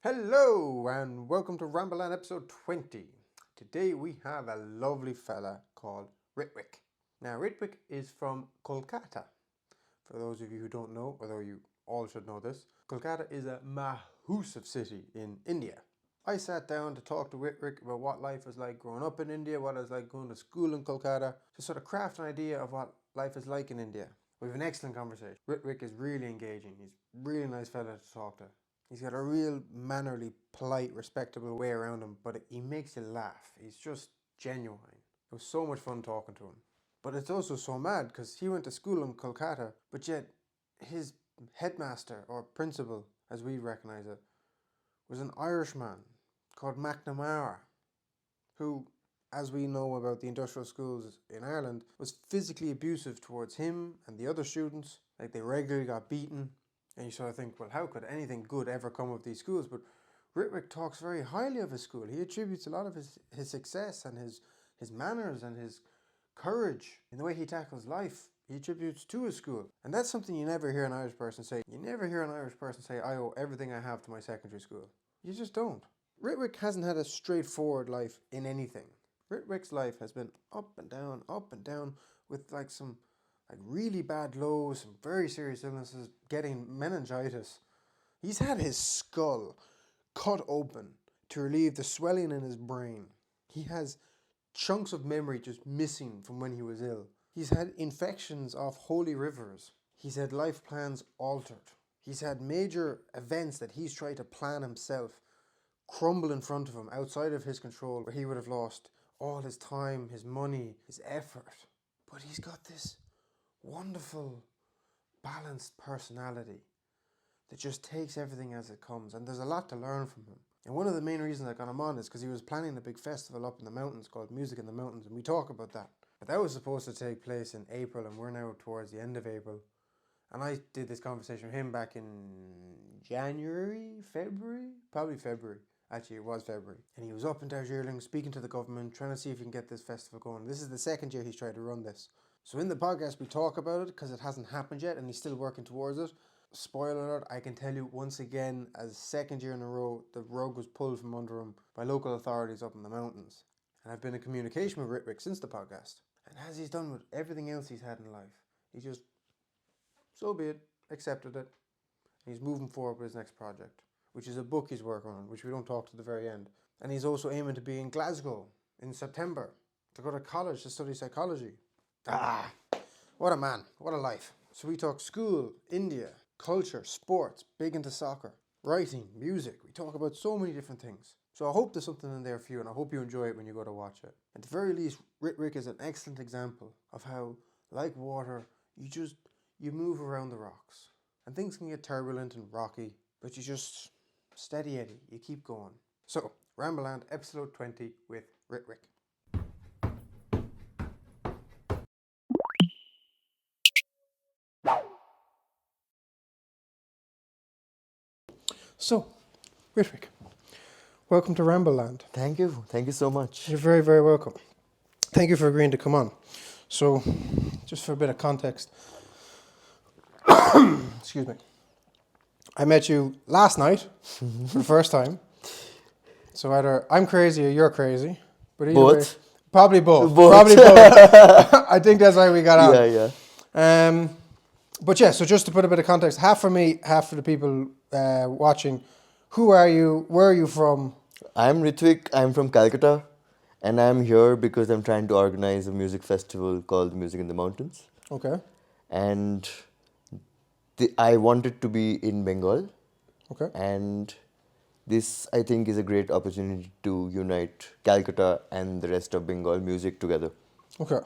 Hello and welcome to Rambleland episode 20. Today we have a lovely fella called Ritwik. Now Ritwik is from Kolkata. For those of you who don't know, although you all should know this, Kolkata is a massive city in India. I sat down to talk to Ritwik about what life is like growing up in India, what it's like going to school in Kolkata, to sort of craft an idea of what life is like in India. We have an excellent conversation. Ritwik is really engaging. He's a really nice fella to talk to. He's got a real mannerly, polite, respectable way around him, but he makes you laugh. He's just genuine. It was so much fun talking to him. But it's also so mad because he went to school in Kolkata, but yet his headmaster or principal, as we recognise it, was an Irishman called McNamara, who, as we know about the industrial schools in Ireland, was physically abusive towards him and the other students. Like, they regularly got beaten. And you sort of think, well, how could anything good ever come of these schools? But Ritwik talks very highly of his school. He attributes a lot of his success and his manners and his courage in the way he tackles life. He attributes to his school. And that's something you never hear an Irish person say. You never hear an Irish person say, I owe everything I have to my secondary school. You just don't. Ritwik hasn't had a straightforward life in anything. Ritwik's life has been up and down, with some really bad lows, some very serious illnesses, getting meningitis. He's had his skull cut open to relieve the swelling in his brain. He has chunks of memory just missing from when he was ill. He's had infections off holy rivers. He's had life plans altered. He's had major events that he's tried to plan himself crumble in front of him outside of his control, where he would have lost all his time, his money, his effort. But he's got this wonderful, balanced personality that just takes everything as it comes, and there's a lot to learn from him. And one of the main reasons I got him on is because he was planning a big festival up in the mountains called Music in the Mountains, and we talk about that. But that was supposed to take place in April, and we're now towards the end of April. And I did this conversation with him back in probably February. Actually, it was February. And he was up in Darjeeling speaking to the government, trying to see if he can get this festival going. This is the second year he's tried to run this. So in the podcast we talk about it because it hasn't happened yet and he's still working towards it. Spoiler alert, I can tell you once again, as second year in a row, the rug was pulled from under him by local authorities up in the mountains. And I've been in communication with Ritwik since the podcast. And as he's done with everything else he's had in life, he just, so be it, accepted it. And he's moving forward with his next project, which is a book he's working on, which we don't talk to the very end. And he's also aiming to be in Glasgow in September to go to college to study psychology. What a man, what a life. So we talk school, India, culture, sports, big into soccer, writing, music. We talk about so many different things. So I hope there's something in there for you, and I hope you enjoy it when you go to watch it. At the very least, Ritwik is an excellent example of how, like water, you move around the rocks. And things can get turbulent and rocky, but you just steady Eddie, you keep going. So, Rambleland episode 20 with Ritwik. So, Ritwik, welcome to Rambleland. Thank you so much. You're very, very welcome. Thank you for agreeing to come on. So, just for a bit of context, excuse me, I met you last night for the first time. So either I'm crazy or you're crazy. But either Both? way, probably both. Both. Probably both. I think that's why we got on. Yeah. But yeah, so just to put a bit of context, half for me, half for the people watching. Who are you? Where are you from? I'm Ritwik. I'm from Calcutta. And I'm here because I'm trying to organize a music festival called Music in the Mountains. Okay. And I wanted to be in Bengal. Okay. And this, I think, is a great opportunity to unite Calcutta and the rest of Bengal music together. Okay.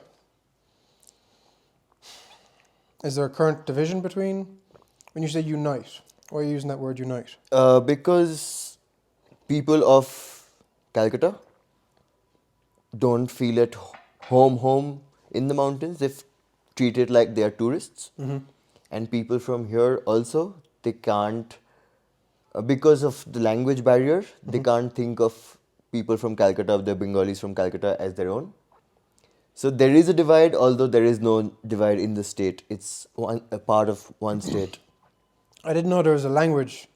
Is there a current division between, when you say unite, why are you using that word unite? Because people of Calcutta don't feel at home in the mountains. They treat it like they are tourists. Mm-hmm. And people from here also, they can't, because of the language barrier, they can't think of people from Calcutta, the Bengalis from Calcutta, as their own. So there is a divide, although there is no divide in the state. It's a part of one state. I didn't know there was a language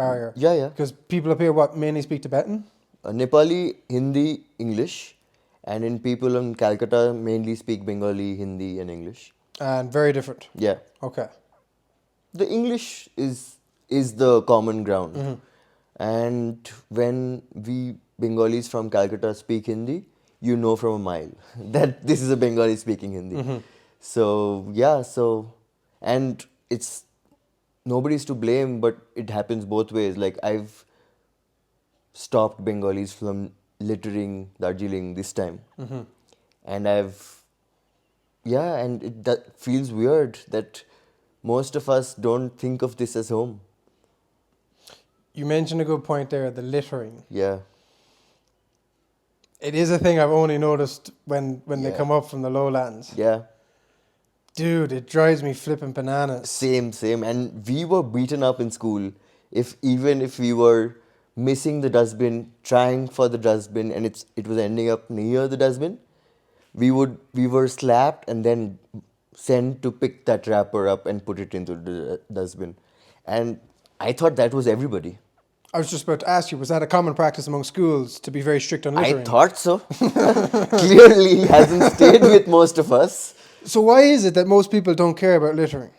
barrier? Yeah, yeah. Because people up here, what, mainly speak Tibetan? Nepali, Hindi, English, and in people in Calcutta mainly speak Bengali, Hindi, and English. And very different. Yeah, Okay. the English is the common ground, and when we Bengalis from Calcutta speak Hindi, you know from a mile that this is a Bengali speaking Hindi. So yeah, and it's nobody's to blame, but it happens both ways. Like I've stopped Bengalis from littering Darjeeling this time, and and that feels weird that most of us don't think of this as home. You mentioned a good point there, the littering. Yeah, It is a thing I've only noticed when they Yeah. come up from the lowlands. yeah, Dude, it drives me flipping bananas. same. And we were beaten up in school even if we were missing the dustbin, trying for the dustbin, and it was ending up near the dustbin. We were slapped and then sent to pick that wrapper up and put it into the dustbin. And I thought that was everybody. I was just about to ask you, was that a common practice among schools to be very strict on littering? I thought so. Clearly hasn't stayed with most of us. So why is it that most people don't care about littering?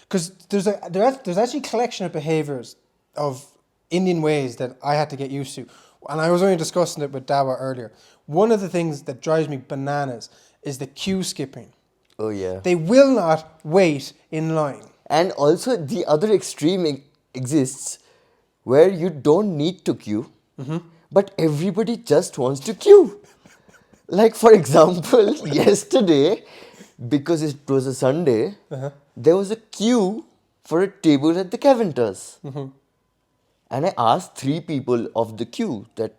Because there's actually a collection of behaviours of Indian ways that I had to get used to. And I was only discussing it with Dawa earlier. One of the things that drives me bananas is the queue skipping. Oh yeah. They will not wait in line. And also the other extreme exists where you don't need to queue, but everybody just wants to queue. Like for example, yesterday, because it was a Sunday, there was a queue for a table at the Caventers. And I asked 3 people of the queue that,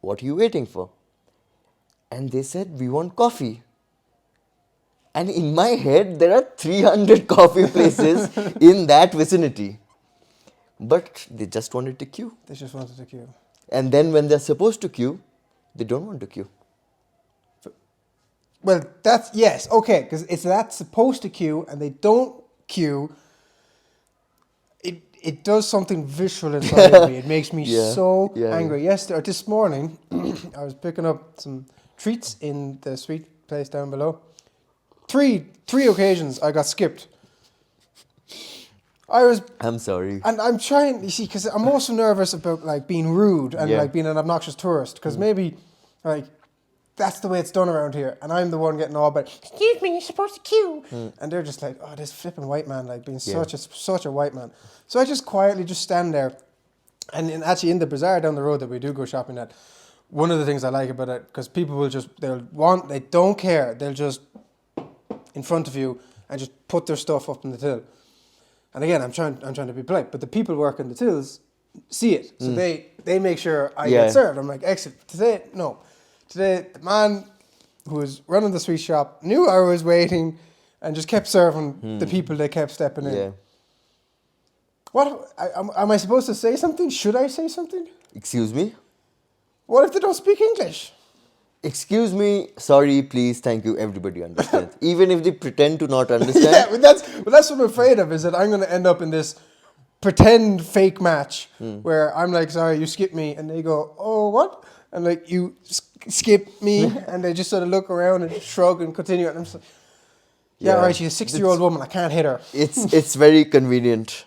what are you waiting for? And they said, we want coffee. And in my head, there are 300 coffee places in that vicinity. But they just wanted to queue. They just wanted to queue. And then when they're supposed to queue, they don't want to queue. Well, that's, yes, okay, because it's that supposed to queue and they don't queue. It does something visceral inside of me. It makes me so angry. Yesterday, or this morning, I was picking up some treats in the sweet place down below. Three occasions I got skipped. I'm sorry. And I'm trying, you see, because I'm also nervous about like being rude and like being an obnoxious tourist, because maybe like that's the way it's done around here, and I'm the one getting all about, excuse me, you're supposed to queue. And they're just like, oh, this flipping white man, like being such a white man. So I just quietly just stand there, and actually in the bazaar down the road that we do go shopping at, one of the things I like about it, because people will just, they don't care, they'll just in front of you and just put their stuff up in the till. And again, I'm trying to be polite, but the people working the tills see it, so they make sure I get served. I'm like, excellent. Today, the man who was running the sweet shop knew I was waiting and just kept serving the people that kept stepping in. Yeah. What am I supposed to say something? Should I say something? Excuse me? What if they don't speak English? Excuse me, sorry, please, thank you, everybody understands. Even if they pretend to not understand. Yeah, but that's what I'm afraid of, is that I'm going to end up in this pretend fake match where I'm like, sorry, you skipped me, and they go, oh, what? And like, you skip me, and they just sort of look around and shrug and continue, and I'm just like, yeah, right, she's a 60-year-old woman, I can't hit her. It's very convenient.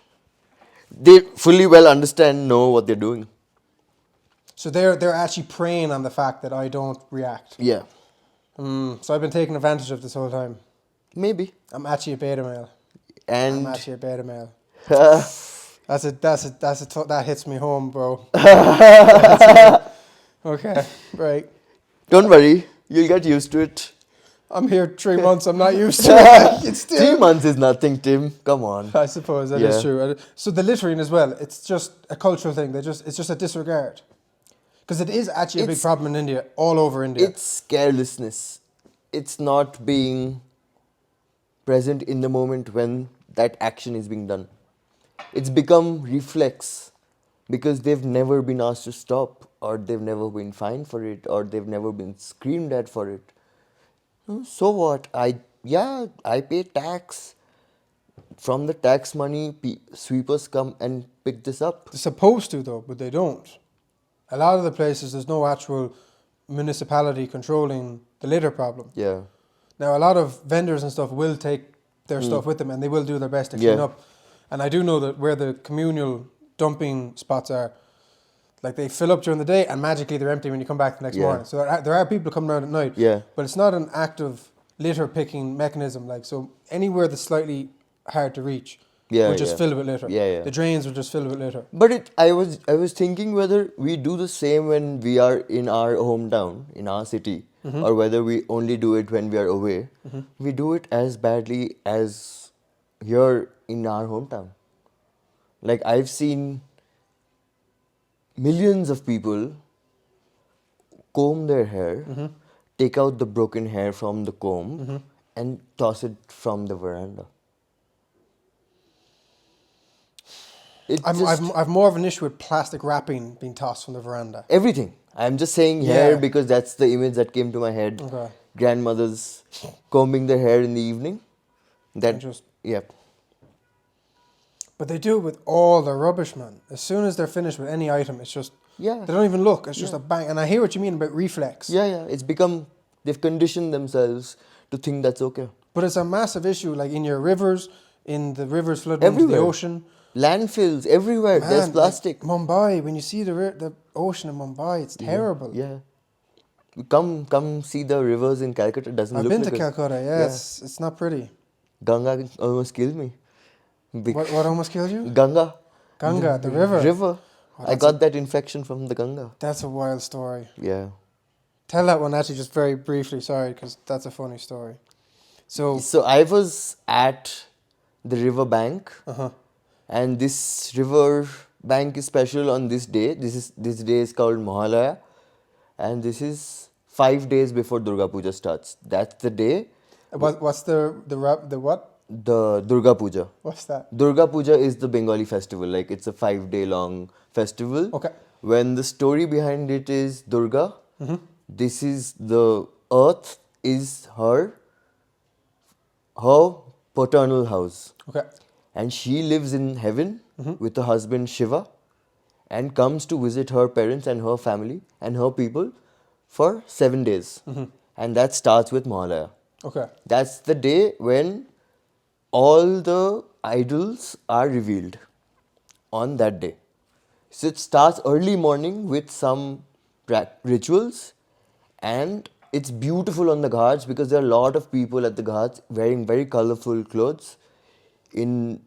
They fully well know what they're doing. So they're actually preying on the fact that I don't react. Yeah. So I've been taking advantage of this whole time. Maybe. I'm actually a beta male. And I'm actually a beta male. That hits me home, bro. Okay, right. don't worry, you'll get used to it. I'm here 3 months. I'm not used to it. It's still 3 months is nothing, Tim. Come on. I suppose that is true. So the littering as well, it's just a cultural thing. It's just a disregard. Because it is actually a big problem in India, all over India. It's carelessness. It's not being present in the moment when that action is being done. It's become reflex because they've never been asked to stop, or they've never been fined for it, or they've never been screamed at for it. So what? I pay tax. from the tax money, sweepers come and pick this up. They're supposed to though, but they don't. A lot of the places there's no actual municipality controlling the litter problem. Yeah. Now a lot of vendors and stuff will take their stuff with them and they will do their best to clean Yeah. up. And I do know that where the communal dumping spots are, like they fill up during the day and magically they're empty when you come back the next Yeah. morning. So there are people coming around at night. Yeah. But it's not an active litter picking mechanism. Like, so anywhere that's slightly hard to reach Yeah, will just yeah. fill with litter. Yeah, yeah. The drains will just fill with litter. But I was thinking whether we do the same when we are in our hometown, in our city, or whether we only do it when we are away. We do it as badly as here in our hometown. Like I've seen millions of people comb their hair, take out the broken hair from the comb, and toss it from the veranda. I've more of an issue with plastic wrapping being tossed from the veranda. Everything. I'm just saying Yeah. hair because that's the image that came to my head. Okay. Grandmothers combing their hair in the evening. That And just- yeah. But they do it with all their rubbish, man. As soon as they're finished with any item, it's just, Yeah. they don't even look. It's just a bang. And I hear what you mean about reflex. Yeah, yeah. It's become they've conditioned themselves to think that's okay. But it's a massive issue, like in your rivers, in the rivers flooding into the Everywhere. ocean. Landfills everywhere. Man, There's plastic. Like Mumbai, when you see the ocean in Mumbai, it's terrible. Yeah. Come see the rivers in Calcutta. Doesn't I've look been like to it. Calcutta, yeah. It's not pretty. Ganga almost killed me. What almost killed you? Ganga. Ganga, the river. River. Oh, I got that infection from the Ganga. That's a wild story. Yeah. Tell that one actually just very briefly, sorry, because that's a funny story. So, So I was at the river bank, uh-huh. and this river bank is special on this day. This day is called Mahalaya, and this is 5 days before Durga Puja starts. That's the day. What's the what? The Durga Puja. What's that? Durga Puja is the Bengali festival. Like it's a 5 day long festival. Okay. When the story behind it is Durga, this is the earth is her paternal house. Okay. And she lives in heaven with her husband Shiva and comes to visit her parents and her family and her people for 7 days. And that starts with Mahalaya. Okay. That's the day when all the idols are revealed on that day. So it starts early morning with some rituals, and it's beautiful on the ghats because there are a lot of people at the ghats wearing very colorful clothes in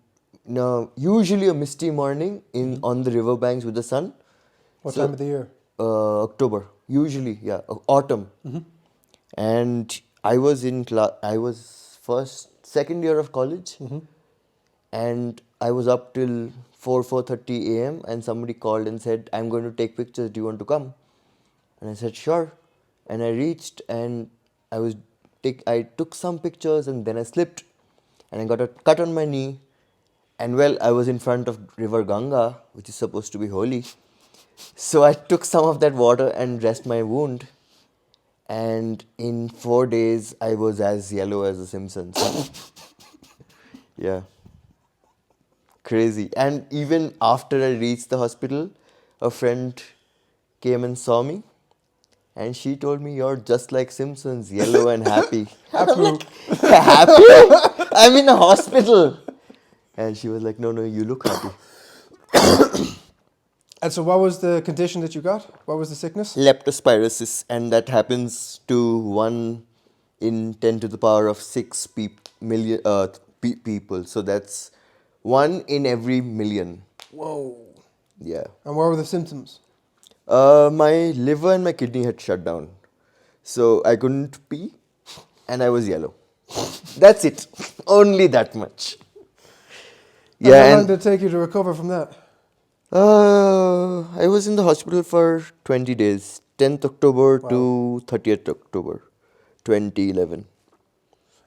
usually a misty morning on the riverbanks with the sun. What time of the year? October, usually, yeah, autumn. And I was I was second year of college, and I was up till 4:30 a.m. and somebody called and said, "I'm going to take pictures. Do you want to come?" And I said, "Sure." And I reached and I took some pictures and then I slipped and I got a cut on my knee. And well, I was in front of River Ganga, which is supposed to be holy. So I took some of that water and dressed my wound. And in 4 days, I was as yellow as the Simpsons. Yeah. Crazy. And even after I reached the hospital, a friend came and saw me. And she told me, "You're just like Simpsons, yellow and happy." I'm like, "Happy? I'm in a hospital." And she was like, "No, you look happy." And so what was the condition that you got? What was the sickness? Leptospirosis, and that happens to 1 in 10 to the power of 6 million people. So that's 1 in every million. Whoa. Yeah. And what were the symptoms? My liver and my kidney had shut down. So I couldn't pee and I was yellow. That's it. Only that much. And how long did it take you to recover from that? I was in the hospital for 20 days, 10th October to 30th October, 2011.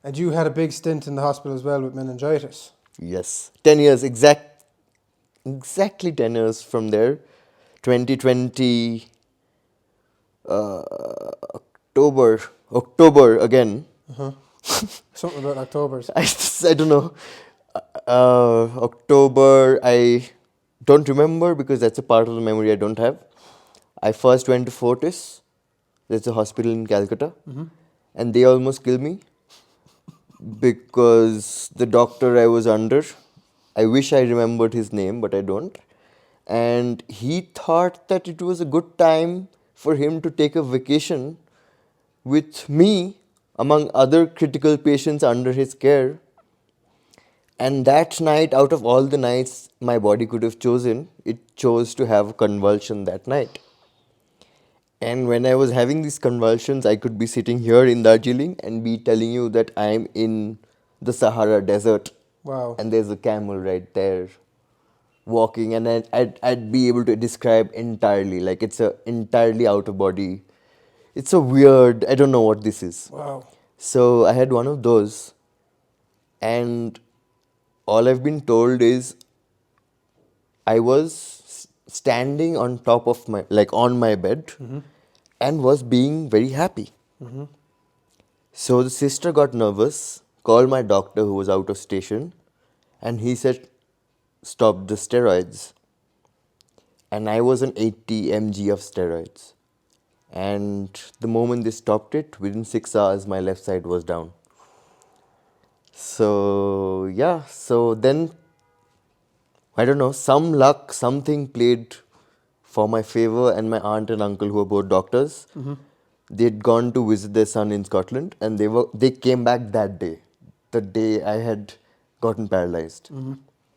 And you had a big stint in the hospital as well with meningitis. Yes, 10 years, exactly 10 years from there, 2020, October again. Something about Octobers. I don't know. October, I don't remember because that's a part of the memory I don't have. I first went to Fortis. There's a hospital in Calcutta. And they almost killed me because the doctor I was under, I wish I remembered his name, but I don't. And he thought that it was a good time for him to take a vacation with me among other critical patients under his care. And that night, out of all the nights my body could have chosen, it chose to have a convulsion that night. And when I was having these convulsions, I could be sitting here in Darjeeling and be telling you that I'm in the Sahara Desert. Wow. And there's a camel right there walking, and I'd be able to describe entirely, like it's a entirely out of body. It's a weird, I don't know what this is. Wow. So I had one of those, and all I've been told is I was standing on top of my, like on my bed, and was being very happy. So the sister got nervous, called my doctor who was out of station, and he said, stop the steroids. And I was on 80 mg of steroids. And the moment they stopped it, within 6 hours, my left side was down. So, yeah, so then, I don't know, some luck, something played for my favor, and my aunt and uncle, who were both doctors, they'd gone to visit their son in Scotland, and they came back that day, the day I had gotten paralyzed.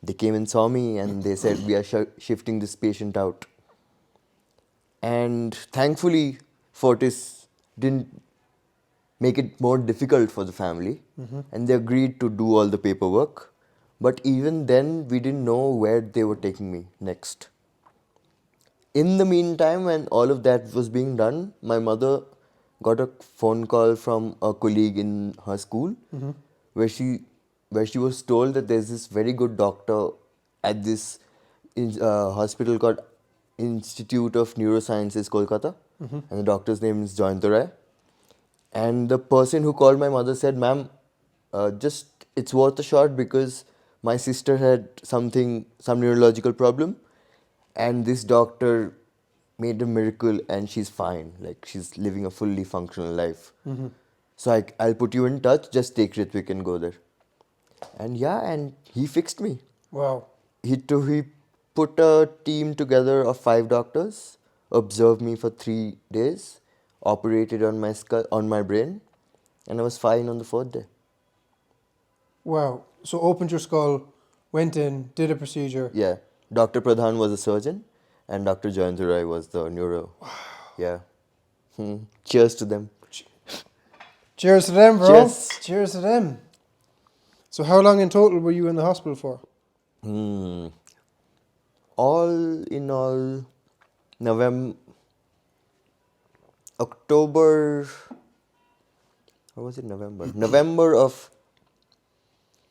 They came and saw me, and they said, we are shifting this patient out. And thankfully, Fortis didn't make it more difficult for the family, and they agreed to do all the paperwork. But even then, we didn't know where they were taking me next. In the meantime, when all of that was being done, my mother got a phone call from a colleague in her school, where she was told that there's this very good doctor at this hospital called Institute of Neurosciences, Kolkata, and the doctor's name is Eugene Ryan. And the person who called my mother said, ma'am, just it's worth a shot because my sister had some neurological problem, and this doctor made a miracle and she's fine. Like, she's living a fully functional life. So I'll put you in touch, just take Ritwik and go there. And yeah, and he fixed me. Wow. He put a team together of 5 doctors, observed me for 3 days, operated on my skull, on my brain, and I was fine on the 4th day. Wow. So opened your skull, went in, did a procedure. Yeah. Dr. Pradhan was a surgeon, and Dr. Jayanturai was the neuro. Wow. Yeah. Cheers to them. Cheers to them, bro. Cheers. Cheers to them. So how long in total were you in the hospital for? All in all, October, or was it November? November of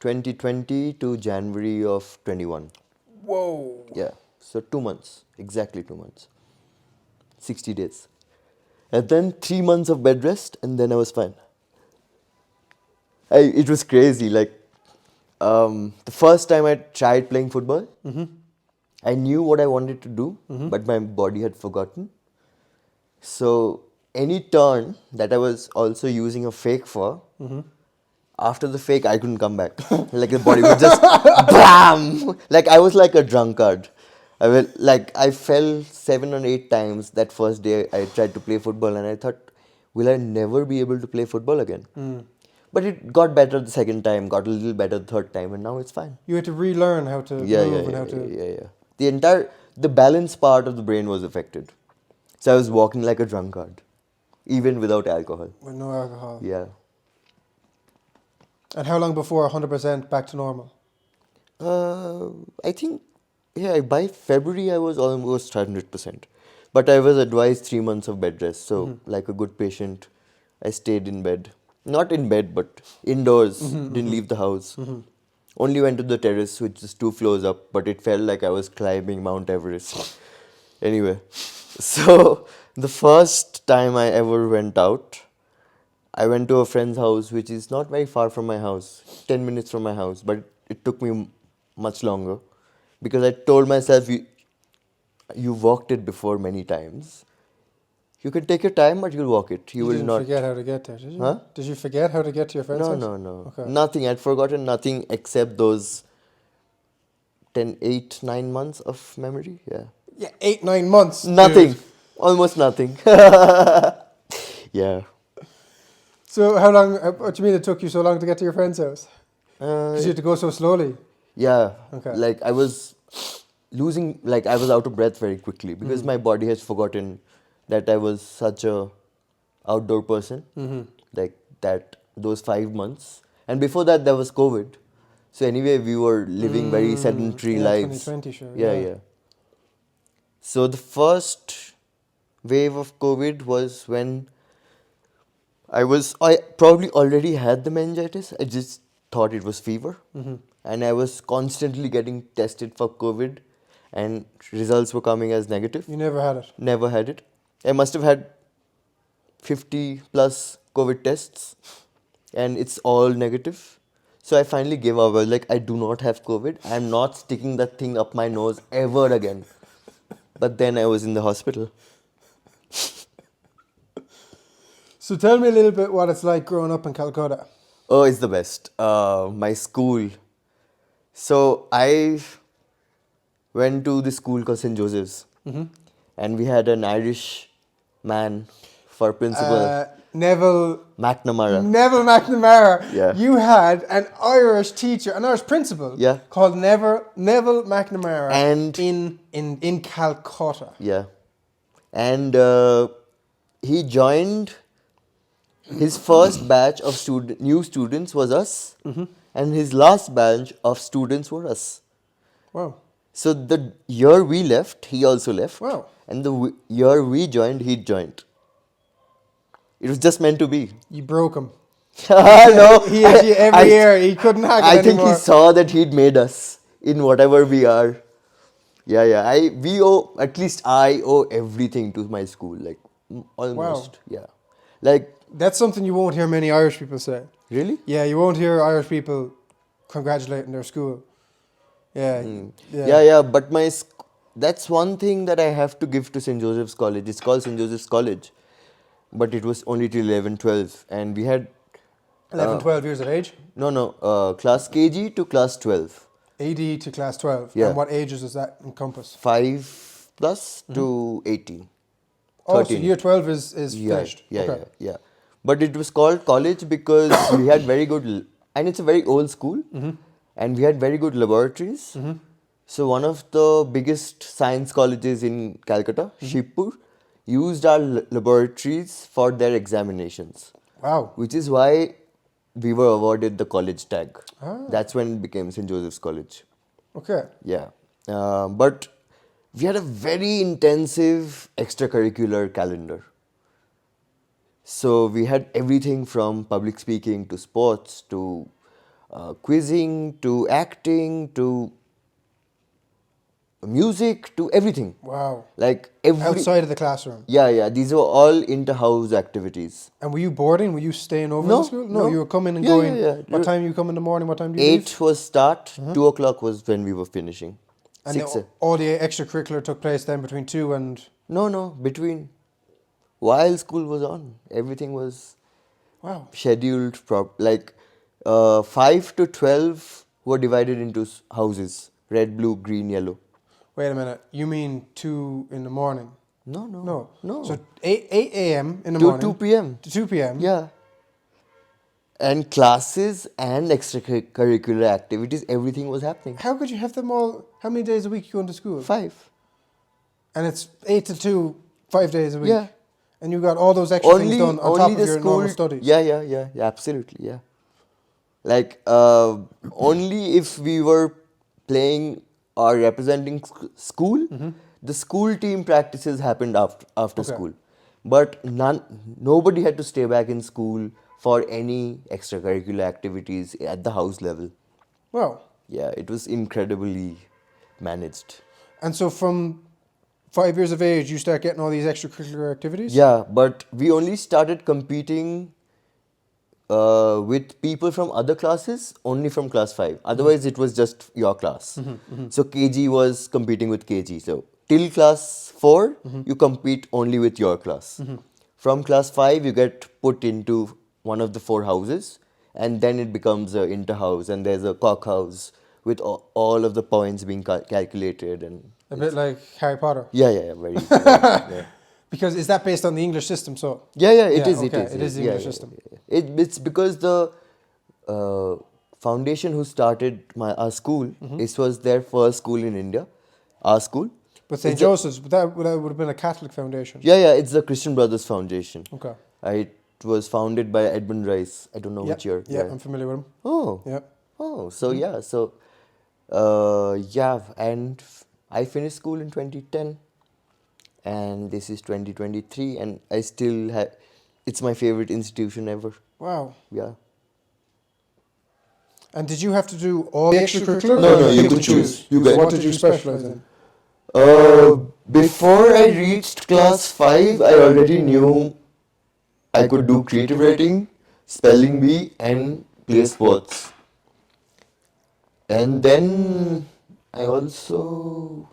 2020 to January of 21. Whoa. Yeah, so 2 months, exactly 2 months, 60 days. And then 3 months of bed rest, and then I was fine. It was crazy, like, the first time I tried playing football, I knew what I wanted to do, but my body had forgotten. So any turn that I was also using a fake for, after the fake, I couldn't come back. Like, the body would just BAM! Like, I was like a drunkard. I fell 7 or 8 times that first day I tried to play football, and I thought, will I never be able to play football again? But it got better the second time, got a little better the third time, and now it's fine. You had to relearn how to move and how to... Yeah. The balance part of the brain was affected. So I was walking like a drunkard, even without alcohol. With no alcohol. Yeah. And how long before 100% back to normal? I think, by February I was almost 100%. But I was advised 3 months of bed rest. So, like a good patient, I stayed in bed. Not in bed, but indoors. Didn't leave the house. Only went to the terrace, which is 2 floors up, but it felt like I was climbing Mount Everest. Anyway, so the first time I ever went out, I went to a friend's house, which is not very far from my house, 10 minutes from my house, but it took me much longer because I told myself, you walked it before many times. You can take your time, but you'll walk it. You will didn't not. forget how to get there, did you? Huh? Did you forget how to get to your friend's No, house? no, no. Okay. Nothing. I'd forgotten nothing except those 8, 9 months of memory. Yeah. Yeah, 8, 9 months. Nothing. Dude. Almost nothing. Yeah. So how long, what do you mean it took you so long to get to your friend's house? Uh, Because you had to go so slowly. yeah. Okay. Like I was I was out of breath very quickly because my body has forgotten that I was such a outdoor person. Like that, those 5 months. And before that, there was COVID. So anyway, we were living very sedentary Yeah, lives. 2020, sure. Yeah. So the first wave of COVID was when I probably already had the meningitis. I just thought it was fever. And I was constantly getting tested for COVID and results were coming as negative. You never had it. Never had it. I must have had 50 plus COVID tests and it's all negative. So I finally gave up. I was like, I do not have COVID. I'm not sticking that thing up my nose ever again. But then I was in the hospital. So tell me a little bit what it's like growing up in Calcutta. Oh, it's the best. My school. So I went to the school called St. Joseph's. And we had an Irish man for principal. Neville McNamara. Yeah. You had an Irish teacher, an Irish principal, Yeah. called Neville McNamara, And in Calcutta. yeah. And he joined, his first batch of new students was us. And his last batch of students were us. Wow. So the year we left, he also left. Wow. And the year we joined, he joined. It was just meant to be. You broke him. No, He had you every year. He couldn't hack it I think anymore. he saw that he'd made us in whatever we are. Yeah. We owe, at least I owe everything to my school. Like almost. Yeah. Like, That's something you won't hear many Irish people say. really? Yeah, you won't hear Irish people congratulating their school. Yeah. Yeah. But that's one thing that I have to give to St. Joseph's College. It's called St. Joseph's College. But it was only till 11, 12. And we had 11, 12 years of age. class KG to class 12. AD to class 12. Yeah. And what ages does that encompass? 5 plus to 18. Oh, so 13. year 12 is finished. Okay. Yeah. But it was called college because we had very good, and it's a very old school, and we had very good laboratories. So one of the biggest science colleges in Calcutta, Shibpur, used our laboratories for their examinations. Wow. Which is why we were awarded the college tag. That's when it became St. Joseph's College. Okay. Yeah. But we had a very intensive extracurricular calendar. So we had everything from public speaking to sports to quizzing to acting to music to everything. Wow. Like Outside of the classroom. Yeah. These were all inter-house activities. And were you boarding? Were you staying over No, in the school? no. You were coming and Yeah, going. yeah. What time you come in the morning? What time do you leave? 8 was start, 2 o'clock was when we were finishing. And 6. all the extracurricular took place then between 2 and... No, between. While school was on, everything was Wow. scheduled. 5 to 12 were divided into houses. Red, blue, green, yellow. Wait a minute. You mean 2 in the morning? No. So 8 a.m. in the To morning. 2 p.m. To 2 p.m. Yeah. And classes and extracurricular activities, everything was happening. How could you have them all? How many days a week you go into school? 5. And it's 8 to 2, 5 days a week. Yeah. And you got all those extra things done on top of your normal studies. Yeah, absolutely, yeah. Like, only if we were playing or representing school, the school team practices happened after school. But nobody had to stay back in school for any extracurricular activities at the house level. Wow. Yeah, it was incredibly managed. And so from 5 years of age, you start getting all these extracurricular activities? Yeah, but we only started competing with people from other classes, only from class 5. Otherwise, it was just your class. So KG was competing with KG. So till class 4, you compete only with your class. From class 5, you get put into one of the 4 houses, and then it becomes an inter-house, and there's a cock house with all of the points being calculated. And A bit like Harry Potter. yeah, very. Yeah. Because is that based on the English system? So Yeah, it is. okay, It is. it is the English system. It's because the foundation who started our school, this was their first school in India, our school. But St. Joseph's, that would have been a Catholic foundation. Yeah, it's the Christian Brothers Foundation. Okay. It was founded by Edmund Rice. I don't know which year. Yeah, I'm familiar with him. Oh. Yeah. Oh, so and I finished school in 2010, and this is 2023, and I still have. It's my favorite institution ever. Wow. Yeah. And did you have to do all the extracurriculars? No, you could choose. What did you specialize in? Before I reached class 5, I already knew I could do creative writing, spelling bee, and play sports. And then I also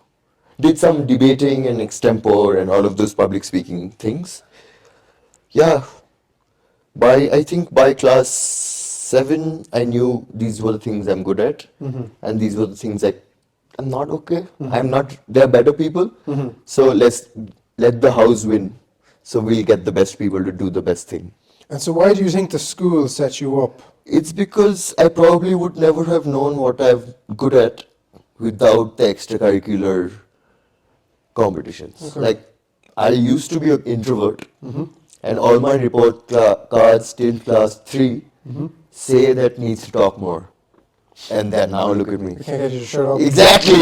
did some debating and extempore and all of those public speaking things. Yeah. I think by class 7, I knew these were the things I'm good at, and these were the things I'm not okay. I'm not. They're better people. So let's let the house win. So we'll get the best people to do the best thing. And so why do you think the school set you up? It's because I probably would never have known what I'm good at without the extracurricular competitions. Okay. Like, I used to be an introvert, and all my report cards till class 3 say that needs to talk more. And then now look at me. I can't get you to shut up. Exactly.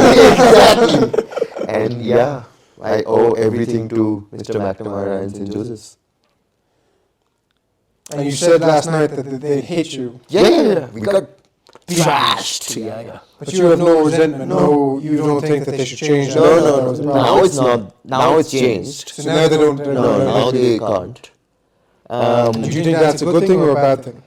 And yeah, I owe everything to Mr. McNamara and St. Joseph's. And you said last night that they hate you. Yeah. We got trashed. Yeah. But you have no resentment. No, you don't think that they should change that. No. Now it's not. Now it's changed. So now they don't. No, now they can't. Do you think that's a good thing or a bad thing?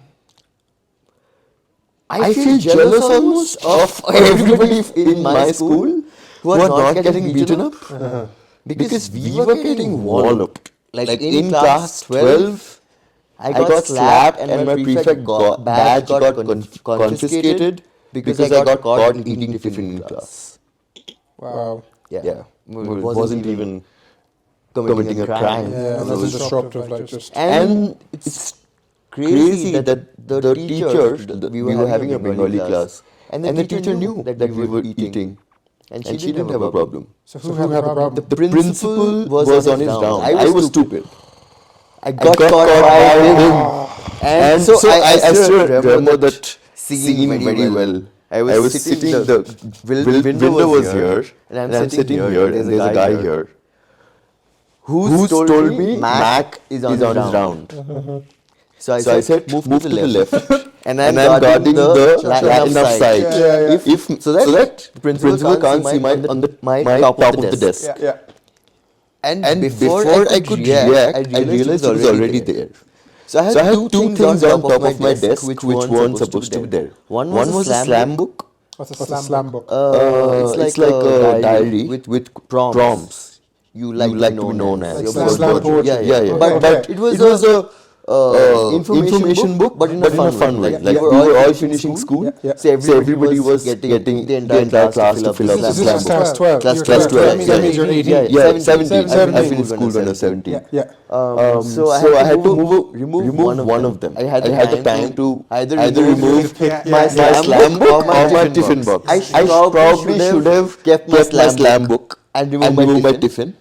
I feel jealous almost of everybody in my school who are not getting beaten up. Because we were getting walloped. Like in class 12, I got slapped and my prefect badge got confiscated because I got caught eating tiffin in class. Wow. Yeah. It wasn't even committing a crime. Yeah, that's disruptive. Like just. And it's crazy that the teacher, we were having a Bengali class, and the teacher knew that we were eating, and she didn't have a problem. So who had the problem? The principal was on his round. I was stupid. I got caught by him. And so I still remember that scene very well. I was sitting, the window was here, and I'm sitting here, and there's a guy here who told me Mac is on his round. So I said, move to the left. And I'm guarding the enough side. So that the principal can't see my top of the desk. Yeah. And before I could react, I realized it was already there. So I had two things on top of my desk which weren't supposed to be there. One was a slam book. What's a slam book? It's like a diary with prompts. You like to be known as. Like slam poetry. Yeah. But it was a information book, but in a fun way. Like we were all finishing school, so everybody was getting the entire class to fill up This the is slam class book. 12. Class 12. That means you're 18. Yeah, 17. 17. I finished school when I was 17. Yeah. So I had to remove one of them. I had the time to either remove my slam book or my tiffin box. I probably should have kept my slam book and removed my tiffin.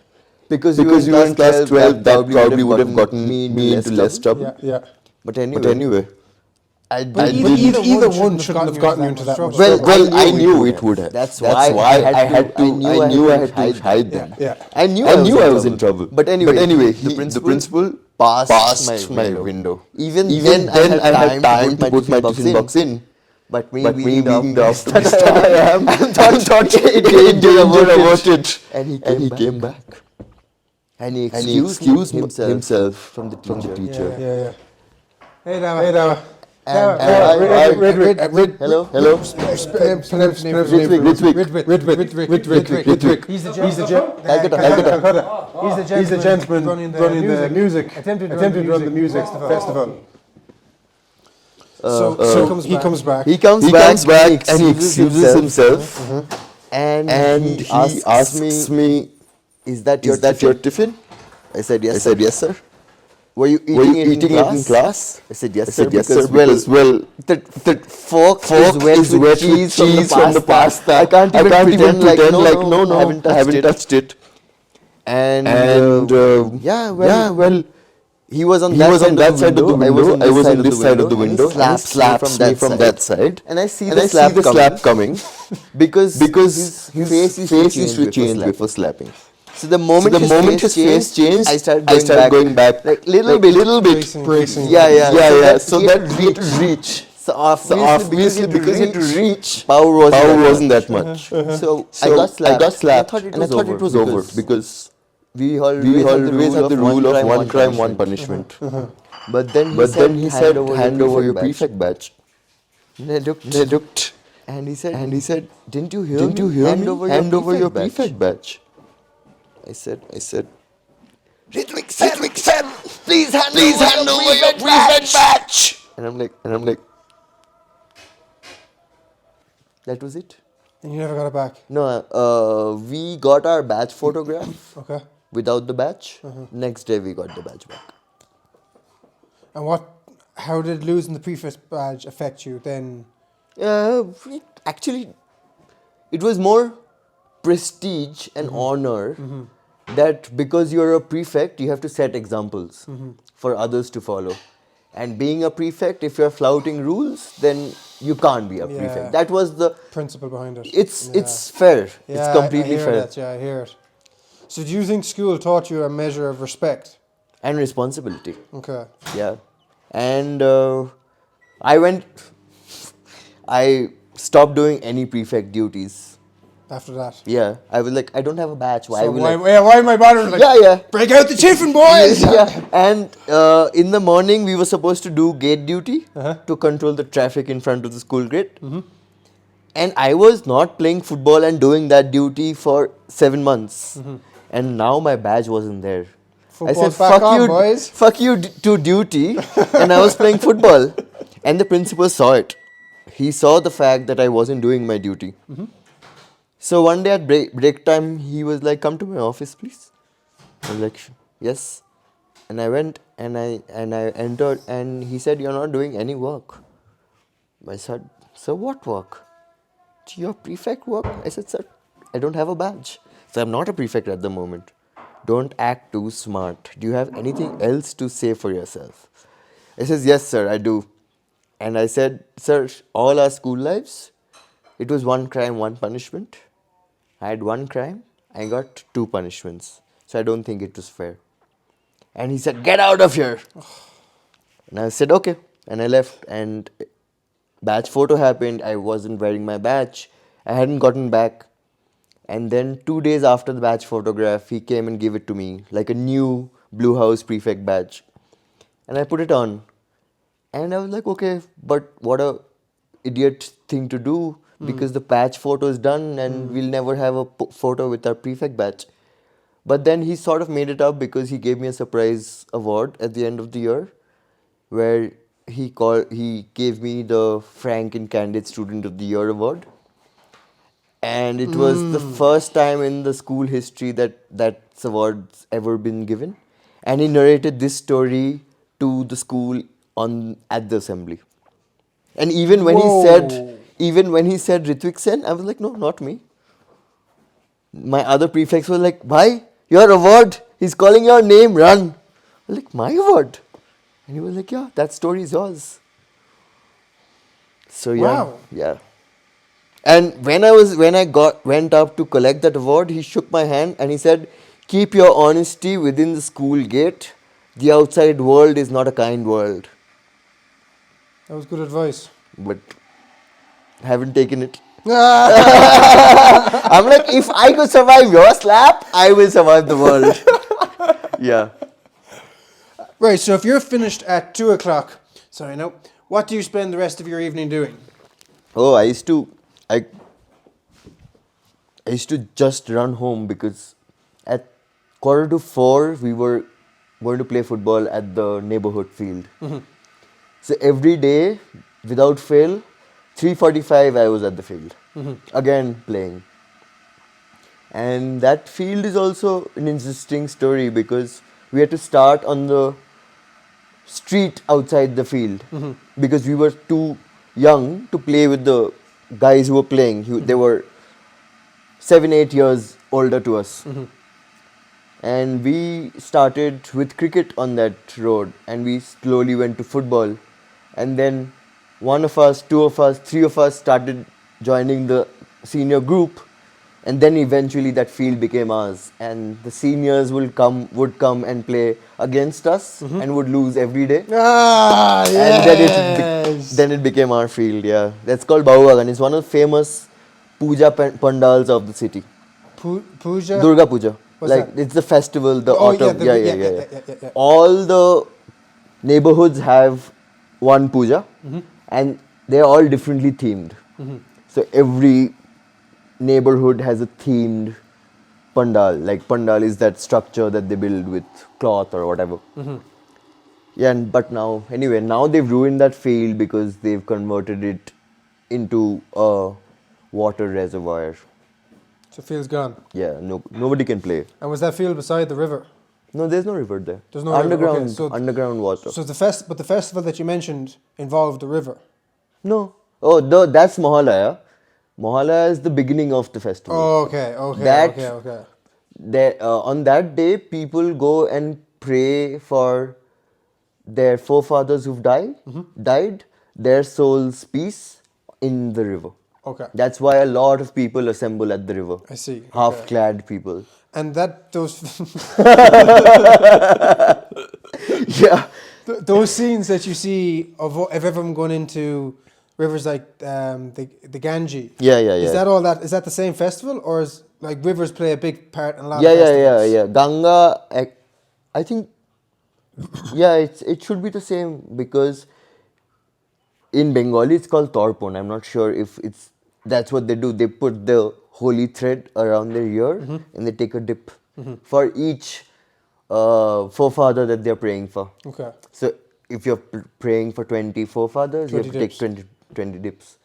Because you were in class 12, that probably would have gotten me into less trouble. Yeah. But anyway, either one shouldn't have gotten you into that much trouble. Well, I knew it would have. That's why I knew I had to hide them. Yeah. I knew I was in trouble. But anyway, the principal passed my window. Even then, I had time to put my tiffin box in. But me being the optimist I am, thought danger averted. And he came back. And he excused himself from the teacher. Yeah. Hey, Dava. Hello. Ritwik. He's the gentleman running the music. Attempted to run the music festival. So he comes back. He comes back and he excuses himself. And he asks me, is that your tiffin? I said, yes, sir. Were you eating it in class? I said, yes, sir. Because the fork is wet with cheese from the pasta. I can't even pretend like, no, I haven't touched it. And he was on that side of the window. I was on this side of the window. And slaps me from that side. And I see the slap coming because his face used to change before slapping. So the moment his face changed, I started going back like little bit bracing. Yeah. So that reach. So obviously because he had to reach, power wasn't that much. So I got slapped and I thought it was over because we always had the rule of one crime, one punishment. But then he said, hand over your prefect badge. And I looked. And he said, didn't you hear me? Hand over your prefect badge. I said, Ritwik said, please hand over your prefect badge. And I'm like, that was it. And you never got it back? No, we got our badge photograph. Okay. Without the badge. Next day we got the badge back. And how did losing the prefect badge affect you then? Actually, it was more prestige and honor that because you're a prefect, you have to set examples for others to follow. And being a prefect, if you're flouting rules, then you can't be a prefect. That was the principle behind it. It's fair. Yeah, it's completely fair. I hear it. So do you think school taught you a measure of respect? And responsibility. Okay. Yeah. And I stopped doing any prefect duties. After that? Yeah. I was like, I don't have a badge. Why am I bothering? Like, yeah. Break out the tiffin, boys! Yeah. And in the morning, we were supposed to do gate duty to control the traffic in front of the school gate. And I was not playing football and doing that duty for 7 months. And now my badge wasn't there. Football's I said, fuck you to duty. And I was playing football. And the principal saw it. He saw the fact that I wasn't doing my duty. So one day at break time, he was like, come to my office, please. I was like, yes. And I went and I entered and he said, you're not doing any work. I said, sir, what work? Your prefect work? I said, sir, I don't have a badge. So I'm not a prefect at the moment. Don't act too smart. Do you have anything else to say for yourself? I says, yes, sir, I do. And I said, sir, all our school lives, it was one crime, one punishment. I had one crime, I got 2 punishments. So I don't think it was fair. And he said, get out of here. And I said, okay. And I left and badge photo happened. I wasn't wearing my badge. I hadn't gotten back. And then 2 days after the badge photograph, he came and gave it to me, like a new Blue House prefect badge. And I put it on. And I was like, okay, but what a idiot thing to do, because the badge photo is done and we'll never have a photo with our prefect badge. But then he sort of made it up because he gave me a surprise award at the end of the year, where he gave me the Frank and Candid Student of the Year award. And it was the first time in the school history that award's ever been given. And he narrated this story to the school at the assembly. And even when he said Ritwik Sen, I was like, no, not me. My other prefects were like, bhai, your award, he's calling your name, run. I was like, my award? And he was like, yeah, that story is yours. So yeah. And when I went up to collect that award, he shook my hand and he said, keep your honesty within the school gate. The outside world is not a kind world. That was good advice. But I haven't taken it. I'm like, if I could survive your slap, I will survive the world. Yeah. Right, so if you're finished at 2 o'clock, What do you spend the rest of your evening doing? Oh, I I used to just run home because at 3:45 we were going to play football at the neighborhood field. So every day, without fail, 3:45 I was at the field, again playing. And that field is also an interesting story because we had to start on the street outside the field because we were too young to play with the guys who were playing. They were 7, 8 years older to us. And we started with cricket on that road, and we slowly went to football. And then one of us, two of us, three of us started joining the senior group. And then eventually that field became ours. And the seniors would come and play against us and would lose every day. Ah, And yes. then it became our field, yeah. That's called Bahuagan. It's one of the famous puja pandals of the city. Puja? Durga Puja. What's Like, that? it's the festival, the Oh, yeah, autumn. yeah. All the neighborhoods have one puja, and they're all differently themed. So every neighborhood has a themed pandal. Like, pandal is that structure that they build with cloth or whatever. Yeah, but now they've ruined that field because they've converted it into a water reservoir. So field's gone. Yeah, nobody can play. And was that field beside the river? No, there's no river there. There's no river, underground, okay, so underground water. So but the festival that you mentioned involved the river. No. Oh, that's Mohalaya. Mohalaya is the beginning of the festival. Oh, okay. On that day, people go and pray for their forefathers who've died, their souls' peace in the river. Okay. That's why a lot of people assemble at the river. I see. Half-clad people. And those Yeah. those scenes that you see of everyone going into rivers like the Ganges. Yeah. Is that all that? Is that the same festival, or is like rivers play a big part in a lot of festivals? Yeah. Ganga, I think, yeah, it should be the same because in Bengali it's called Torpon. I'm not sure if that's what they do. They put the holy thread around their ear and they take a dip for each forefather that they're praying for. Okay. So if you're praying for 20 forefathers, you have to take 20 dips.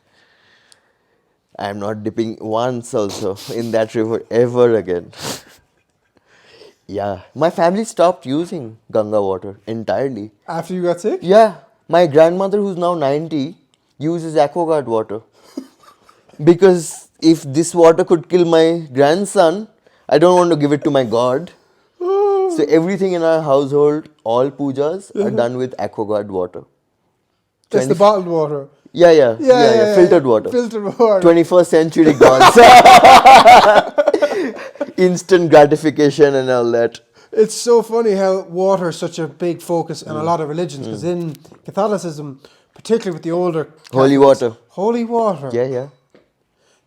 I'm not dipping once also in that river ever again. Yeah. My family stopped using Ganga water entirely. After you got sick? Yeah. My grandmother, who's now 90, uses AquaGuard water. Because if this water could kill my grandson, I don't want to give it to my god. So everything in our household, all pujas are done with AquaGuard water. Just the bottled water. Yeah. Filtered water. Filtered water. 21st century gone. Instant gratification and all that. It's so funny how water is such a big focus in a lot of religions, because in Catholicism, particularly with the older Holy Catholics, water. Holy water. Yeah.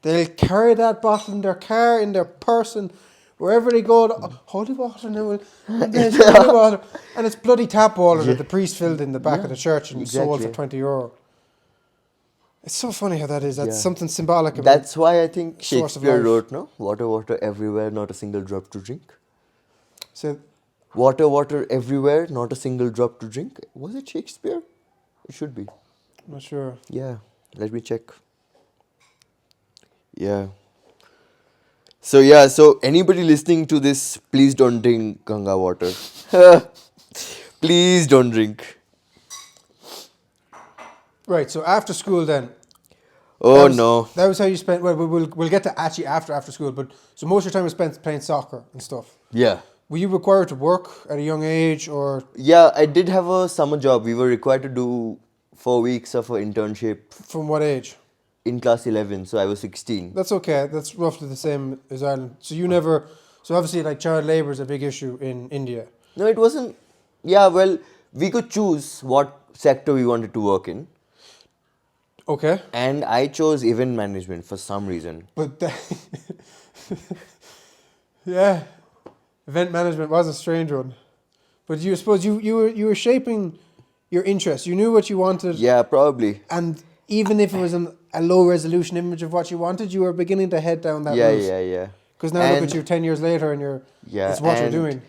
They'll carry that bottle in their car, in their person, wherever they go. Holy water now. Holy water. And it's bloody tap water that the priest filled in the back of the church and sold for €20. It's so funny how that is. That's something symbolic about. That's why I think source of Shakespeare life. wrote, no? Water everywhere, not a single drop to drink. So, Water everywhere, not a single drop to drink. Was it Shakespeare? It should be. I'm not sure. Yeah, let me check. Yeah. So anybody listening to this, please don't drink Ganga water. Please don't drink. Right, so after school then. Oh no. That was how you spent. Well, we'll get to actually after school, but so most of your time was spent playing soccer and stuff. Yeah. Were you required to work at a young age, or? Yeah, I did have a summer job. We were required to do 4 weeks of an internship. From what age? In class 11, so I was 16. That's okay. That's roughly the same as Ireland. So you never. So obviously, like child labour is a big issue in India. No, it wasn't. Yeah, well, we could choose what sector we wanted to work in. Okay. And I chose event management for some reason. But yeah, event management was a strange one. But you suppose you were shaping your interest. You knew what you wanted. Yeah, probably. And even if it was a low resolution image of what you wanted, you were beginning to head down that route. Yeah. Because now look at you 10 years later and it's what you're doing.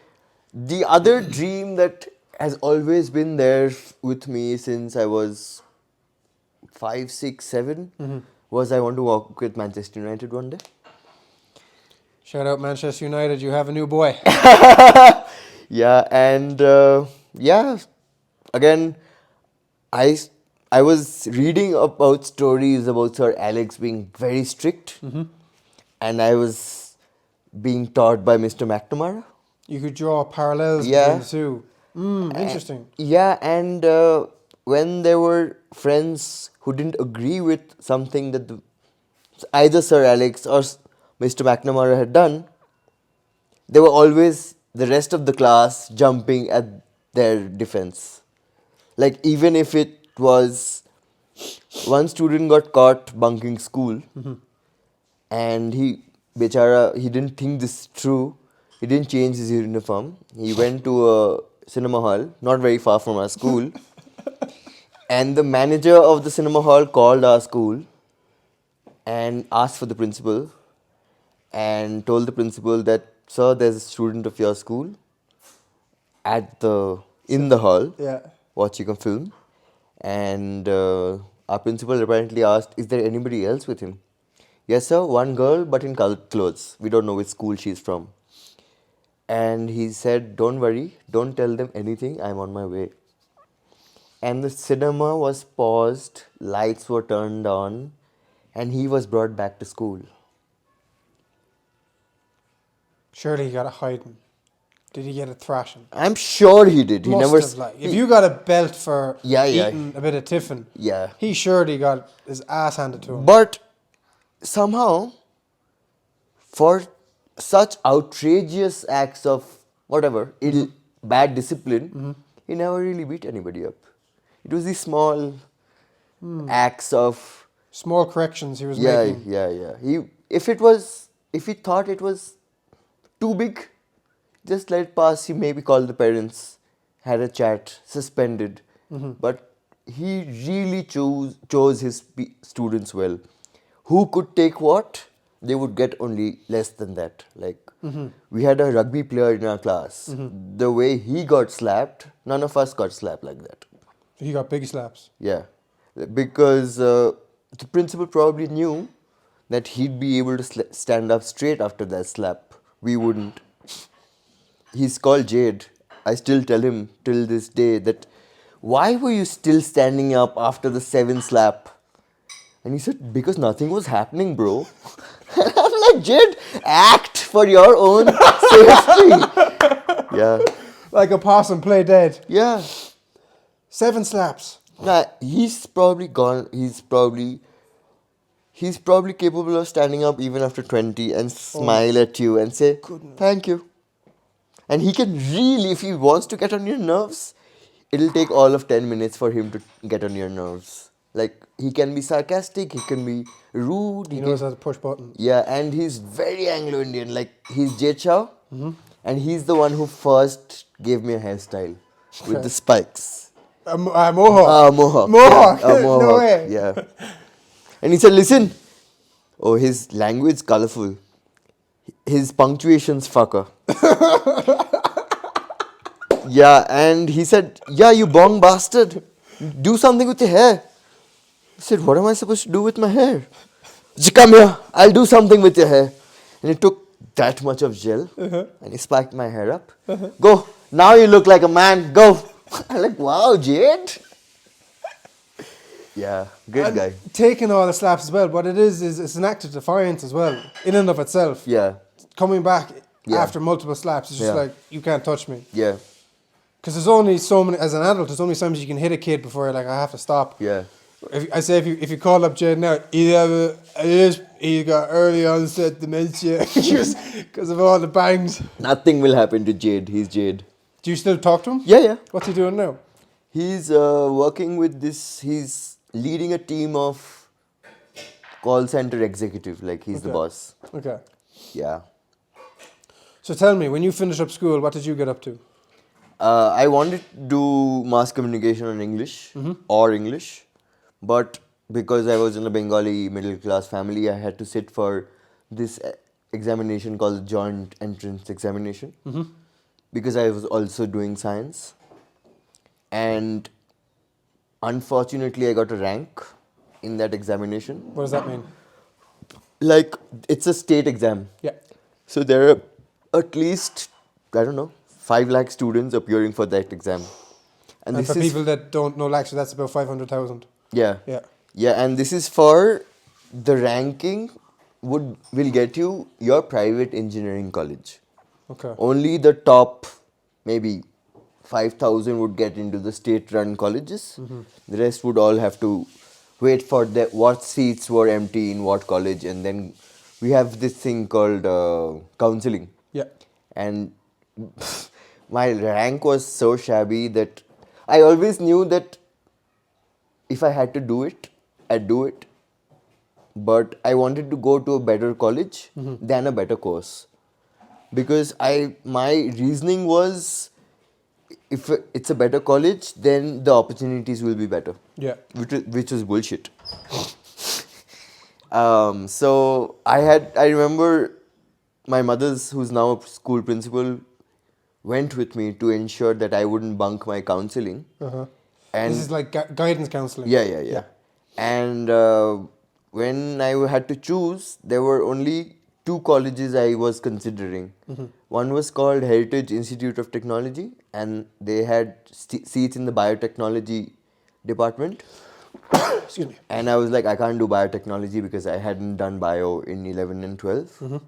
The other dream that has always been there with me since I was 5, 6, 7 was I want to work with Manchester United one day. Shout out Manchester United, you have a new boy. Yeah, and again, I was reading about stories about Sir Alex being very strict, and I was being taught by Mr. McNamara. You could draw parallels between the two. Interesting. And when there were friends who didn't agree with something that either Sir Alex or Mr. McNamara had done, they were always the rest of the class jumping at their defense. Like, even if it was one student got caught bunking school, and he didn't think this true. He didn't change his uniform. He went to a cinema hall, not very far from our school. And the manager of the cinema hall called our school and asked for the principal and told the principal that, sir, there's a student of your school in the hall watching a film. And our principal apparently asked, is there anybody else with him? Yes, sir, one girl, but in colored clothes. We don't know which school she's from. And he said, don't worry, don't tell them anything, I'm on my way. And the cinema was paused, lights were turned on, and he was brought back to school. Surely he got a hiding. Did he get a thrashing? I'm sure he did. He Must never. have, like, if you got a belt for eating a bit of tiffin, he surely got his ass handed to him. But somehow, for such outrageous acts of whatever, bad discipline, he never really beat anybody up. It was these small acts of... Small corrections he was making. Yeah. If he thought it was too big, just let it pass. He maybe called the parents, had a chat, suspended. But he really chose his students well. Who could take what? They would get only less than that. Like, we had a rugby player in our class. The way he got slapped, none of us got slapped like that. He got big slaps. Yeah. Because the principal probably knew that he'd be able to stand up straight after that slap. We wouldn't. He's called Jade. I still tell him till this day that, why were you still standing up after the 7th slap? And he said, because nothing was happening, bro. And I'm like, Jade, act for your own safety. Yeah. Like a possum, play dead. Yeah. 7 slaps. Nah, he's probably gone. He's probably capable of standing up even after 20 and smile at you and say, thank you. And he can really, if he wants to get on your nerves, it'll take all of 10 minutes for him to get on your nerves. Like, he can be sarcastic, he can be rude. He knows how to push buttons. Yeah, and he's very Anglo-Indian. Like, he's Jade Chow, and he's the one who first gave me a hairstyle with the spikes. A mohawk. Mohawk. Mohawk. Yeah, a mohawk. No way. Yeah. And he said, listen. Oh, his language colourful. His punctuation's fucker. Yeah, and he said, yeah, you bong bastard. Do something with your hair. I said, what am I supposed to do with my hair? He said, come here, I'll do something with your hair. And he took that much of gel and he spiked my hair up. Go, now you look like a man, go. I'm like, wow, Jade. Yeah, good guy. Taking all the slaps as well, what it is it's an act of defiance as well, in and of itself. Yeah. Coming back after multiple slaps, it's just like, you can't touch me. Yeah. Because there's only so many, as an adult, there's only so much you can hit a kid before you're like, I have to stop. Yeah. If you call up Jade now, he got early onset dementia because of all the bangs. Nothing will happen to Jade. He's Jade. Do you still talk to him? Yeah. What's he doing now? He's working with this. He's leading a team of call center executive. Like, he's the boss. Okay. Yeah. So tell me, when you finished up school, what did you get up to? I wanted to do mass communication on English or English, but because I was in a Bengali middle class family, I had to sit for this examination called joint entrance examination because I was also doing science. And unfortunately, I got a rank in that examination. What does that mean? Like, it's a state exam. Yeah. So there are at least, I don't know, 5 lakh students appearing for that exam. And this for is, people that don't know lecture, that's about 500,000. yeah. Yeah. Yeah, and this is for the ranking will get you your private engineering college. Okay. Only the top maybe 5,000 would get into the state run colleges. The rest would all have to wait for what seats were empty in what college, and then we have this thing called counseling. Yeah. And my rank was so shabby that I always knew that if I had to do it, I'd do it. But I wanted to go to a better college than a better course. Because my reasoning was, if it's a better college, then the opportunities will be better. Yeah. Which was bullshit. So I remember my mother's, who's now a school principal, went with me to ensure that I wouldn't bunk my counseling. And This is like guidance counselling. yeah. And when I had to choose, there were only 2 colleges I was considering. One was called Heritage Institute of Technology, and they had seats in the biotechnology department. Excuse me. And I was like, I can't do biotechnology because I hadn't done bio in 11 and 12.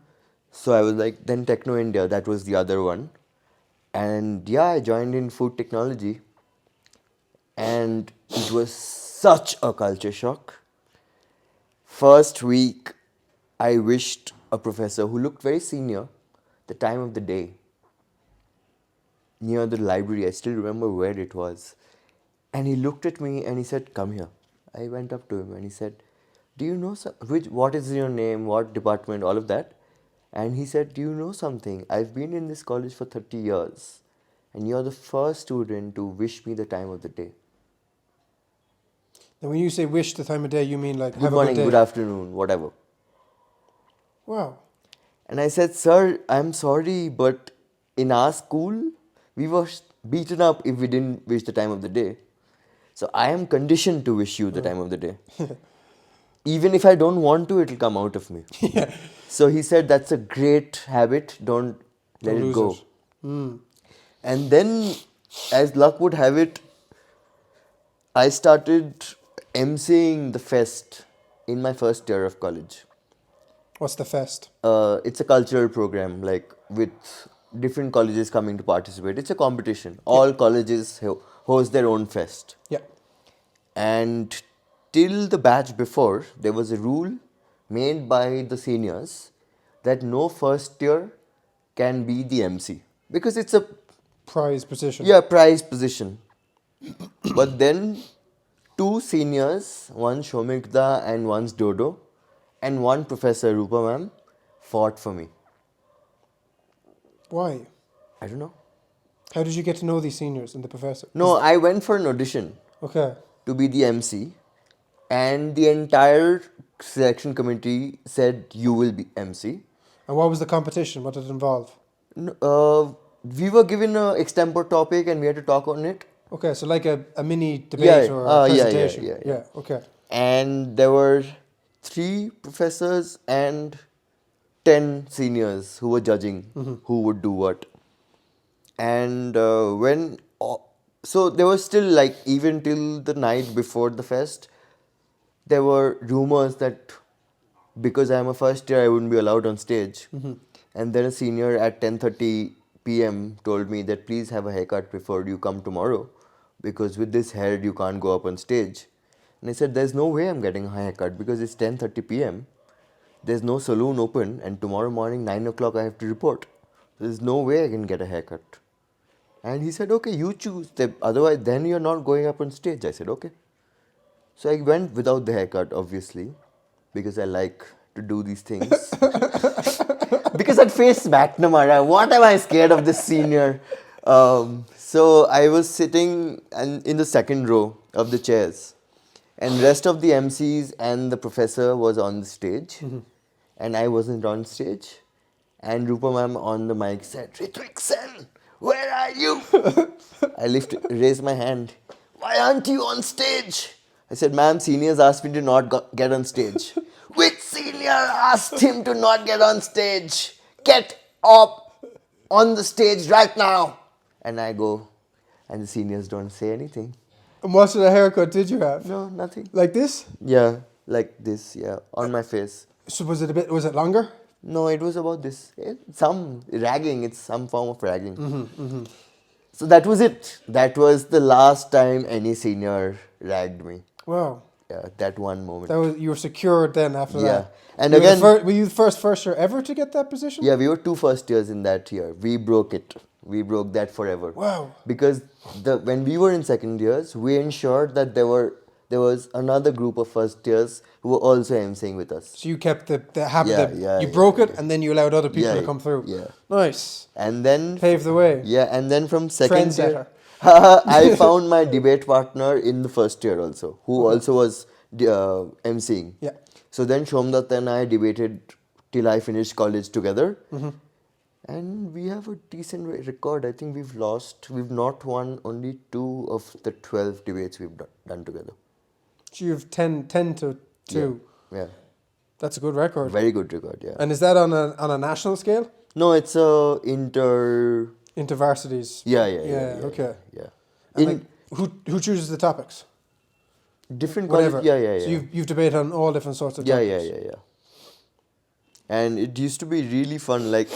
So I was like, then Techno India, that was the other one. And yeah, I joined in food technology. And it was such a culture shock. First week, I wished a professor who looked very senior the time of the day near the library. I still remember where it was. And he looked at me and he said, come here. I went up to him and he said, do you know what is your name, what department, all of that? And he said, do you know something? I've been in this college for 30 years and you're the first student to wish me the time of the day. And when you say wish the time of day, you mean like Good have morning, a good day? good afternoon, whatever. Wow. And I said, sir, I'm sorry, but in our school, we were beaten up if we didn't wish the time of the day. So I am conditioned to wish you the time of the day. Even if I don't want to, it'll come out of me. So he said, that's a great habit, don't let it lose go. it. And then, as luck would have it, I started emceeing the fest in my first year of college. What's the fest? It's a cultural program, like with different colleges coming to participate. It's a competition. All colleges host their own fest. Yeah. And till the batch before, there was a rule made by the seniors that no first year can be the MC. Because it's a Prize position. prized position. But then 2 seniors, one Shomikda and one's Dodo, and one Professor Rupa ma'am fought for me. Why? I don't know. How did you get to know these seniors and the professor? No, I went for an audition Okay. to be the MC, and the entire selection committee said you will be MC. And what was the competition? What did it involve? We were given an extempore topic and we had to talk on it. Okay, so like a mini debate or a presentation. Yeah. Okay. And there were 3 professors and 10 seniors who were judging who would do what. And so there was still, like, even till the night before the fest, there were rumors that because I'm a first year, I wouldn't be allowed on stage. And then a senior at 10:30 p.m. told me that please have a haircut before you come tomorrow, because with this hair you can't go up on stage. And I said, there's no way I'm getting a haircut because it's 10:30 p.m. There's no saloon open, and tomorrow morning 9 o'clock I have to report. There's no way I can get a haircut. And he said, okay, you choose. Otherwise, then you're not going up on stage. I said, okay. So I went without the haircut, obviously, because I like to do these things. Because I'd faced McNamara. What am I scared of this senior? So I was sitting in the second row of the chairs, and rest of the MCs and the professor was on the stage, and I wasn't on stage. And Rupa ma'am on the mic said, "Ritwik Sen, where are you?" I raised my hand. "Why aren't you on stage?" I said, "Ma'am, seniors asked me to not get on stage." "Which senior asked him to not get on stage? Get up on the stage right now." And I go, and the seniors don't say anything. And what sort of haircut did you have? No, nothing. Like this? Yeah, like this, yeah, on my face. So was it longer? No, it was about this. Some ragging, it's some form of ragging. So that was it. That was the last time any senior ragged me. Wow. Yeah, that one moment. You were secured then after Yeah. that. And were again, were you the first year ever to get that position? yeah, we were 2 first years in that year. We broke it. We broke that forever. Wow. Because when we were in second years, we ensured that there was another group of first years who were also emceeing with us. So you kept the habit Yeah, that yeah, you yeah, broke it yeah. and then you allowed other people Yeah, to come through. yeah. Nice. And then Paved the way. Yeah, and then from second Trendsetter. year, I found my debate partner in the first year also, who also was emceeing. Yeah. So then Shomdat and I debated till I finished college together. And we have a decent record. I think we've not won only 2 of the 12 debates we've done together. So you have 10 to 2. Yeah. That's a good record. Very good record, yeah. And is that on a national scale? No, it's a Intervarsities. Yeah, Okay. Yeah. And like, who chooses the topics? Different Whatever. college, yeah. So you've debated on all different sorts of Yeah. topics. And it used to be really fun. Like,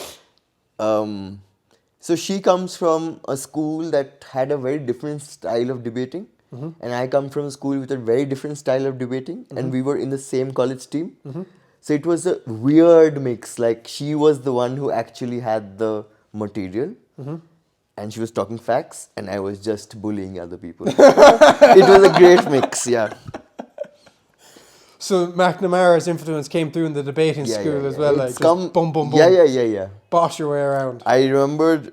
so she comes from a school that had a very different style of debating, and I come from a school with a very different style of debating, and we were in the same college team. So it was a weird mix. Like, she was the one who actually had the material, and she was talking facts, and I was just bullying other people. It was a great mix, yeah. So McNamara's influence came through in the debating school as well. It's Like just boom, boom, boom. Yeah. Boss your way around. I remembered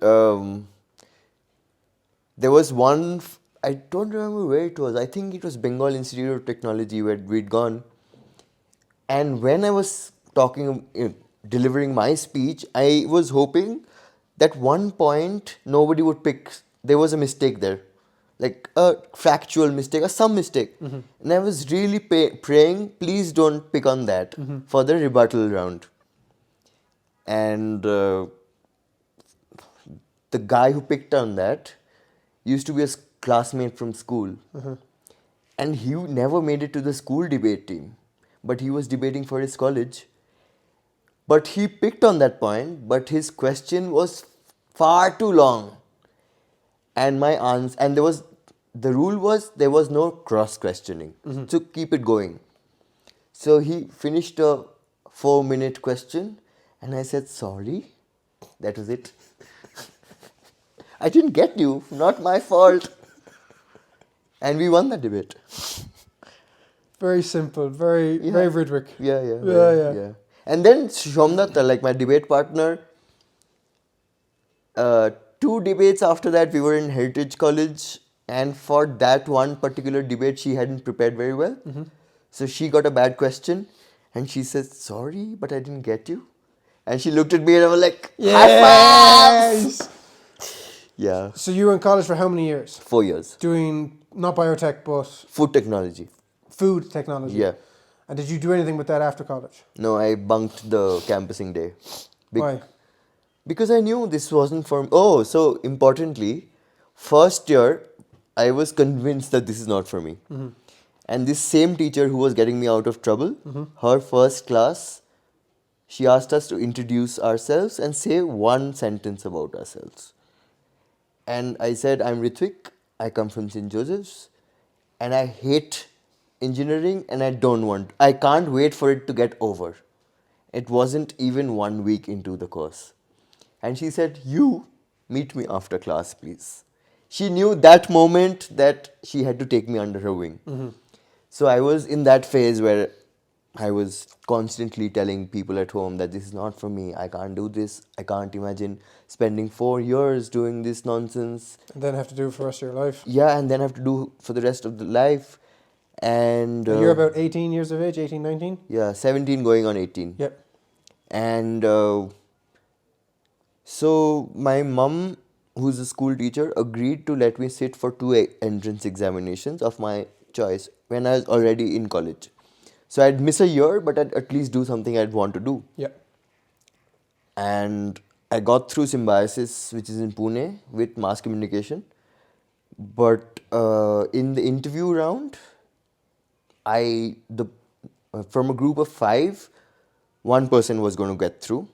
there was one, I don't remember where it was. I think it was Bengal Institute of Technology where we'd gone. And when I was delivering my speech, I was hoping that one point nobody would pick. There was a mistake there, like a factual mistake or some mistake. And I was really praying, please don't pick on that for the rebuttal round. And the guy who picked on that used to be a classmate from school. And he never made it to the school debate team, but he was debating for his college. But he picked on that point, but his question was far too long. And my answer, and the rule was there was no cross questioning to keep it going. So he finished a 4-minute question, and I said, "Sorry." That was it. I didn't get you, not my fault. And we won that debate. Very simple, very Ritwik. Yeah. And then Shomnath, like my debate partner, 2 debates after that, we were in Heritage College, and for that one particular debate, she hadn't prepared very well. So she got a bad question, and she said, "Sorry, but I didn't get you." And she looked at me, and I was like, "High fives!" Yeah. So you were in college for how many years? 4 years. Doing not biotech, but Food technology. food technology. Yeah. And did you do anything with that after college? No, I bunked the campusing day. Why? Because I knew this wasn't for me. Oh, so importantly, first year, I was convinced that this is not for me. And this same teacher who was getting me out of trouble, her first class, she asked us to introduce ourselves and say one sentence about ourselves. And I said, "I'm Ritwik, I come from St. Joseph's, and I hate engineering and I can't wait for it to get over." It wasn't even 1 week into the course. And she said, "You meet me after class, please." She knew that moment that she had to take me under her wing. So I was in that phase where I was constantly telling people at home that this is not for me. I can't do this. I can't imagine spending 4 years doing this nonsense. And then have to do it for the rest of your life. Yeah, and then have to do for the rest of the life. And And you're about 18 years of age, 18, 19? yeah, 17 going on 18. Yep. And so my mum, who's a school teacher, agreed to let me sit for two entrance examinations of my choice when I was already in college. So I'd miss a year, but I'd at least do something I'd want to do. Yep. And I got through Symbiosis, which is in Pune, with mass communication. But in the interview round, from a group of 5, one person was going to get through.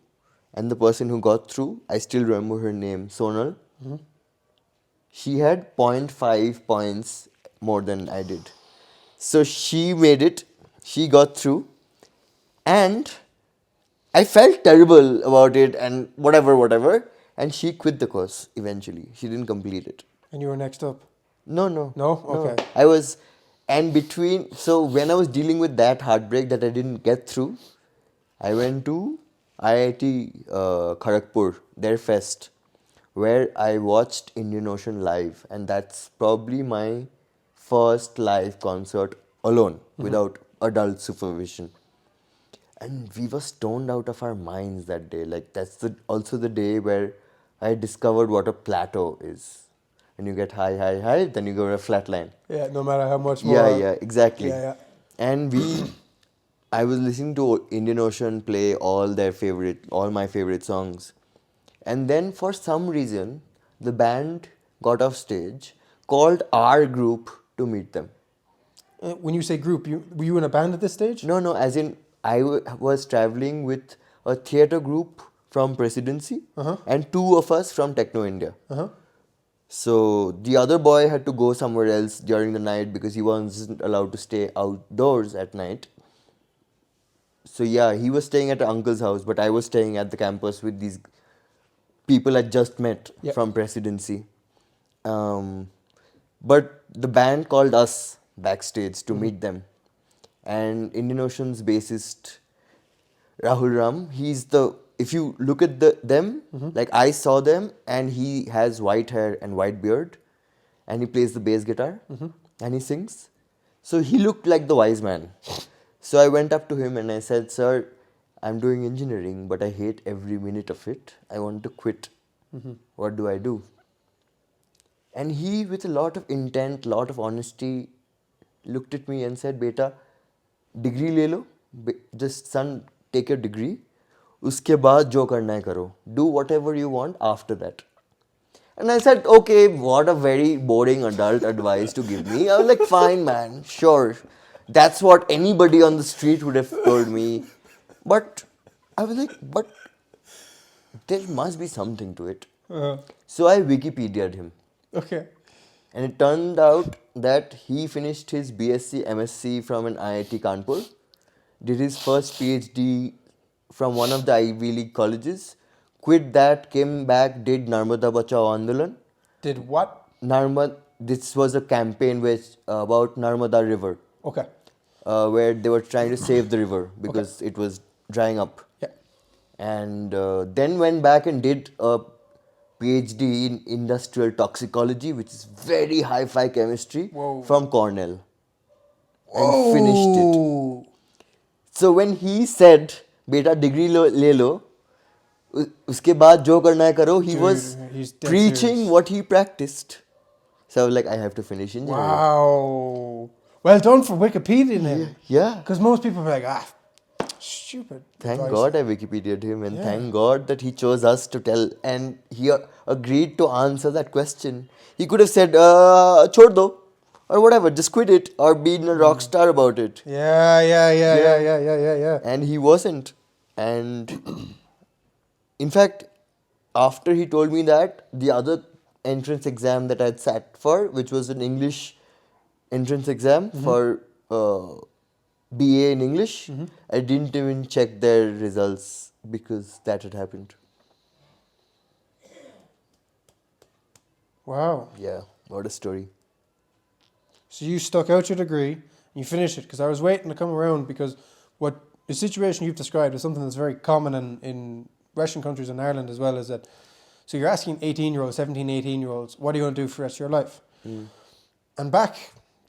And the person who got through, I still remember her name, Sonal. She had zero 0.5 points more than I did. So she made it, she got through, and I felt terrible about it and whatever. And she quit the course eventually. She didn't complete it. And you were next up? No. No? Okay. I was, and between, so when I was dealing with that heartbreak that I didn't get through, I went to IIT Kharagpur, their fest, where I watched Indian Ocean live, and that's probably my first live concert alone, without adult supervision. And we were stoned out of our minds that day. Like that's also the day where I discovered what a plateau is. When you get high, then you go to a flat line. Yeah, no matter how much more. Yeah, exactly. Yeah. And I was listening to Indian Ocean play all my favorite songs. And then for some reason, the band got off stage, called our group to meet them. When you say group, were you in a band at this stage? No, as in I was traveling with a theatre group from Presidency and 2 of us from Techno India. So the other boy had to go somewhere else during the night because he wasn't allowed to stay outdoors at night. So yeah, he was staying at an uncle's house, but I was staying at the campus with these people I just met from Presidency. But the band called us backstage to meet them. And Indian Ocean's bassist, Rahul Ram, if you look at them, like I saw them, and he has white hair and white beard, and he plays the bass guitar, and he sings. So he looked like the wise man. So I went up to him and I said, "Sir, I'm doing engineering, but I hate every minute of it. I want to quit. What do I do?" And he, with a lot of intent, lot of honesty, looked at me and said, "Beta, degree ले लो, just son, take your degree. उसके बाद जो करना है करो. Do whatever you want after that." And I said, "Okay, what a very boring adult advice to give me." I was like, "Fine, man, sure." That's what anybody on the street would have told me. But I was like, but there must be something to it. So I Wikipedia'd him. Okay. And it turned out that he finished his BSc, MSc from an IIT Kanpur, did his first PhD from one of the Ivy League colleges, quit that, came back, did Narmada Bachao Andolan. Did what? This was a campaign about Narmada River. Okay. Where they were trying to save the river because it was drying up. Yeah. And then went back and did a PhD in industrial toxicology, which is very hi-fi chemistry, from Cornell. And finished it. So when he said, "Beta, degree le lo, uske baad jo karna hai karo," he was preaching what he practiced. So I was like, I have to finish engineering. Wow. Well done for Wikipedia then. Yeah. Because most people are like, stupid. Thank advice. God I Wikipedia'd him, and thank God that he chose us to tell, and he agreed to answer that question. He could have said, chhod do, or whatever, just quit it, or been a rock star about it. Yeah. And he wasn't. And in fact, after he told me that, the other entrance exam that I'd sat for, which was an English entrance exam for BA in English, I didn't even check their results because that had happened. Wow. Yeah, what a story. So you stuck out your degree, and you finished it, because I was waiting to come around, because what the situation you've described is something that's very common in Western countries and Ireland as well, is that, so you're asking 18-year-olds, 17, 18-year-olds, what are you going to do for the rest of your life? And back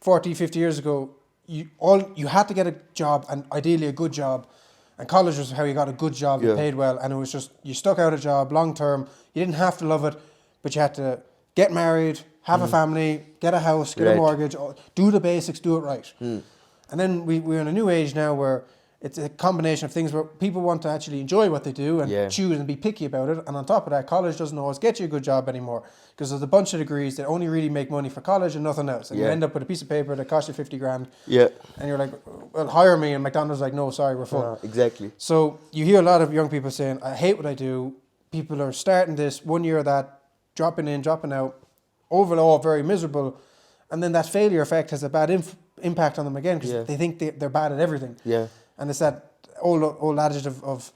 40, 50 years ago, you had to get a job, and ideally a good job. And college was how you got a good job that paid well, and it was just, you stuck out a job long term. You didn't have to love it, but you had to get married, have a family, get a house, get a mortgage, do the basics, do it right. And then we're in a new age now where it's a combination of things where people want to actually enjoy what they do and choose and be picky about it. And on top of that, college doesn't always get you a good job anymore, because there's a bunch of degrees that only really make money for college and nothing else. And you end up with a piece of paper that costs you 50 grand. Yeah. And you're like, well, hire me. And McDonald's like, no, sorry, we're full. Exactly. So you hear a lot of young people saying, I hate what I do. People are starting this, 1 year of that, dropping in, dropping out, overall very miserable. And then that failure effect has a bad impact on them again, because they think they're bad at everything. Yeah. And it's that old adage of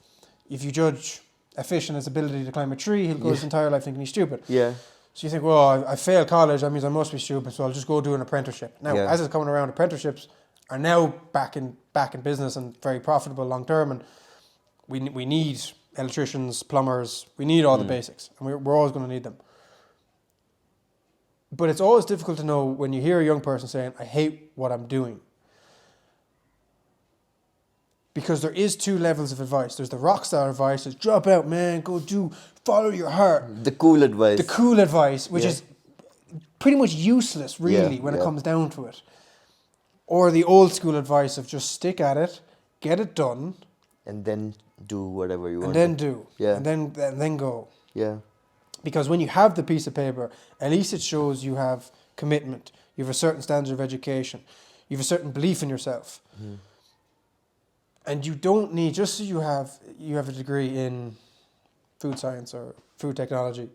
if you judge a fish and its ability to climb a tree, he'll go his entire life thinking he's stupid. Yeah. So you think, well, I failed college, that means I must be stupid, so I'll just go do an apprenticeship. Now, as it's coming around, apprenticeships are now back in business and very profitable long term, and we need electricians, plumbers, we need all the basics, and we're always going to need them. But it's always difficult to know when you hear a young person saying, I hate what I'm doing. Because there is two levels of advice. There's the rock star advice, there's drop out, man, go follow your heart. The cool advice. The cool advice, which is pretty much useless, really, when it comes down to it. Or the old school advice of just stick at it, get it done. And then do whatever you want. And then do. Yeah. And then go. Yeah. Because when you have the piece of paper, at least it shows you have commitment. You have a certain standard of education. You have a certain belief in yourself. And you don't need, just so you have a degree in food science or food technology,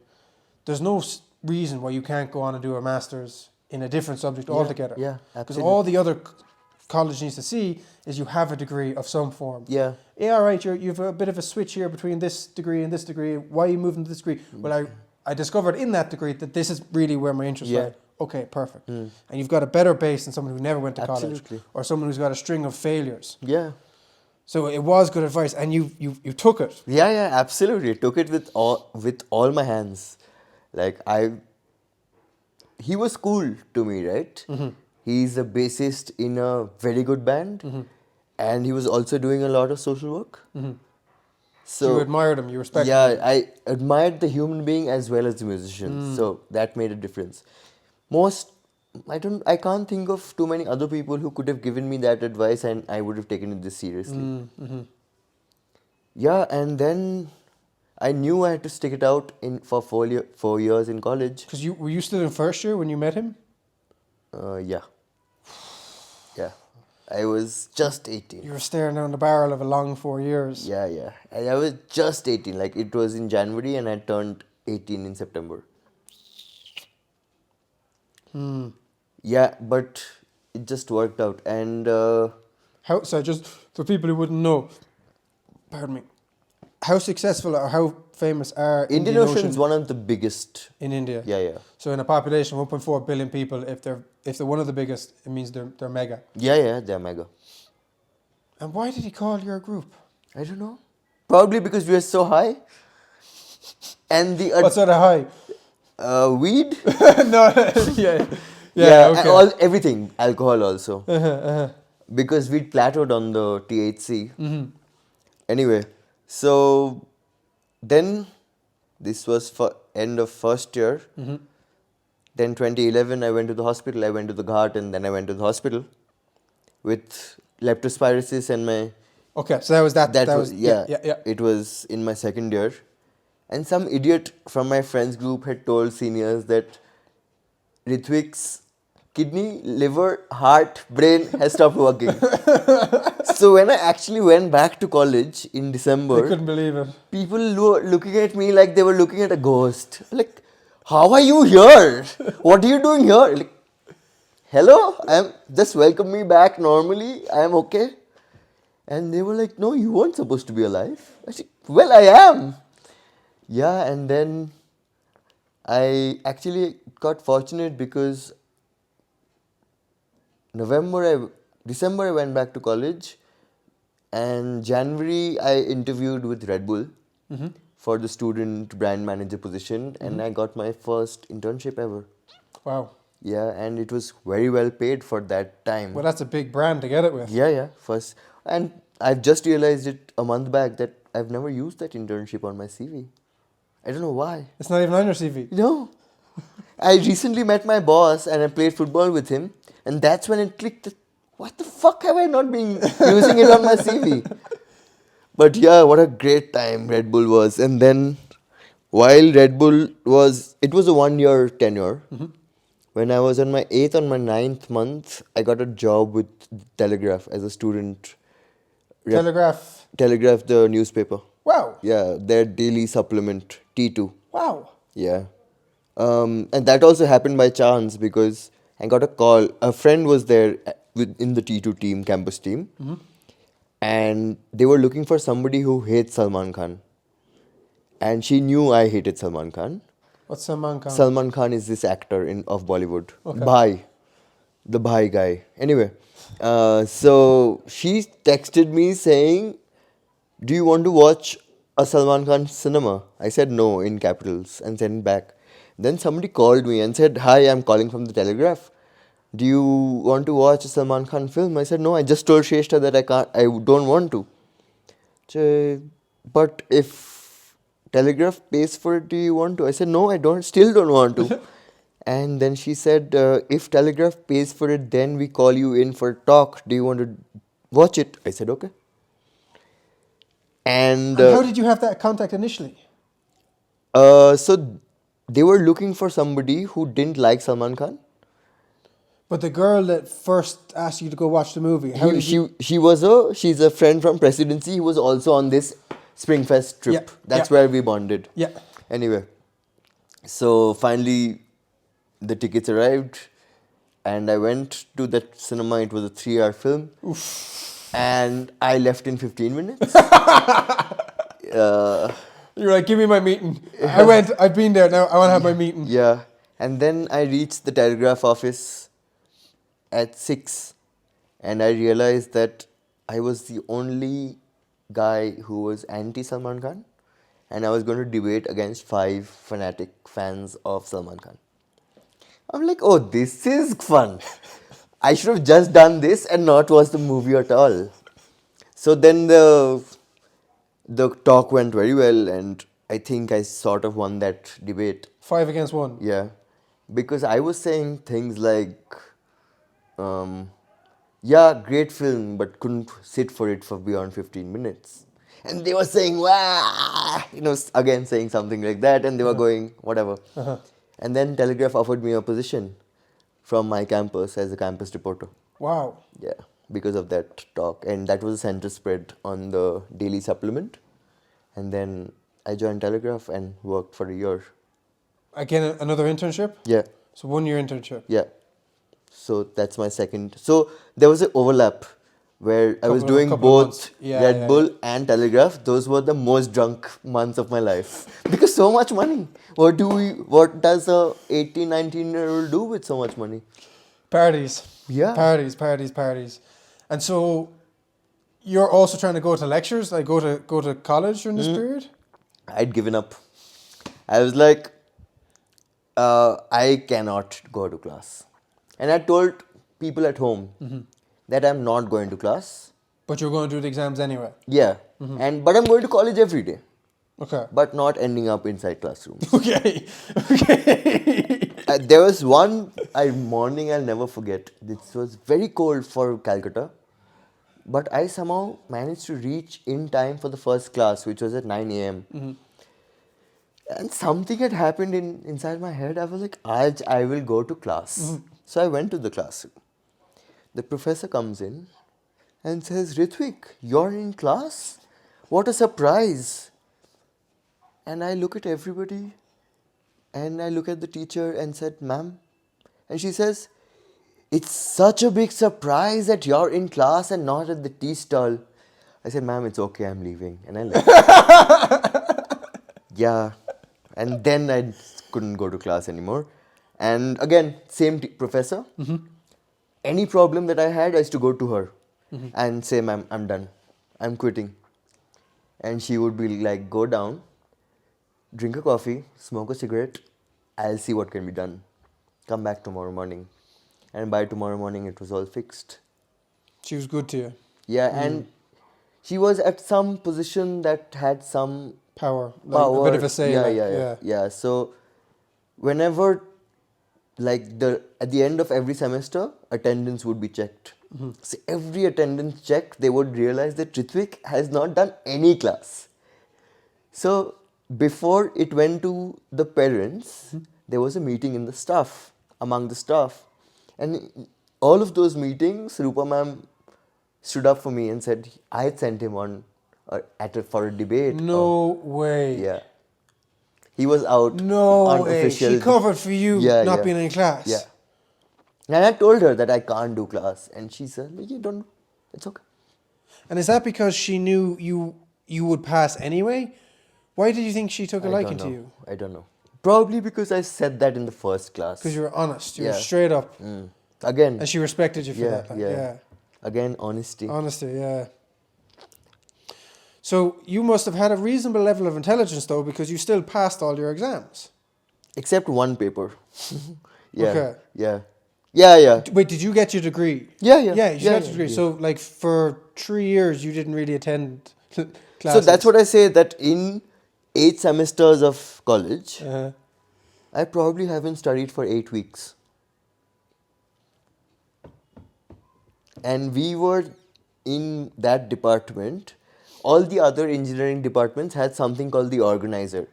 there's no reason why you can't go on and do a master's in a different subject altogether. Yeah, absolutely. Because all the other college needs to see is you have a degree of some form. Yeah. Yeah, all right, you've a bit of a switch here between this degree and this degree. Why are you moving to this degree? Well, I discovered in that degree that this is really where my interests lie. Okay, perfect. And you've got a better base than someone who never went to college. Or someone who's got a string of failures. Yeah. So it was good advice, and you took it. Yeah, absolutely. Took it with all my hands. Like he was cool to me, right? He's a bassist in a very good band, and he was also doing a lot of social work. So you admired him, you respected him. Yeah, I admired the human being as well as the musician. So that made a difference. I can't think of too many other people who could have given me that advice and I would have taken it this seriously. Yeah, and then I knew I had to stick it out for 4 years in college. Because were you still in first year when you met him? Yeah. Yeah. I was just 18. You were staring down the barrel of a long 4 years. Yeah. I was just 18. Like, it was in January and I turned 18 in September. Yeah, but it just worked out. And So just for people who wouldn't know, pardon me, how successful or how famous are Indian Ocean is one of the biggest in India? Yeah. So in a population of 1.4 billion people, if they're one of the biggest, it means they're mega. Yeah, they're mega. And why did he call your group? I don't know. Probably because we are so high. And what sort of high? Weed. No, yeah, okay. Everything, alcohol also. Because we'd plateaued on the THC. Anyway, so then this was for end of first year. Then 2011, I went to the hospital. I went to the Ghat and then I went to the hospital with leptospirosis and my... Okay, so that was that. Yeah. It was in my second year. And some idiot from my friends group had told seniors that Ritwik's kidney, liver, heart, brain has stopped working. So when I actually went back to college in December, I couldn't believe it. People were looking at me like they were looking at a ghost. Like, how are you here? What are you doing here? Like, hello, just welcome me back normally. I am okay. And they were like, no, you weren't supposed to be alive. I said, well, I am. Yeah, and then I actually got fortunate because December I went back to college And January, I interviewed with Red Bull for the student brand manager position, and I got my first internship ever. Wow. Yeah, and it was very well paid for that time. Well, that's a big brand to get it with. Yeah, first. And I've just realized it a month back that I've never used that internship on my CV. I don't know why. It's not even on your CV. No. I recently met my boss and I played football with him, and that's when it clicked that, what the fuck have I not been using it on my CV? But yeah, what a great time Red Bull was. And then while Red Bull was, it was a 1 year tenure. When I was on my 8th or my 9th month, I got a job with Telegraph as a student. Telegraph. Telegraph, the newspaper. Wow. Yeah, their daily supplement, T2. Wow. Yeah. And that also happened by chance because I got a call. A friend was there in the T2 team, campus team. And they were looking for somebody who hates Salman Khan. And she knew I hated Salman Khan. What's Salman Khan? Salman Khan is this actor of Bollywood. Okay. Bhai. The Bhai guy. Anyway, so she texted me saying, do you want to watch a Salman Khan cinema? I said no in capitals and sent back. Then somebody called me and said, hi, I'm calling from the Telegraph. Do you want to watch a Salman Khan film? I said, no, I just told Shrestha that I don't want to. But if Telegraph pays for it, do you want to? I said, no, still don't want to. And then she said, if Telegraph pays for it, then we call you in for a talk. Do you want to watch it? I said, okay. And how did you have that contact initially? so they were looking for somebody who didn't like Salman Khan. But the girl that first asked you to go watch the movie, how did you... She's a friend from Presidency. He was also on this Springfest trip. Yeah, That's yeah. where we bonded. Yeah. Anyway, so finally the tickets arrived and I went to that cinema. It was a 3-hour film. Oof. And I left in 15 minutes. You're like, give me my meeting. I've been there now. I want to have my meeting. Yeah. And then I reached the Telegraph office at 6 and I realized that I was the only guy who was anti-Salman Khan and I was going to debate against 5 fanatic fans of Salman Khan. I'm like, oh, this is fun. I should have just done this and not watched the movie at all. So then the talk went very well and I think I sort of won that debate. 5 against 1. Yeah. Because I was saying things like, yeah, great film, but couldn't sit for it for beyond 15 minutes. And they were saying, wah, again saying something like that, and they were going, whatever. And then Telegraph offered me a position from my campus as a campus reporter. Wow. Yeah, because of that talk. And that was a center spread on the daily supplement. And then I joined Telegraph and worked for a year. Again, another internship? Yeah. So 1-year internship. Yeah. So that's my second. So there was an overlap where I was doing both Red Bull and Telegraph. Those were the most drunk months of my life because so much money. What does a 18, 19-year-old do with so much money? Parties. Yeah. Parties. And so you're also trying to go to lectures, like go to college during this period? I'd given up. I was like, I cannot go to class. And I told people at home that I'm not going to class. But you're going to do the exams anyway? Yeah. But I'm going to college every day. Okay. But not ending up inside classrooms. Okay. There was one morning I'll never forget. This was very cold for Calcutta. But I somehow managed to reach in time for the first class, which was at 9 a.m. And something had happened inside my head. I was like, I will go to class. So I went to the classroom. The professor comes in and says, Ritwik, you're in class? What a surprise. And I look at everybody and I look at the teacher and said, ma'am. And she says, it's such a big surprise that you're in class and not at the tea stall. I said, ma'am, it's okay, I'm leaving. And I left. Yeah. And then I couldn't go to class anymore. And again, same professor. Any problem that I had, I used to go to her and say, ma'am, I'm done. I'm quitting. And she would be like, go down, drink a coffee, smoke a cigarette, I'll see what can be done. Come back tomorrow morning. And by tomorrow morning, it was all fixed. She was good to you. Yeah, and she was at some position that had some Power. Like power. a bit of a say. Yeah. So whenever, like at the end of every semester, attendance would be checked. So every attendance check, they would realize that Ritwik has not done any class. So before it went to the parents, there was a meeting in the staff, among the staff. And all of those meetings, Rupa ma'am stood up for me and said, I had sent him on for a debate. No way. Yeah. He was out No on way. official. She covered for you not being in class. Yeah. And I told her that I can't do class. And she said, you don't, it's okay. And is that because she knew you would pass anyway? Why did you think she took a liking to you? I don't know. Probably because I said that in the first class. Because you were honest. You were straight up. Again. And she respected you for that. Like, Again, honesty. Honesty, yeah. So you must have had a reasonable level of intelligence, though, because you still passed all your exams. Except one paper. Okay. Yeah. Wait, did you get your degree? Yeah. Yeah, you got your degree. Yeah. So, like, for 3 years, you didn't really attend classes. So that's what I say, that in 8 semesters of college, I probably haven't studied for 8 weeks. And we were in that department. All the other engineering departments had something called the organizer,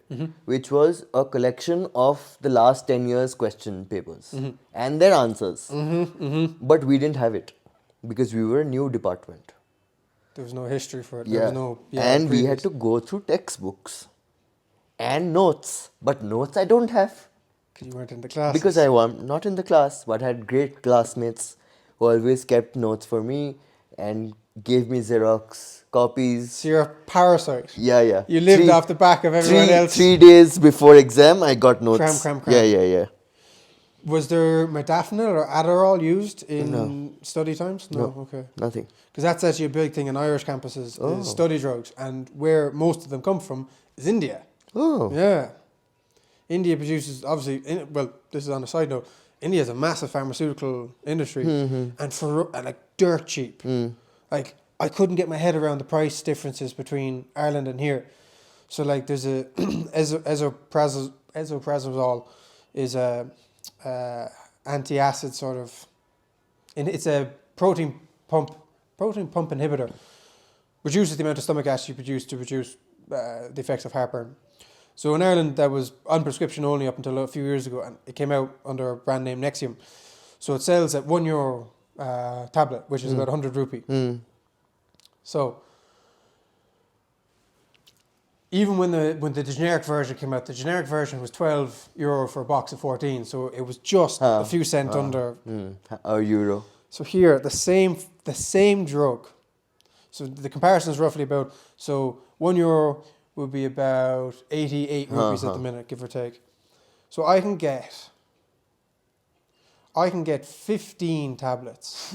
which was a collection of the last 10 years question papers and their answers. But we didn't have it because we were a new department. There was no history for it. Yeah. There was no, and we had to go through textbooks and notes. But notes I don't have. Because you weren't in the class. Because I was not in the class, but I had great classmates who always kept notes for me and gave me Xerox copies. So you're a parasite. Yeah. You lived off the back of everyone else. 3 days before exam, I got notes. Cram. Yeah. Was there modafinil or Adderall used in study times? No. Okay. Nothing. Because that's actually a big thing in Irish campuses, is study drugs. And where most of them come from is India. Oh. Yeah. India produces, obviously, well, this is on a side note, India is a massive pharmaceutical industry. And like dirt cheap. Like, I couldn't get my head around the price differences between Ireland and here. So, like, there's a esomeprazole is a anti-acid sort of, and it's a protein pump inhibitor. Reduces the amount of stomach acid you produce to reduce the effects of heartburn. So in Ireland, that was on prescription only up until a few years ago, and it came out under a brand name Nexium. So it sells at €1 tablet, which is about 100 rupee. So even when the generic version came out, the generic version was €12 for a box of 14. So it was just a few cents under A euro. So here, the same drug. So the comparison is roughly about, so €1 would be about 88 rupees at the minute, give or take. So I can get 15 tablets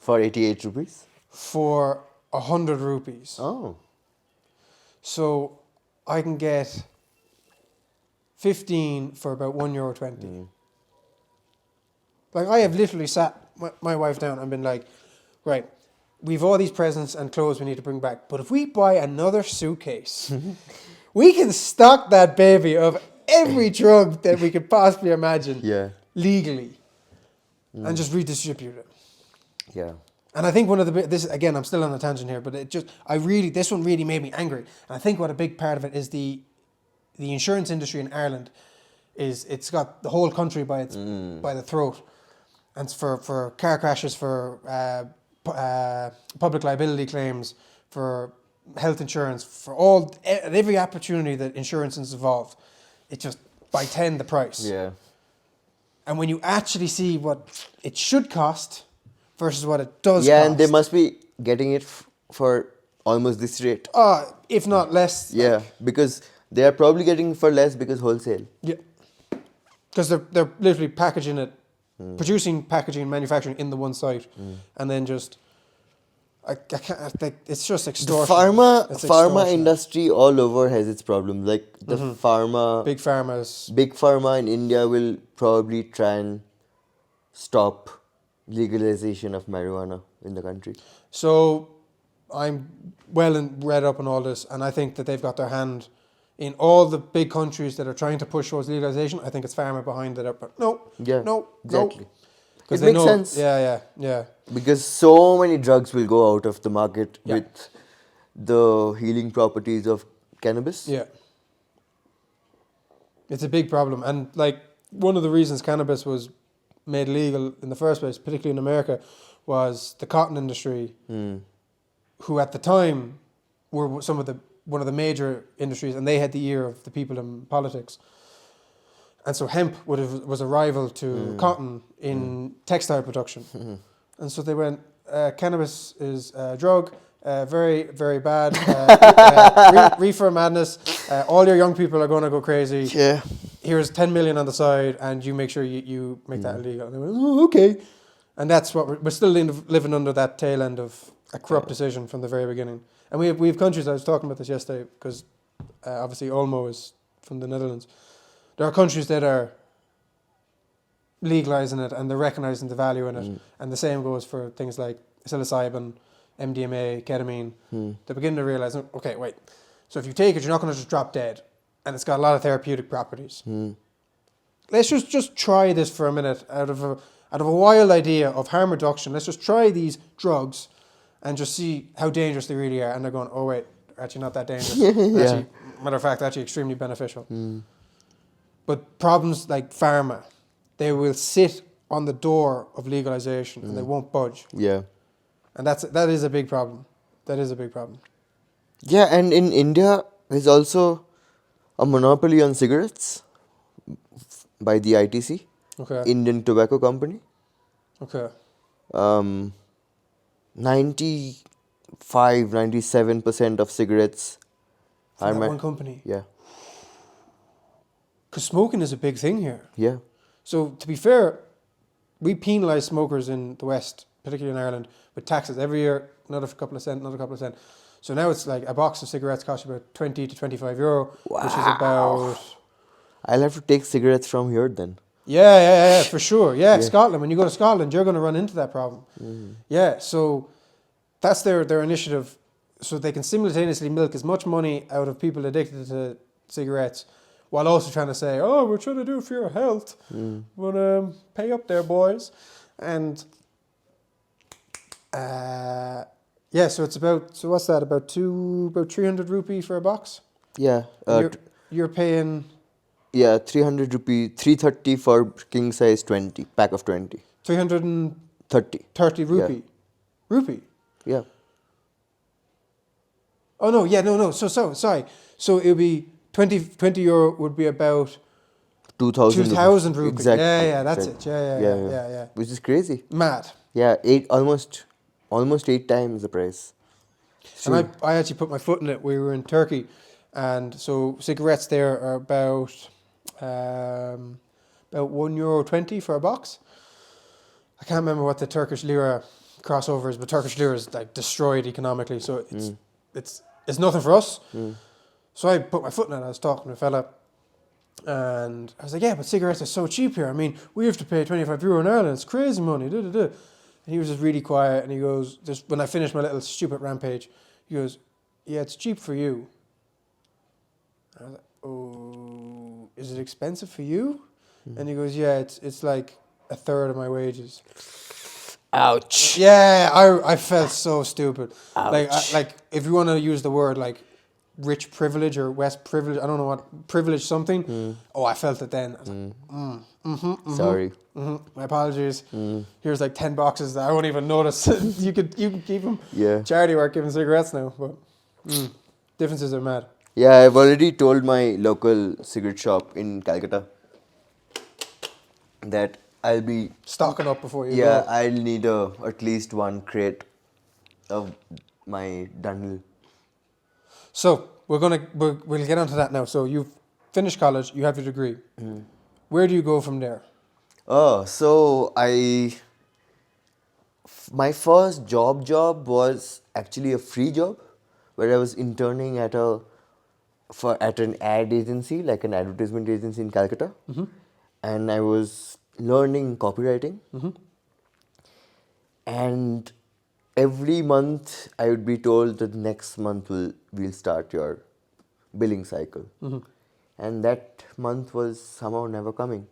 For 88 rupees? for 100 rupees. Oh. So I can get 15 for about €1.20. Like, I have literally sat my wife down and been like, right, we've all these presents and clothes we need to bring back, but if we buy another suitcase, we can stock that baby of every drug that we could possibly imagine legally and just redistribute it. Yeah. And I think one of this again, I'm still on a tangent here, but this one really made me angry. And I think what a big part of it is the insurance industry in Ireland it's got the whole country by the throat. And for car crashes, for public liability claims, for health insurance, for at every opportunity that insurance is involved, it just by 10 the price. Yeah. And when you actually see what it should cost versus what it does cost. Yeah, and they must be getting it for almost this rate. If not less. Yeah, because they are probably getting for less because wholesale. Yeah. Because they're literally packaging it, producing, packaging, manufacturing in the one site, and then just I can't. It's just The extortion. pharma It's pharma extortionate. industry all over has its problems. Like the Big pharma's. big pharma in India will probably try and stop legalization of marijuana in the country. So I'm well and read up on all this, and I think that they've got their hand in all the big countries that are trying to push towards legalization. I think it's Pharma behind it. But no, Yeah, no, exactly. because It they makes know. sense. Yeah. Because so many drugs will go out of the market Yeah. with the healing properties of cannabis. Yeah. It's a big problem, and like one of the reasons cannabis was made legal in the first place, particularly in America, was the cotton industry, who at the time were one of the major industries, and they had the ear of the people in politics. And so hemp was a rival to cotton in textile production. And so they went, cannabis is a drug, very, very bad, reefer madness, all your young people are going to go crazy. Yeah. Here's 10 million on the side, and you make sure you make that illegal. And they went, oh, okay. And that's what we're still living under that tail end of a corrupt decision from the very beginning. And we have countries, I was talking about this yesterday, because obviously Olmo is from the Netherlands. There are countries that are legalizing it and they're recognizing the value in it. And the same goes for things like psilocybin, MDMA, ketamine. They begin to realize, okay, wait. So if you take it, you're not going to just drop dead. And it's got a lot of therapeutic properties. Let's just try this for a minute out of a wild idea of harm reduction. Let's just try these drugs and just see how dangerous they really are. And they're going, oh wait, they're actually not that dangerous. Actually, matter of fact, actually extremely beneficial. But problems like pharma, they will sit on the door of legalization and they won't budge. Yeah. And that is a big problem. That is a big problem. Yeah, and in India, there's also a monopoly on cigarettes by the ITC, Okay. Indian Tobacco Company. Okay. 97% of cigarettes For are that one company. Yeah, Because smoking is a big thing here. yeah. So to be fair, we penalise smokers in the West, particularly in Ireland, with taxes every year, another couple of cents. So now it's like a box of cigarettes costs you about 20 to 25 euro, which is about... I'll have to take cigarettes from here then. Yeah, for sure. Yeah, Yeah. Scotland. When you go to Scotland, you're going to run into that problem. Yeah, so that's their initiative. So they can simultaneously milk as much money out of people addicted to cigarettes while also trying to say, oh, we're trying to do it for your health. But pay up there, boys. And yeah, so it's about, so what's that, about 300 rupee for a box? Yeah. You're paying... Yeah, 300 rupee, 330 for king size 20, pack of 20. 330 rupee. Yeah. Rupee? Yeah. Oh, no, yeah, no. So sorry. So it would be 20 euro would be about 2,000 rupees. Exactly. Yeah, that's exactly. it. Yeah. Which is crazy. Mad. Yeah, almost 8 times the price. And I actually put my foot in it. We were in Turkey, and so cigarettes there are about €1.20 for a box. I can't remember what the Turkish lira crossover is, but Turkish lira is like destroyed economically, so it's nothing for us. So I put my foot in it. I was talking to a fella, and I was like, "Yeah, but cigarettes are so cheap here. I mean, we have to pay 25 euro in Ireland. It's crazy money." And he was just really quiet, and he goes, just when I finished my little stupid rampage, he goes, "Yeah, it's cheap for you." And I was like, "Oh, is it expensive for you?" And he goes, "Yeah, it's like a third of my wages." Ouch. Yeah, I felt so stupid. Ouch. Like if you want to use the word like rich privilege or West privilege, I don't know what privilege something. Oh, I felt it then. I was like, Sorry. my apologies. Here's like 10 boxes that I won't even notice. you could keep them. Yeah. Charity work giving cigarettes now, but differences are mad. Yeah, I've already told my local cigarette shop in Calcutta that I'll be Stocking up before you Yeah, go. I'll need at least one crate of my Dunhill. So we'll get onto that now. So you've finished college, you have your degree. Where do you go from there? Oh, so I My first job was actually a free job where I was interning at an ad agency, like an advertisement agency in Calcutta. And I was learning copywriting. And every month I would be told that next month we'll start your billing cycle. And that month was somehow never coming.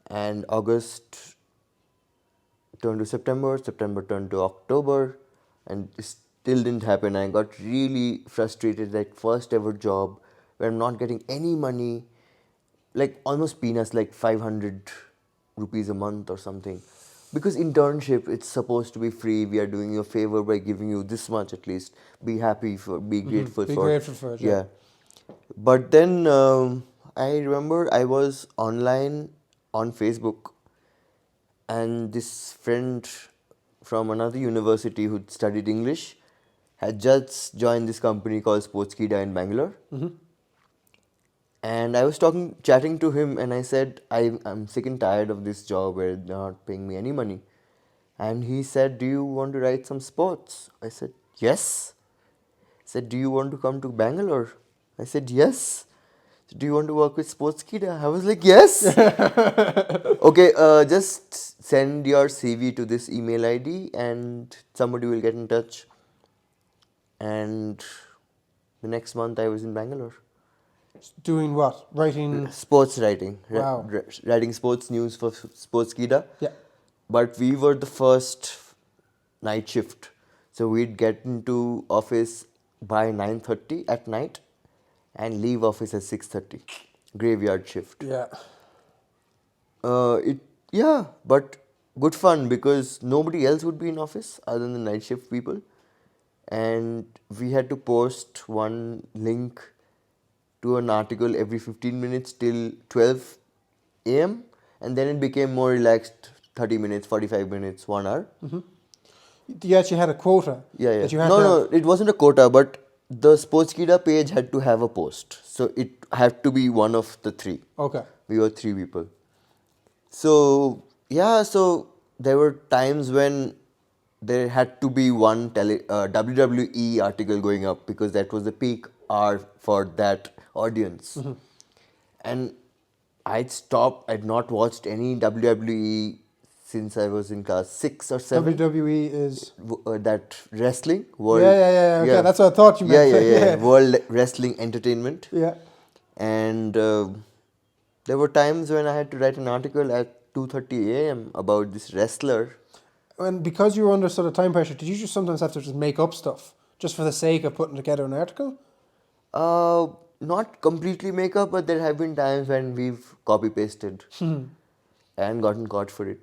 And August turned to September, September turned to October, and it still didn't happen. I got really frustrated. That first ever job where I'm not getting any money, like almost peanuts, like 500 rupees a month or something. Because internship, it's supposed to be free. We are doing you a favor by giving you this much at least. Be happy for, be grateful Be for. grateful for it, yeah. But then I remember I was online on Facebook, and this friend from another university who studied English had just joined this company called Sportskida in Bangalore. And I was chatting to him, and I said, I'm sick and tired of this job where they're not paying me any money. And he said, do you want to write some sports? I said, yes. He said, do you want to come to Bangalore? I said, yes. Do you want to work with Sportskida? I was like, yes. Okay, just send your CV to this email ID and somebody will get in touch. And the next month I was in Bangalore. Doing what? Writing? Sports writing. Wow. Writing sports news for Sportskida. Yeah. But we were the first night shift. So we'd get into office by 9:30 at night and leave office at 6:30. Graveyard shift. Yeah. But good fun because nobody else would be in office other than the night shift people. And we had to post one link to an article every 15 minutes till 12 a.m. And then it became more relaxed, 30 minutes, 45 minutes, 1 hour. You actually had a quota. Yeah. That you had No, it wasn't a quota, but the Sportskida page had to have a post. So it had to be one of the three. Okay. We were 3 people. So there were times when there had to be one WWE article going up because that was the peak hour for that audience. And I'd not watched any WWE since I was in class 6 or 7. WWE is... That wrestling world. Yeah. Okay, that's what I thought you meant. Yeah. World Wrestling Entertainment. Yeah. And there were times when I had to write an article at 2:30 a.m. about this wrestler. And because you were under sort of time pressure, did you just sometimes have to just make up stuff just for the sake of putting together an article? Not completely make up, but there have been times when we've copy pasted and gotten caught for it.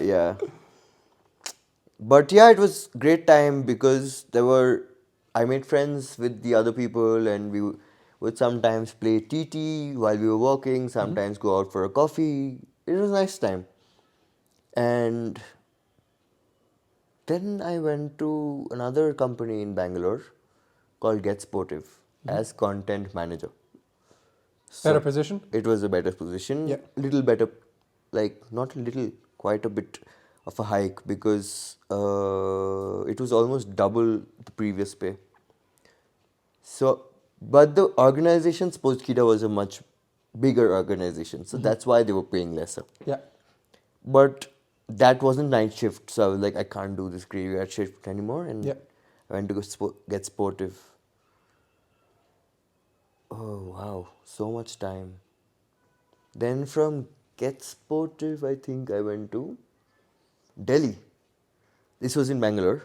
Yeah. But yeah, it was great time because I made friends with the other people, and we would sometimes play TT while we were working, sometimes go out for a coffee. It was a nice time. And then I went to another company in Bangalore called Get Sportive as content manager. Better position? It was a better position. Yeah. Little better, like not a little, quite a bit of a hike because it was almost double the previous pay. So, but the organization Sportskida was a much bigger organization, so that's why they were paying lesser. Yeah. But that wasn't night shift, so I was like, I can't do this graveyard shift anymore, and Yeah. I went to go Get Sportive. Oh wow, so much time. Then from Get Sportive, I think I went to Delhi. This was in Bangalore.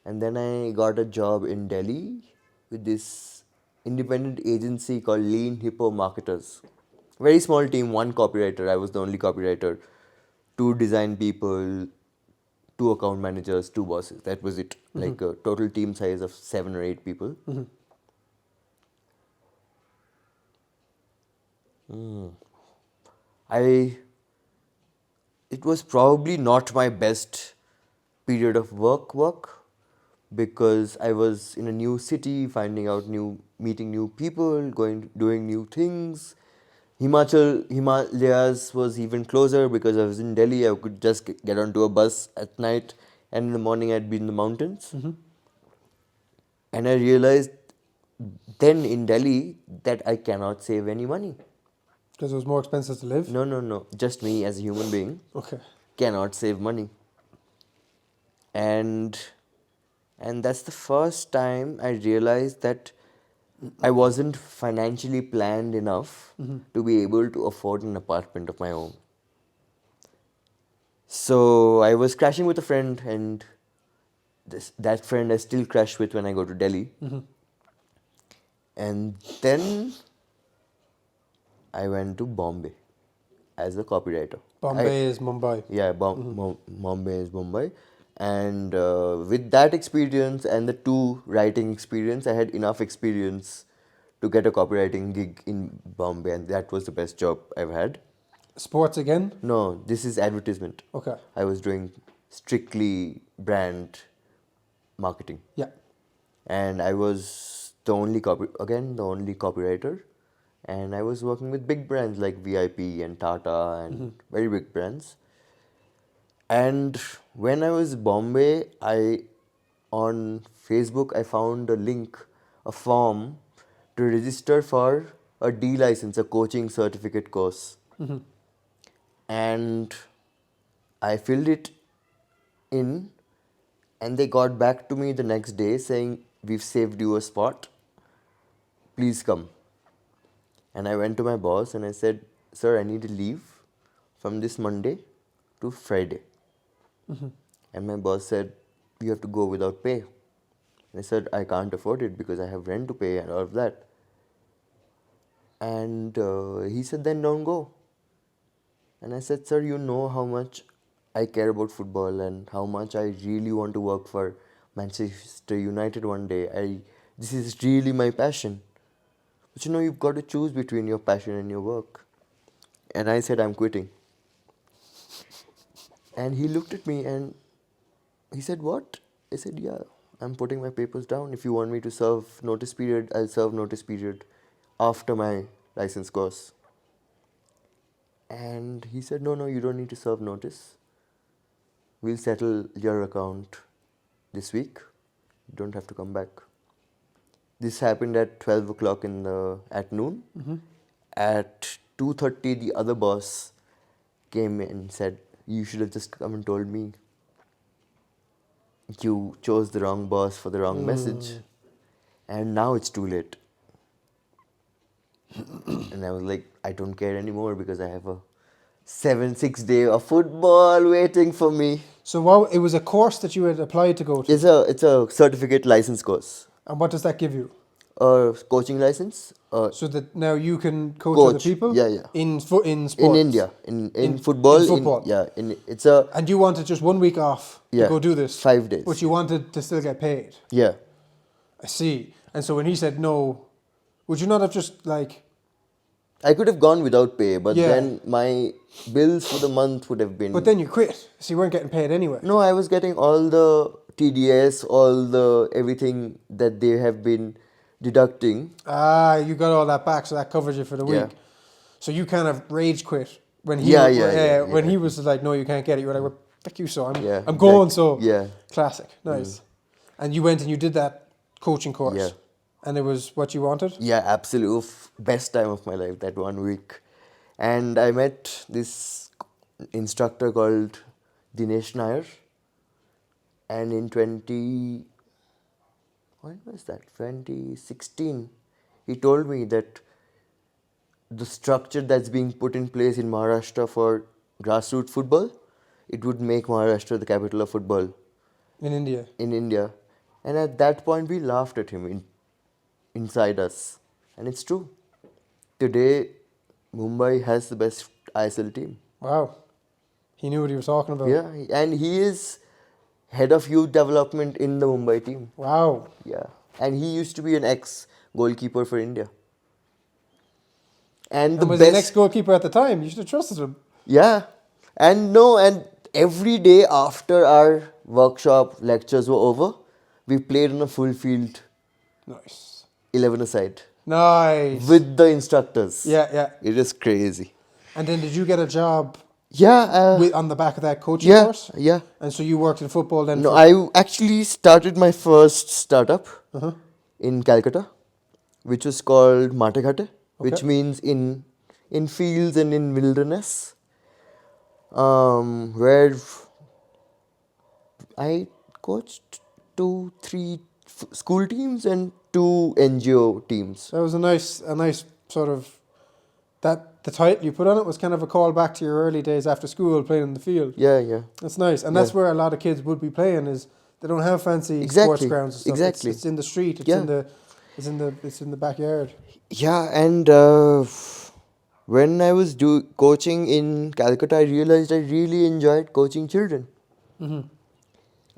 And then I got a job in Delhi with this independent agency called Lean Hippo Marketers. Very small team, one copywriter. I was the only copywriter. 2 design people, 2 account managers, 2 bosses. That was it. Like a total team size of 7 or 8 people. It was probably not my best period of work because I was in a new city, finding out meeting new people, doing new things. Himalayas was even closer because I was in Delhi. I could just get onto a bus at night, and in the morning I'd be in the mountains. And I realized then in Delhi that I cannot save any money. Because it was more expensive to live? No. Just me as a human being Okay. cannot save money. And that's the first time I realized that I wasn't financially planned enough to be able to afford an apartment of my own. So I was crashing with a friend, and that friend I still crash with when I go to Delhi. And then I went to Bombay as a copywriter. Bombay is Mumbai. Yeah, Bombay is Mumbai. And with that experience and the two writing experience, I had enough experience to get a copywriting gig in Bombay, and that was the best job I've had. Sports again? No, this is advertisement. Okay. I was doing strictly brand marketing. Yeah. And I was the only copywriter, and I was working with big brands like VIP and Tata and very big brands. And when I was in Bombay, on Facebook I found a link, a form to register for a D license, a coaching certificate course. And I filled it in, and they got back to me the next day saying, "We've saved you a spot. Please come." And I went to my boss and I said, "Sir, I need to leave from this Monday to Friday." And my boss said, "You have to go without pay." And I said, "I can't afford it because I have rent to pay and all of that." And he said, "Then don't go." And I said, "Sir, you know how much I care about football and how much I really want to work for Manchester United one day. This is really my passion. But you've got to choose between your passion and your work." And I said, "I'm quitting." And he looked at me and he said, "What?" I said, "Yeah, I'm putting my papers down. If you want me to serve notice period, I'll serve notice period after my license course." And he said, "No, you don't need to serve notice. We'll settle your account this week. You don't have to come back." This happened at 12 o'clock at noon. At 2:30, the other boss came in and said, "You should have just come and told me. You chose the wrong boss for the wrong message. And now it's too late." And I was like, "I don't care anymore because I have a 6 day of football waiting for me." So it was a course that you had applied to go to. It's a certificate license course. And what does that give you? A coaching license. So that now you can coach other people? Yeah. In sports? In India. In football. In football? It's a... And you wanted just 1 week off to go do this? 5 days. But you wanted to still get paid? Yeah. I see. And so when he said no, would you not have just like... I could have gone without pay, but then my bills for the month would have been... But then you quit, so you weren't getting paid anyway. No, I was getting all the TDS, all the everything that they have been deducting. Ah, you got all that back, so that covers you for the week. Yeah. So you kind of rage quit when he when he was like, "No, you can't get it." You were like, "Well, fuck you, so I'm going." So classic, nice. And you went and you did that coaching course. Yeah. And it was what you wanted? Yeah, absolutely. Best time of my life, that 1 week. And I met this instructor called Dinesh Nair. And in 2016, he told me that the structure that's being put in place in Maharashtra for grassroots football, it would make Maharashtra the capital of football. In India? In India. And at that point, we laughed at him inside us. And it's true. Today, Mumbai has the best ISL team. Wow. He knew what he was talking about. Yeah, and he is head of youth development in the Mumbai team. Wow. Yeah. And he used to be an ex-goalkeeper for India. And was he an ex-goalkeeper at the time? You should have trusted him. Yeah. And every day after our workshop lectures were over, we played on a full field. Nice. 11 aside. Nice. with the instructors. Yeah. It is crazy. And then did you get a job Yeah, on the back of that coaching course? yeah. And so you worked in football then No, for... I actually started my first startup Uh-huh. in Calcutta, which was called Mategate, which Okay. means in fields and in wilderness, where I coached 2, 3 school teams and 2 NGO teams. That was a nice sort of... The title you put on it was kind of a call back to your early days after school playing in the field. Yeah. That's nice. And Yeah. that's where a lot of kids would be playing, is they don't have fancy sports Exactly. grounds and stuff. Exactly. It's in the street, Yeah. it's in the backyard. Yeah, and when I was coaching in Calcutta, I realized I really enjoyed coaching children. Mm-hmm.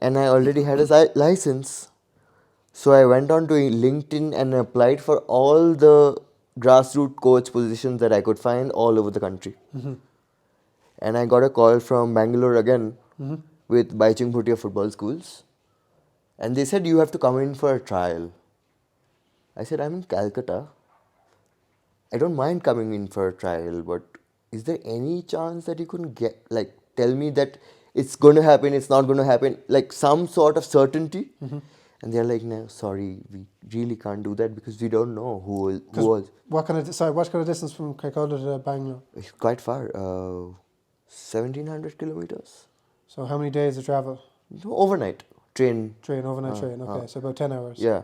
And I already had a license. So I went on to LinkedIn and applied for all the grassroots coach positions that I could find all over the country. Mm-hmm. And I got a call from Bangalore again Mm-hmm. with Baichung Bhutia football schools. And they said, you have to come in for a trial. I said, I'm in Calcutta. I don't mind coming in for a trial, but is there any chance that you can tell me that it's going to happen, it's not going to happen, like some sort of certainty? Mm-hmm. And they're like, no, sorry, we really can't do that because we don't know who was. What kind of distance from Calcutta to Bangalore? It's quite far, 1700 kilometers. So how many days of travel? Overnight, train. Overnight train. Okay, so about 10 hours. Yeah.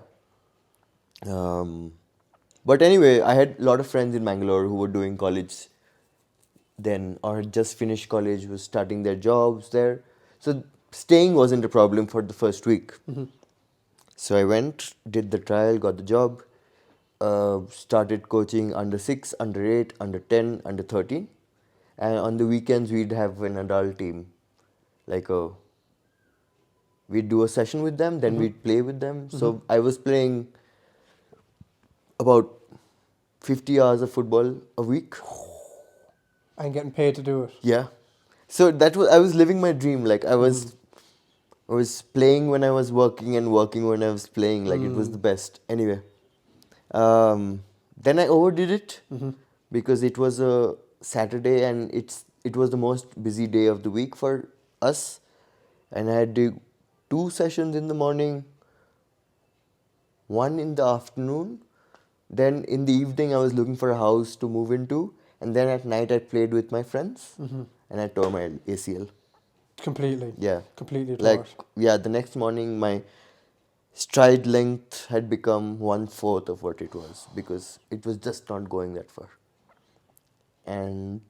But anyway, I had a lot of friends in Bangalore who were doing college then or had just finished college, was starting their jobs there. So staying wasn't a problem for the first week. Mm-hmm. So I went, did the trial, got the job, started coaching under 6, under 8, under 10, under 13. And on the weekends, we'd have an adult team. We'd do a session with them, then we'd play with them. So I was playing about 50 hours of football a week. And getting paid to do it. Yeah. So I was living my dream. Like I was playing when I was working and working when I was playing. Like it was the best. Anyway, then I overdid it because it was a Saturday and it was the most busy day of the week for us, and I had to 2 sessions in the morning, 1 in the afternoon. Then in the evening I was looking for a house to move into, and then at night I played with my friends and I tore my ACL. Completely. Yeah. Completely tore Like, it. yeah, the next morning my stride length had become 1/4 of what it was because it was just not going that far. And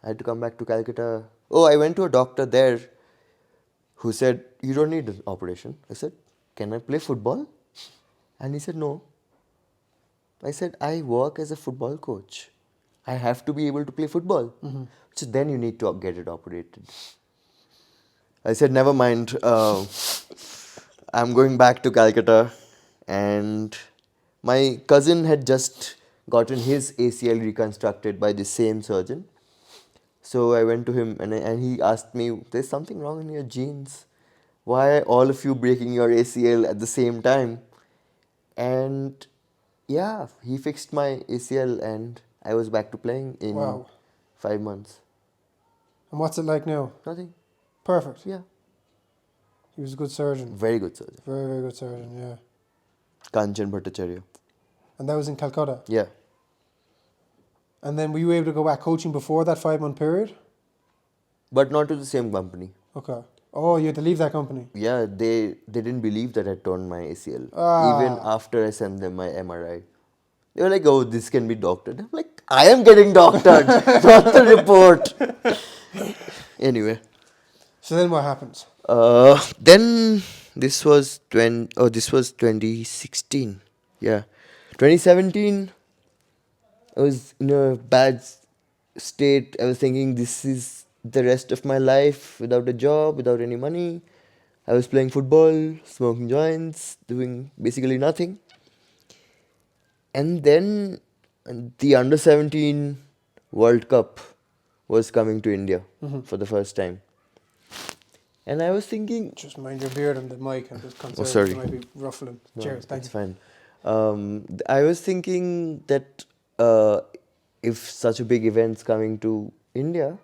I had to come back to Calcutta. Oh, I went to a doctor there who said, you don't need an operation. I said, can I play football? And he said, no. I said, I work as a football coach. I have to be able to play football. So then you need to get it operated. I said, never mind. I'm going back to Calcutta. And my cousin had just gotten his ACL reconstructed by the same surgeon. So I went to him and he asked me, there's something wrong in your genes. Why are all of you breaking your ACL at the same time? And yeah, he fixed my ACL and I was back to playing in Wow. 5 months. And what's it like now? Nothing. Perfect. Yeah. He was a good surgeon. Very good surgeon. Very, very good surgeon, yeah. Kanchan Bhattacharya. And that was in Calcutta. Yeah. And then were you able to go back coaching before that 5-month period? But not to the same company. Okay. Oh, you had to leave that company. Yeah, they didn't believe that I torn my ACL. Ah. Even after I sent them my MRI. They were like, oh, this can be doctored. I'm like, I am getting doctored, not the report. Anyway. So then what happens? Then this was 2016. Yeah. 2017, I was in a bad state. I was thinking this is the rest of my life without a job, without any money. I was playing football, smoking joints, doing basically nothing. And then the under 17 World Cup was coming to India for the first time. And I was thinking, Just mind your beard and the mic. I'm just concerned sorry. you might be ruffling. no, Cheers, thank it's you. fine. I was thinking that if such a big event's coming to India,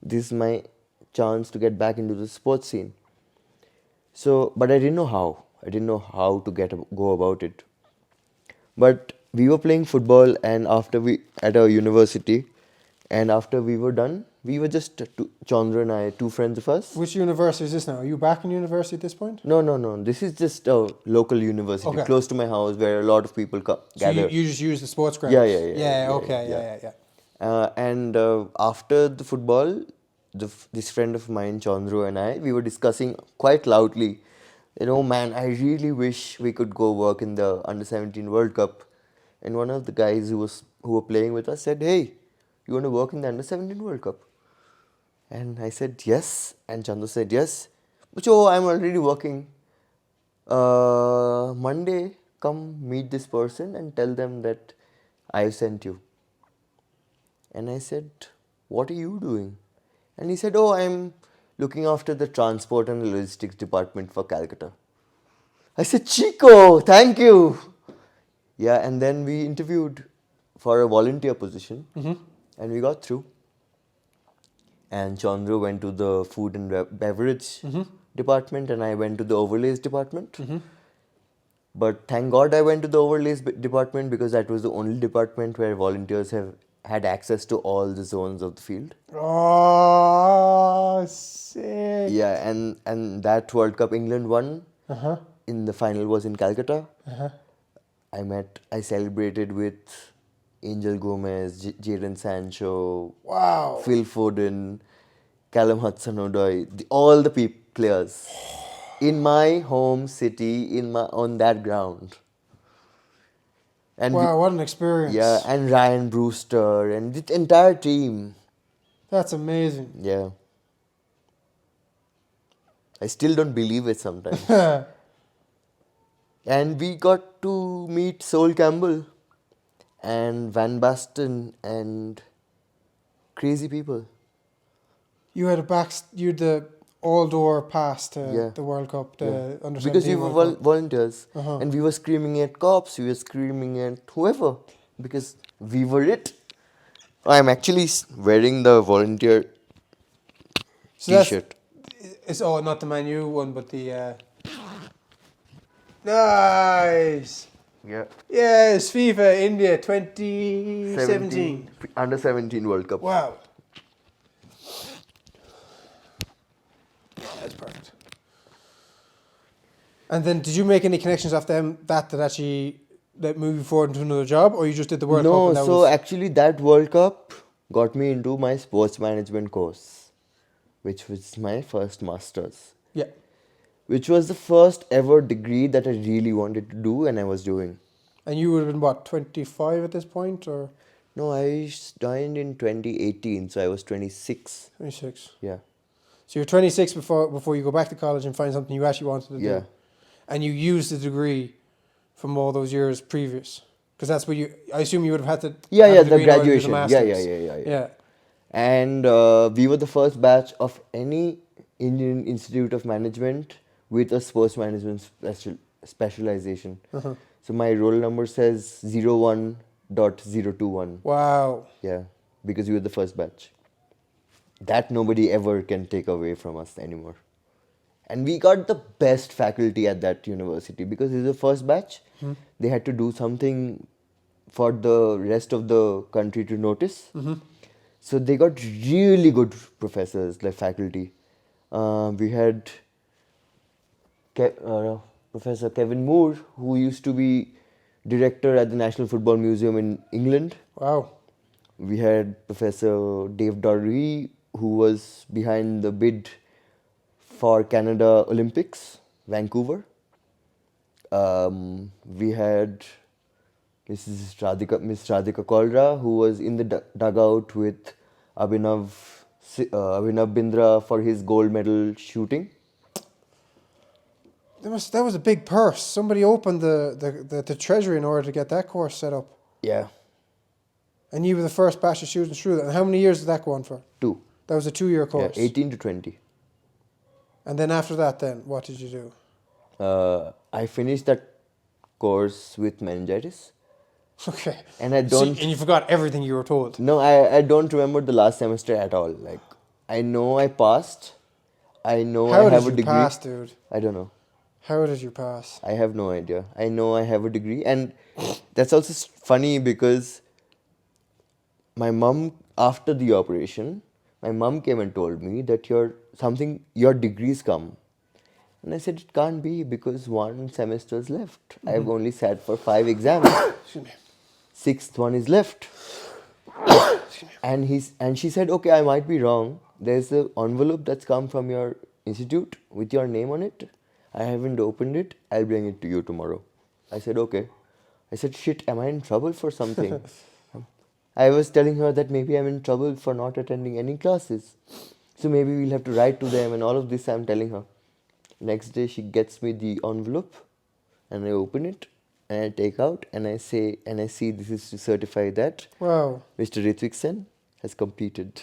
this is my chance to get back into the sports scene. So, but I didn't know how. I didn't know how to go about it. But we were playing football, and after we at our university, and after we were done, we were just Chandra and I, two friends of us. Which university is this now? Are you back in university at this point? No, no, no. This is just a local university Okay. close to my house where a lot of people So gather. you just use the sports grounds? Yeah, yeah, yeah. Yeah, okay, yeah. And after the football, this friend of mine, Chandru, and I, we were discussing quite loudly. Man, I really wish we could go work in the Under 17 World Cup. And one of the guys who were playing with us said, "Hey, you want to work in the Under 17 World Cup?" And I said yes, and Chandru said yes. But I'm already working. Monday, come meet this person and tell them that I sent you. And I said, "What are you doing?" And he said, "Oh, I'm looking after the transport and logistics department for Calcutta." I said, "Chico, thank you." Yeah, and then we interviewed for a volunteer position, and we got through. And Chandru went to the food and beverage department, and I went to the overlays department. But thank God I went to the overlays department, because that was the only department where volunteers have had access to all the zones of the field. Oh, sick. Yeah, and that World Cup England won. In the final was in Calcutta. I celebrated with Angel Gomez, Jadon Sancho, Wow. Phil Foden, Callum Hudson-Odoi, all the players in my home city, on that ground. And Wow, what an experience. yeah, and Ryan Brewster and the entire team. That's amazing. Yeah. I still don't believe it sometimes. And we got to meet Sol Campbell and Van Basten and crazy people. You had the all-door pass to Yeah. the World Cup, the under 17 Because we were World Cup. volunteers, and we were screaming at cops, we were screaming at whoever, because we were it. I'm actually wearing the volunteer t-shirt. It's not the Man U one, but the nice. Yeah. Yes, FIFA India 2017. Under 17 World Cup. Wow. Yeah, that's perfect. And then, did you make any connections after them that actually moved you forward into another job, or you just did the World Cup? No, And that so was... actually that World Cup got me into my sports management course, which was my first master's. Yeah. Which was the first ever degree that I really wanted to do, and I was doing. And you would have been, what, 25 at this point, or? No, I joined in 2018, so I was 26. 26. Yeah. So you're 26 before you go back to college and find something you actually wanted to do. Yeah. And you used the degree from all those years previous. Because that's what I assume you would have had to... have a The degree in order to do the graduation. masters. Yeah. And we were the first batch of any Indian Institute of Management with a sports management specialization. So my roll number says 01.021. Wow. Yeah, because we were the first batch. That nobody ever can take away from us anymore. And we got the best faculty at that university, because it was the first batch. They had to do something for the rest of the country to notice. So they got really good professors, like faculty. We had Professor Kevin Moore, who used to be director at the National Football Museum in England. Wow. We had Professor Dave Dorry, who was behind the bid for Canada Olympics, Vancouver. We had Miss Radhika Kalra, who was in the dugout with Abhinav Bindra for his gold medal shooting. That was a big purse. Somebody opened the treasury in order to get that course set up. Yeah. And you were the first batch of students through that. And how many years did that go on for? 2. That was a 2-year course. Yeah, 18 to 20. And then after that, then what did you do? I finished that course with meningitis. Okay. And I So, don't... and you forgot everything you were told. No, I don't remember the last semester at all. Like, I know I passed. I know I How did have a you degree. pass, dude? I don't know. How did you pass? I have no idea. I know I have a degree. And that's also funny because my mom, after the operation, my mom came and told me that your degrees come. And I said, it can't be because one semester's left. I've only sat for 5 exams. Excuse me. 6th one is left. And she said, okay, I might be wrong. There's an envelope that's come from your institute with your name on it. I haven't opened it. I'll bring it to you tomorrow. I said, okay. I said, shit, am I in trouble for something? I was telling her that maybe I'm in trouble for not attending any classes. So maybe we'll have to write to them and all of this I'm telling her. Next day she gets me the envelope and I open it and I take out and I see this is to certify that Wow. Mr. Ritwik has completed.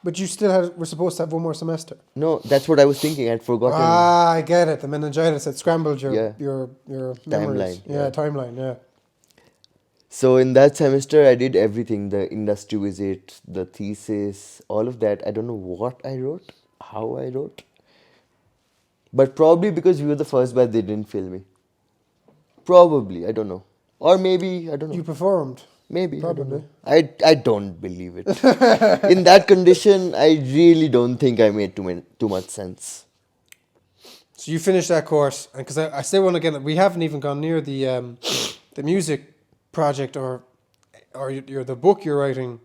But you still were supposed to have one more semester. No, that's what I was thinking. I'd forgotten. Ah, I get it. The meningitis had scrambled your Yeah. your Timeline, memories. yeah. Timeline. Yeah. So in that semester, I did everything. The industry visit, the thesis, all of that. I don't know what I wrote, how I wrote. But probably because we were the first batch, they didn't fail me. Probably, I don't know. Or maybe, I don't know. You performed. Maybe, Probably. I don't believe it. In that condition, I really don't think I made too much sense. So you finished that course, and because I still want to get it. We haven't even gone near the music project or the book you're writing.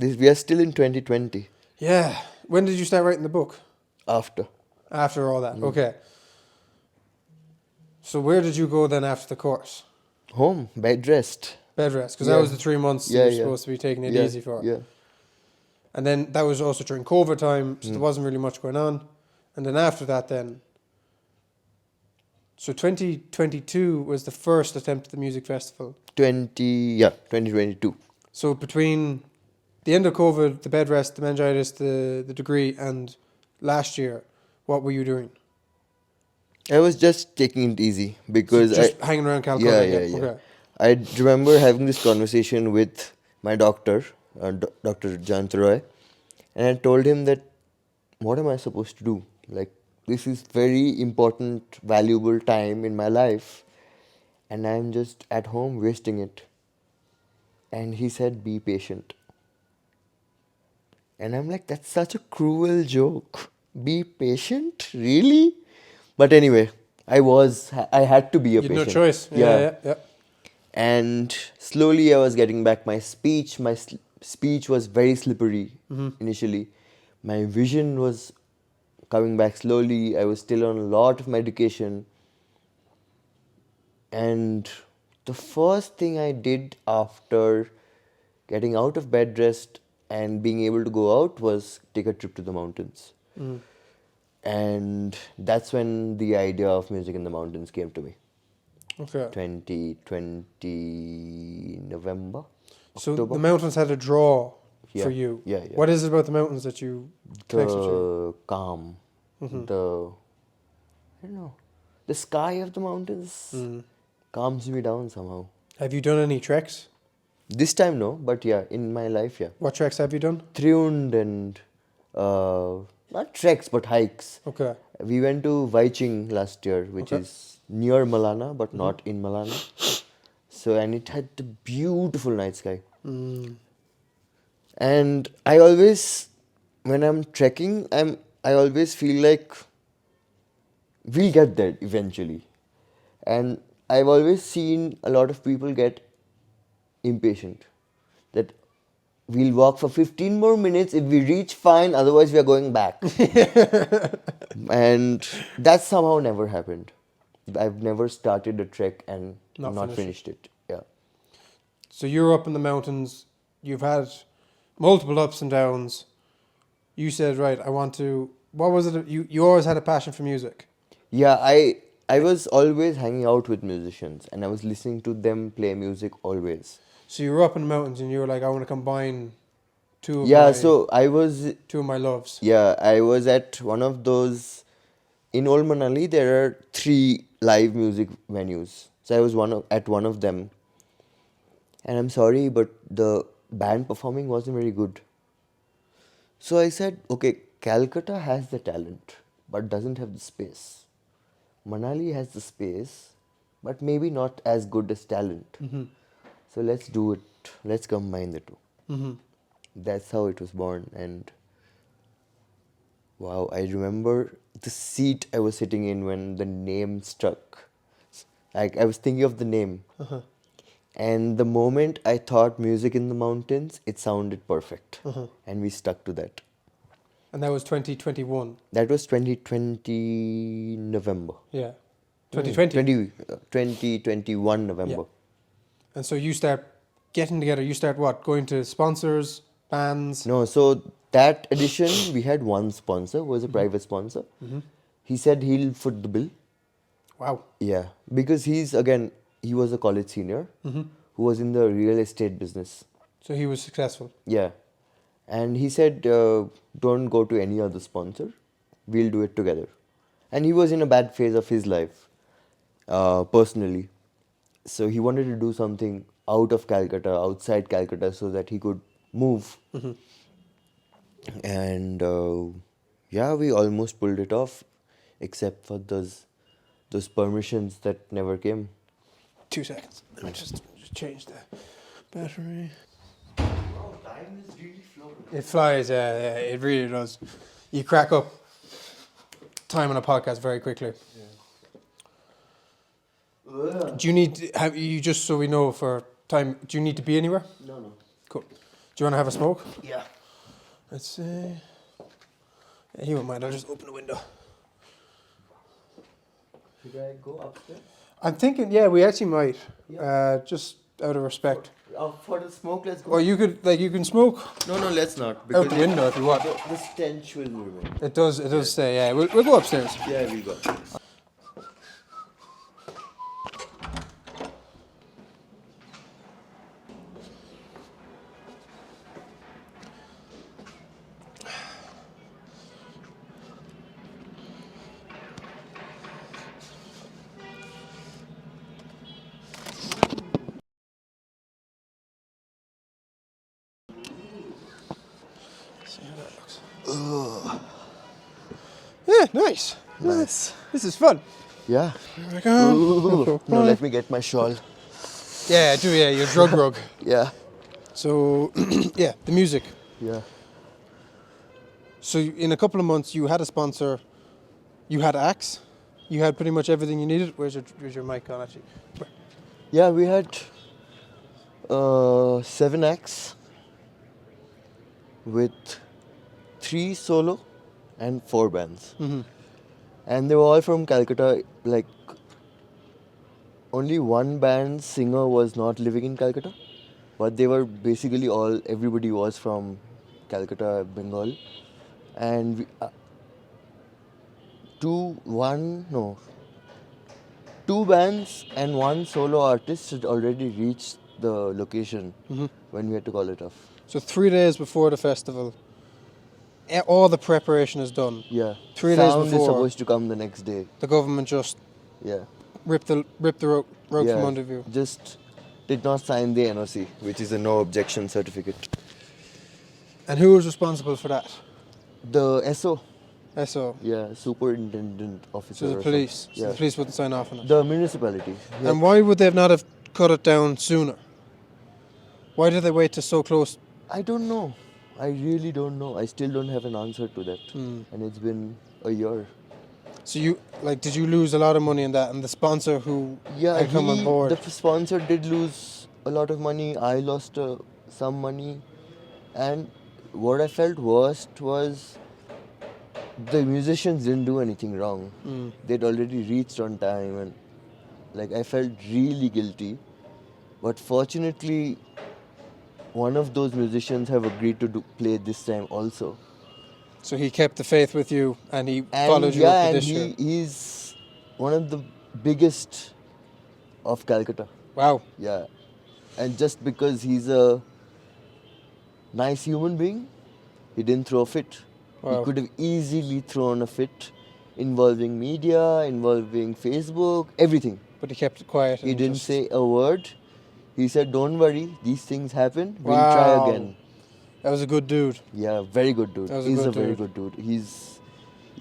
We are still in 2020. Yeah. When did you start writing the book? After. After all that. Okay. So where did you go then after the course? Home, bed rest. Bed rest, because Yeah. that was the 3 months you were supposed to be taking it easy for. Yeah. And then that was also during COVID time, so there wasn't really much going on. And then after that then, so 2022 was the first attempt at the music festival. 2022. So between the end of COVID, the bed rest, the meningitis, the degree, and last year, what were you doing? I was just taking it easy because Just hanging around Calcutta. Yeah. Okay. I remember having this conversation with my doctor, Dr. Jant Roy, and I told him that what am I supposed to do? Like, this is very important, valuable time in my life, and I'm just at home wasting it. And he said, be patient. And I'm like, that's such a cruel joke. Be patient? Really? But anyway, I had to be a You patient. had no choice. Yeah. And slowly I was getting back my speech. My speech was very slippery initially. My vision was coming back slowly. I was still on a lot of medication. And the first thing I did after getting out of bed rest and being able to go out was take a trip to the mountains. And that's when the idea of music in the mountains came to me. Okay. 2020 November. So October. the mountains had a draw Yeah. for you. Yeah. What is it about the mountains that you connected to? The calm, I don't know, the sky of the mountains calms me down somehow. Have you done any treks? This time no, but yeah, in my life, yeah. What treks have you done? Triund and not treks but hikes. Okay. We went to Viching last year, which is near Malana but not in Malana. So, and it had the beautiful night sky. And I always, when I'm trekking, I always feel like we'll get there eventually. And I've always seen a lot of people get impatient. That we'll walk for 15 more minutes. If we reach, fine. Otherwise, we are going back. And that somehow never happened. I've never started a trek and not finished it. Yeah. So you're up in the mountains. You've had multiple ups and downs. You said, right, I want to... What was it? You always had a passion for music. Yeah, I was always hanging out with musicians and I was listening to them play music always. So you were up in the mountains and you were like, I want to combine two of my loves. Yeah, I was at one of those... In Old Manali, there are 3 live music venues. So I was at one of them, and I'm sorry, but the band performing wasn't very good. So I said, okay, Calcutta has the talent, but doesn't have the space. Manali has the space, but maybe not as good as talent. So let's do it. Let's combine the two. That's how it was born. And wow, I remember the seat I was sitting in when the name struck. Like, I was thinking of the name. And the moment I thought music in the mountains, it sounded perfect. And we stuck to that. And that was 2021. That was 2020 November. Yeah. 2020. 2021 November. Yeah. And so you start getting together. You start what? Going to sponsors, bands? No, so that edition, we had one sponsor, was a private sponsor. He said he'll foot the bill. Wow. Yeah, because he was a college senior who was in the real estate business. So he was successful. Yeah. And he said, don't go to any other sponsor. We'll do it together. And he was in a bad phase of his life, personally. So he wanted to do something out of Calcutta, outside Calcutta, so that he could move. And yeah, we almost pulled it off, except for those permissions that never came. 2 seconds. Let me just change the battery. Wow, time is really flowing. It flies, yeah, it really does. You crack up time on a podcast very quickly. Do you need, have you, just so we know for time, do you need to be anywhere? No. Cool. Do you want to have a smoke? Yeah. Let's see. Yeah, you won't mind, I'll just open the window. Should I go upstairs? I'm thinking, yeah, we actually might. Just out of respect. For the smoke, let's go. Or you could, like, you can smoke No, let's not. out the window if you want. The stench will remain. It does stay, yeah. We'll go upstairs. Yeah, we'll go upstairs. See how that looks. Yeah, nice. Nice. This is fun. Yeah. Here we go. No, let me get my shawl. Yeah, your drug rug. Yeah. So, yeah, the music. Yeah. So in a couple of months, you had a sponsor, you had acts, you had pretty much everything you needed. Where's your mic on, actually? Yeah, we had 7 acts with 3 solo and 4 bands. And they were all from Calcutta. Like, only one band singer was not living in Calcutta, but they were basically everybody was from Calcutta, Bengal. And we, two bands and 1 solo artist had already reached the location when we had to call it off. So 3 days before the festival, all the preparation is done. Yeah. 3 days Sound before. is supposed to come the next day. The government just ripped the rug from under you. Just did not sign the NOC, which is a no objection certificate. And who was responsible for that? The SO. SO. Yeah, superintendent officer. So the or police. something. So the police wouldn't sign off on it. The municipality. Yeah. And why would they not have cut it down sooner? Why did they wait to so close? I don't know. I really don't know. I still don't have an answer to that. And it's been a year. So did you lose a lot of money in that? And the sponsor who had come on board? The sponsor did lose a lot of money. I lost some money. And what I felt worst was the musicians didn't do anything wrong. They'd already reached on time, and I felt really guilty. But fortunately, one of those musicians have agreed to play this time also. So he kept the faith with you, and he followed you up to this year. He's one of the biggest of Calcutta. Wow. Yeah. And just because he's a nice human being, he didn't throw a fit. Wow. He could have easily thrown a fit involving media, involving Facebook, everything. But he kept it quiet. He and didn't just, say a word. He said, "Don't worry, these things happen. We'll try Wow. again." That was a good dude. Yeah, very good dude. That was a He's good a very dude. good dude.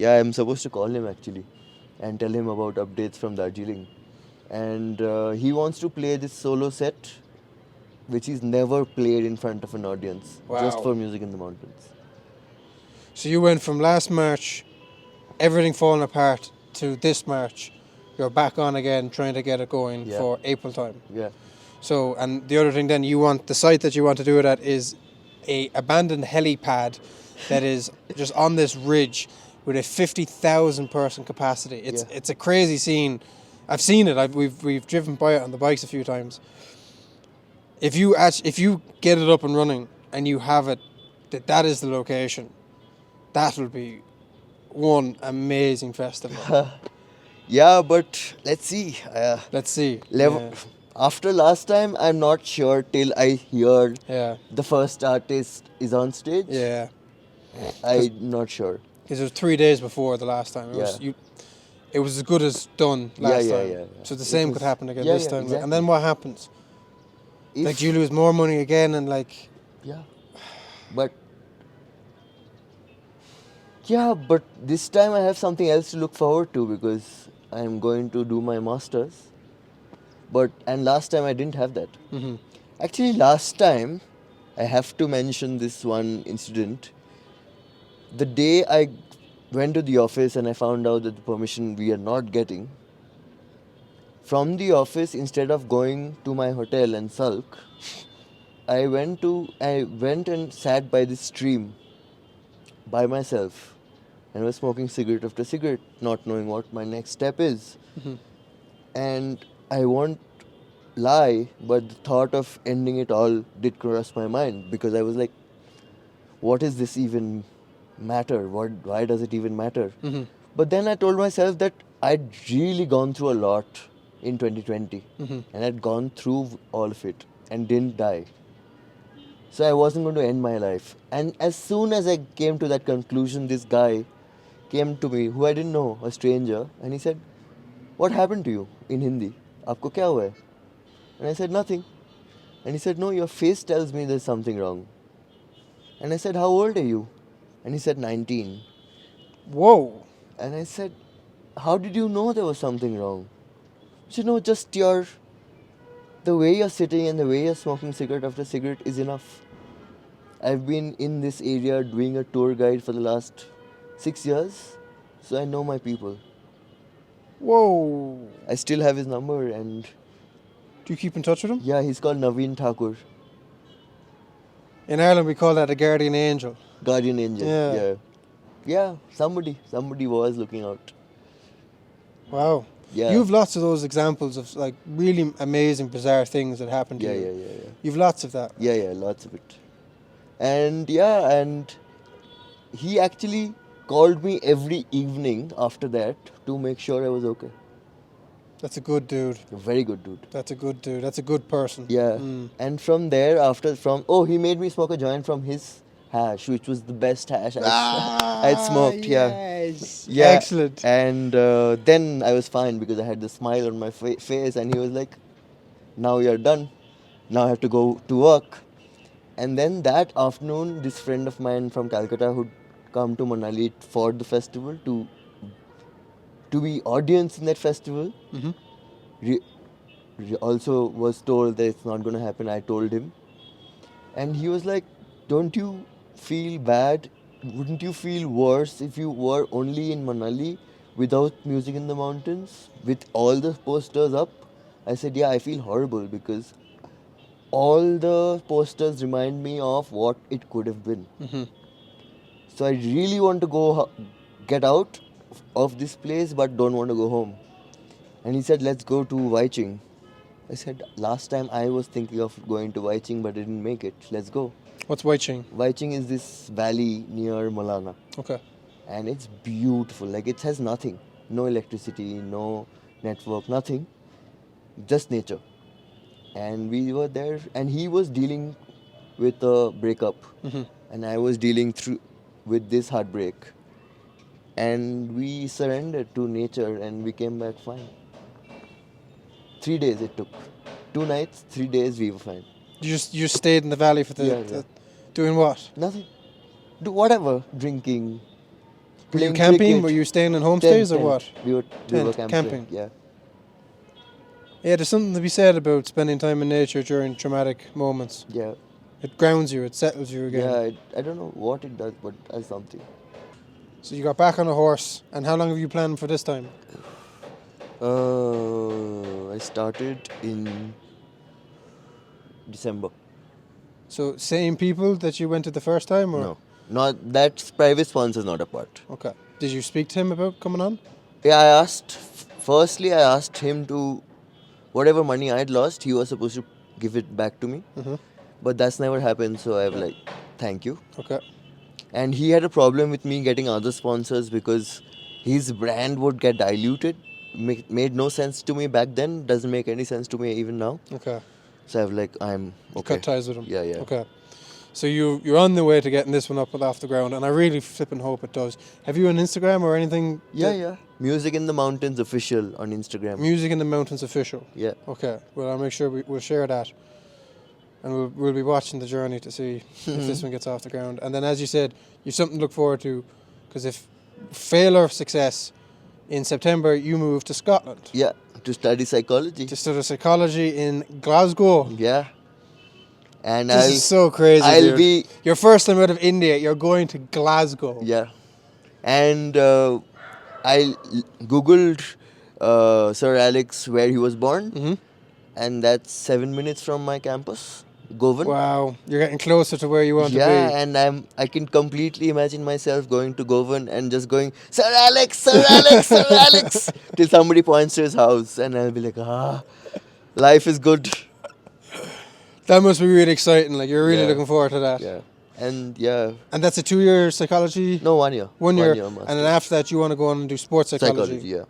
Yeah, I'm supposed to call him actually and tell him about updates from Darjeeling. And he wants to play this solo set, which he's never played in front of an audience, just Wow. for Music in the Mountains. So you went from last March, everything falling apart, to this March. You're back on again, trying to get it going Yeah. for April time. Yeah. So, and the other thing then, the site that you want to do it at is a abandoned helipad that is just on this ridge with a 50,000 person capacity. It's a crazy scene. I've seen it. We've driven by it on the bikes a few times. If you get it up and running and you have it, that is the location. That will be one amazing festival. Yeah, but let's see. Let's see. After last time, I'm not sure till I hear Yeah. the first artist is on stage. Yeah. I'm not sure. Because it was 3 days before the last time. It was as good as done last time. Yeah. So the same could happen again Yeah, this yeah, time. exactly. And then what happens? Like, do you lose more money again? And like, Yeah. But this time I have something else to look forward to because I'm going to do my masters. And last time I didn't have that. Mhm. Actually, last time I have to mention this one incident. The day I went to the office and I found out that the permission we are not getting, from the office, instead of going to my hotel and sulk, I went and sat by the stream by myself and was smoking cigarette after cigarette, not knowing what my next step is. Mhm. And I won't lie, but the thought of ending it all did cross my mind because I was like, what does this even matter? Why does it even matter? Mhm. But then I told myself that I'd really gone through a lot in 2020 Mhm. and I'd gone through all of it and didn't die. So I wasn't going to end my life. And as soon as I came to that conclusion, this guy came to me who I didn't know, a stranger, and he said, "What happened to you?" in Hindi. "Aapko kya hua hai?" And I said, "Nothing." And he said, "No, your face tells me there's something wrong." And I said, "How old are you?" And he said, 19. Whoa. And I said, "How did you know there was something wrong?" He said, "No, just the way you're sitting and the way you're smoking cigarette after cigarette is enough. I've been in this area doing a tour guide for the last 6 years, so I know my people." Whoa. I still have his number and Do you keep in touch with him? yeah, he's called Naveen Thakur. In Ireland, we call that a guardian angel. Guardian angel. Yeah. Yeah, somebody was looking out. Wow. Yeah. You have lots of those examples of like really amazing, bizarre things that happen to you. Yeah. You've lots of that. Yeah, lots of it. And he actually called me every evening after that to make sure I was okay. That's a good dude. A very good dude. That's a good dude. That's a good person. Yeah. And from there, he made me smoke a joint from his hash, which was the best hash I'd smoked. Yes. Yeah. Excellent. And then I was fine because I had the smile on my face, and he was like, "Now you're done. Now I have to go to work." And then that afternoon, this friend of mine from Calcutta who'd come to Manali for the festival to be audience in that festival, also was told that it's not going to happen. I told him. And he was like, "Don't you feel bad? Wouldn't you feel worse if you were only in Manali without Music in the Mountains with all the posters up?" I said, "Yeah, I feel horrible because all the posters remind me of what it could have been. So I really want to get out of this place but don't want to go home." And he said, "Let's go to Waiching." I said, "Last time I was thinking of going to Waiching but didn't make it. Let's go." What's Waiching? Waiching is this valley near Malana. Okay. And it's beautiful. Like, it has nothing. No electricity, no network, nothing. Just nature. And we were there, and he was dealing with a breakup. And I was dealing with this heartbreak. And we surrendered to nature and we came back fine. 3 days it took. 2 nights, 3 days we were fine. You just stayed in the valley for Yeah. doing what? Nothing. Do whatever. Drinking. Were you playing camping? cricket. Were you staying in homestays or Tent. what? We were Tent, camping. Yeah. Yeah, there's something to be said about spending time in nature during traumatic moments. Yeah. It grounds you, it settles you again. Yeah, I don't know what it does, but it does something. So you got back on a horse, and how long have you planned for this time? I started in December. So same people that you went to the first time, or? No, not that private sponsors not a part. Okay. Did you speak to him about coming on? Yeah, firstly I asked him to, whatever money I'd lost, he was supposed to give it back to me. Mm-hmm. But that's never happened, so I was like, thank you. Okay. And he had a problem with me getting other sponsors because his brand would get diluted. Made no sense to me back then, doesn't make any sense to me even now. Okay. So I was like, I'm okay. Cut ties with him. Yeah. Okay. So you're on the way to getting this one up and off the ground, and I really flipping hope it does. Have you an Instagram or anything? Yeah. Music in the Mountains official on Instagram. Music in the Mountains official. Yeah. Okay. Well, I'll make sure we'll share that, and we'll be watching the journey to see if this one gets off the ground. And then, as you said, you've something to look forward to, because if fail or success, in September you move to Scotland. Yeah, to study psychology. To study psychology in Glasgow. Yeah. And This is so crazy. I'll dude. be... Your first time out of India, you're going to Glasgow. Yeah. And I googled Sir Alex where he was born. Mm-hmm. And that's 7 minutes from my campus, Govan. Wow, you're getting closer to where you want to be. Yeah, and I can completely imagine myself going to Govan and just going, Sir Alex, Sir Alex, Sir Alex, till somebody points to his house, and I'll be like, life is good. That must be really exciting. Like, you're really Yeah. looking forward to that. Yeah, and yeah. And that's a 2-year psychology? No, 1 year. 1 year. master's. And then after that, you want to go on and do sports psychology. Yeah.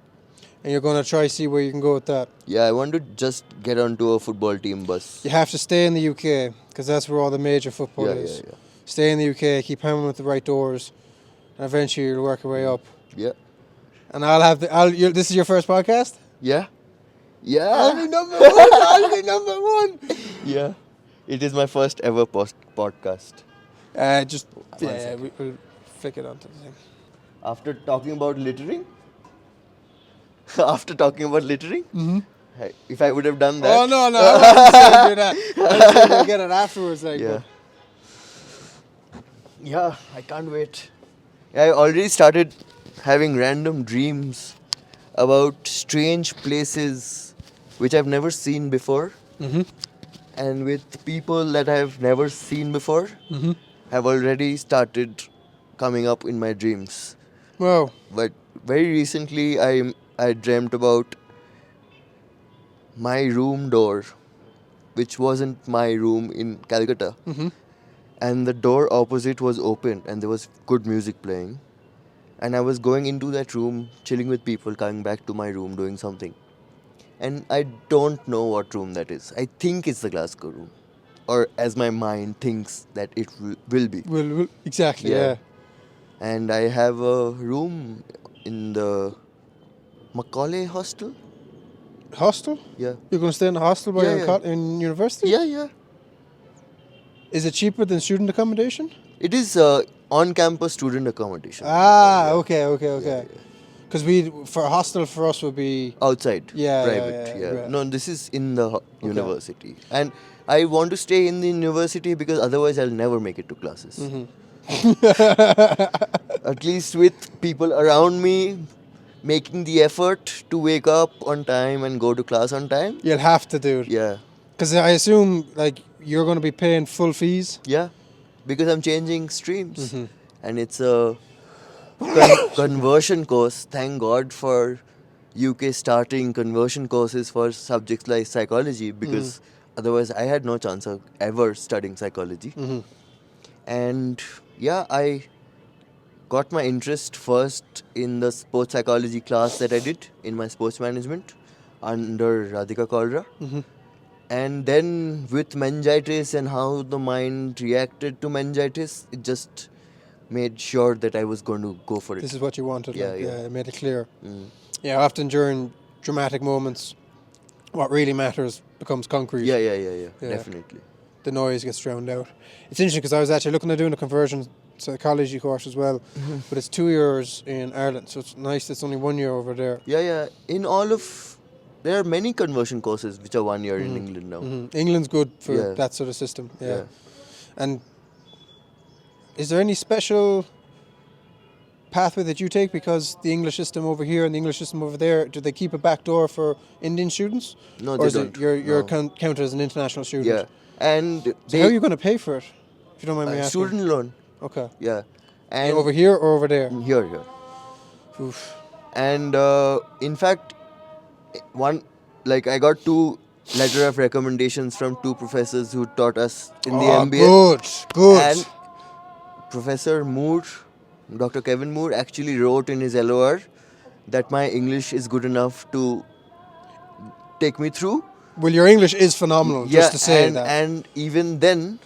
And you're going to try see where you can go with that. Yeah, I want to just get onto a football team bus. You have to stay in the UK, because that's where all the major football is. Yeah. Stay in the UK, keep hammering with the right doors, and eventually you'll work your way up. Yeah. And this is your first podcast? Yeah. Yeah. I'll be number one! I'll be number one! Yeah. It is my first ever podcast. We'll flick it onto the thing. After talking about littering? Mm-hmm. If I would have done that. Oh, no, I wasn't saying do that. I was saying we'll get it afterwards. Like, Yeah. Yeah, I can't wait. I already started having random dreams about strange places which I've never seen before. Mm-hmm. And with people that I've never seen before, Mm-hmm. have already started coming up in my dreams. Wow. But very recently, I dreamt about my room door, which wasn't my room in Calcutta. Mm-hmm. And the door opposite was open and there was good music playing. And I was going into that room, chilling with people, coming back to my room, doing something. And I don't know what room that is. I think it's the Glasgow room. Or as my mind thinks that it will be. Well, exactly, yeah. And I have a room in the Macaulay hostel. Hostel? Yeah. You're going to stay in a hostel while Yeah, you're yeah. in university? Yeah. Is it cheaper than student accommodation? It is on-campus student accommodation. Okay. Because for a hostel for us would be... Outside. Yeah, Private. yeah. No, this is in the university. And I want to stay in the university because otherwise I'll never make it to classes. At least with people around me making the effort to wake up on time and go to class on time. You'll have to do it. Yeah. Because I assume, like, you're going to be paying full fees? Yeah. Because I'm changing streams. And it's a conversion course. Thank God for UK starting conversion courses for subjects like psychology, because otherwise I had no chance of ever studying psychology. And yeah, I got my interest first in the sports psychology class that I did in my sports management under Radhika Kaura. And then with meningitis and how the mind reacted to meningitis, it just made sure that I was going to go for it. This is what you wanted. Yeah, like, yeah. It made it clear. Yeah, often during dramatic moments what really matters becomes concrete. Yeah. Yeah. Definitely. The noise gets drowned out. It's interesting because I was actually looking at doing a conversion psychology course as well, but it's 2 years in Ireland, so it's nice. It's only 1 year over there. Yeah. There are many conversion courses which are 1 year in England now. England's good for Yeah. that sort of system. Yeah. Yeah. And is there any special pathway that you take because the English system over here and the English system over there, do they keep a back door for Indian students? No, or they is don't. it you're No. counted as an international student? Yeah. And So how are you going to pay for it? If you don't mind me asking. student loan. Okay. Yeah. And Over here or over there? here. Oof. And in fact, I got 2 letter of recommendations from 2 professors who taught us in the MBA. Good. And Professor Moore, Dr. Kevin Moore, actually wrote in his LOR that my English is good enough to take me through. Well, your English is phenomenal, just to say that. And even then,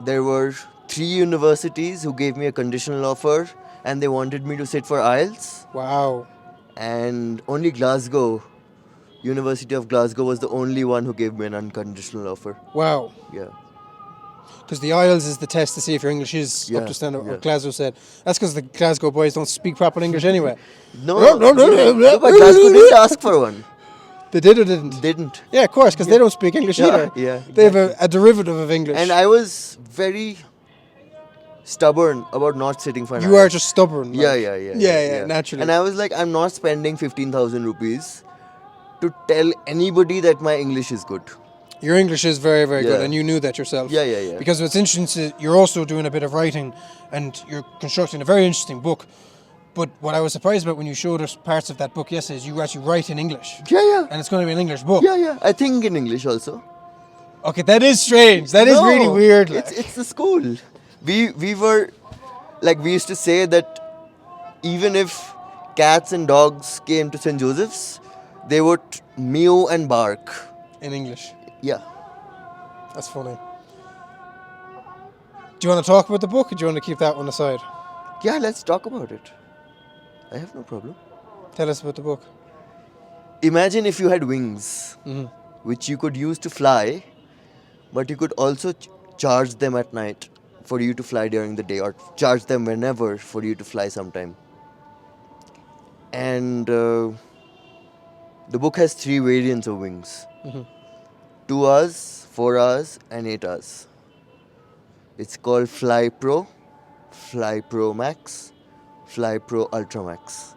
there were 3 universities who gave me a conditional offer and they wanted me to sit for IELTS. Wow. And only Glasgow, University of Glasgow was the only one who gave me an unconditional offer. Wow. Yeah. Because the IELTS is the test to see if your English is up to standard. Yeah. What Glasgow said. That's because the Glasgow boys don't speak proper English anyway. No, but Glasgow didn't ask for one. They did or didn't? Didn't. Yeah, of course, because they don't speak English either. Yeah. They have a derivative of English. And I was very stubborn about not sitting for an You are IELTS. just stubborn. Yeah, naturally. And I was like, I'm not spending 15,000 rupees to tell anybody that my English is good. Your English is very, very good, Yeah. and you knew that yourself. Yeah. Because what's interesting is you're also doing a bit of writing, and you're constructing a very interesting book. But what I was surprised about when you showed us parts of that book yesterday is you actually write in English. Yeah. And it's going to be an English book. Yeah. I think in English also. Okay, that is strange. That is really weird. Like. It's the school. We were like, we used to say that even if cats and dogs came to St. Joseph's, they would mew and bark. In English. Yeah. That's funny. Do you want to talk about the book, or do you want to keep that one aside? Yeah, let's talk about it. I have no problem. Tell us about the book. Imagine if you had wings, Mhm. which you could use to fly, but you could also charge them at night for you to fly during the day, or charge them whenever for you to fly sometime. And the book has 3 variants of wings. 2 hours, 4 hours and 8 hours. It's called Fly Pro, Fly Pro Max, Fly Pro Ultra Max,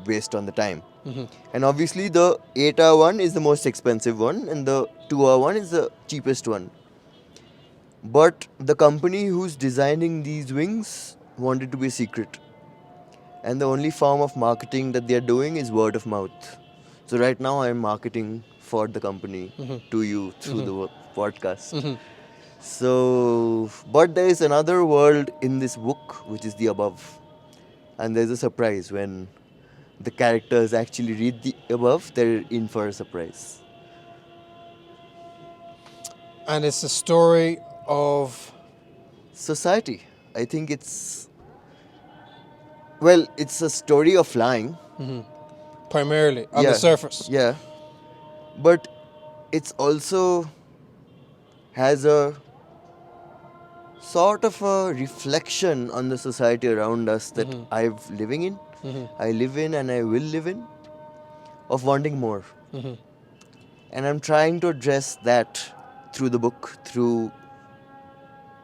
based on the time. And obviously the 8-hour one is the most expensive one and the 2-hour one is the cheapest one. But the company who's designing these wings wanted to be secret. And the only form of marketing that they are doing is word of mouth. So right now I'm marketing for the company to you through the podcast. So, but there is another world in this book, which is the above. And there's a surprise when the characters actually read the above, they're in for a surprise. And it's a story of... Society. I think it's... Well, it's a story of flying. Primarily, on the surface. Yeah. But it's also has a sort of a reflection on the society around us that I live in and I will live in, of wanting more. And I'm trying to address that through the book, through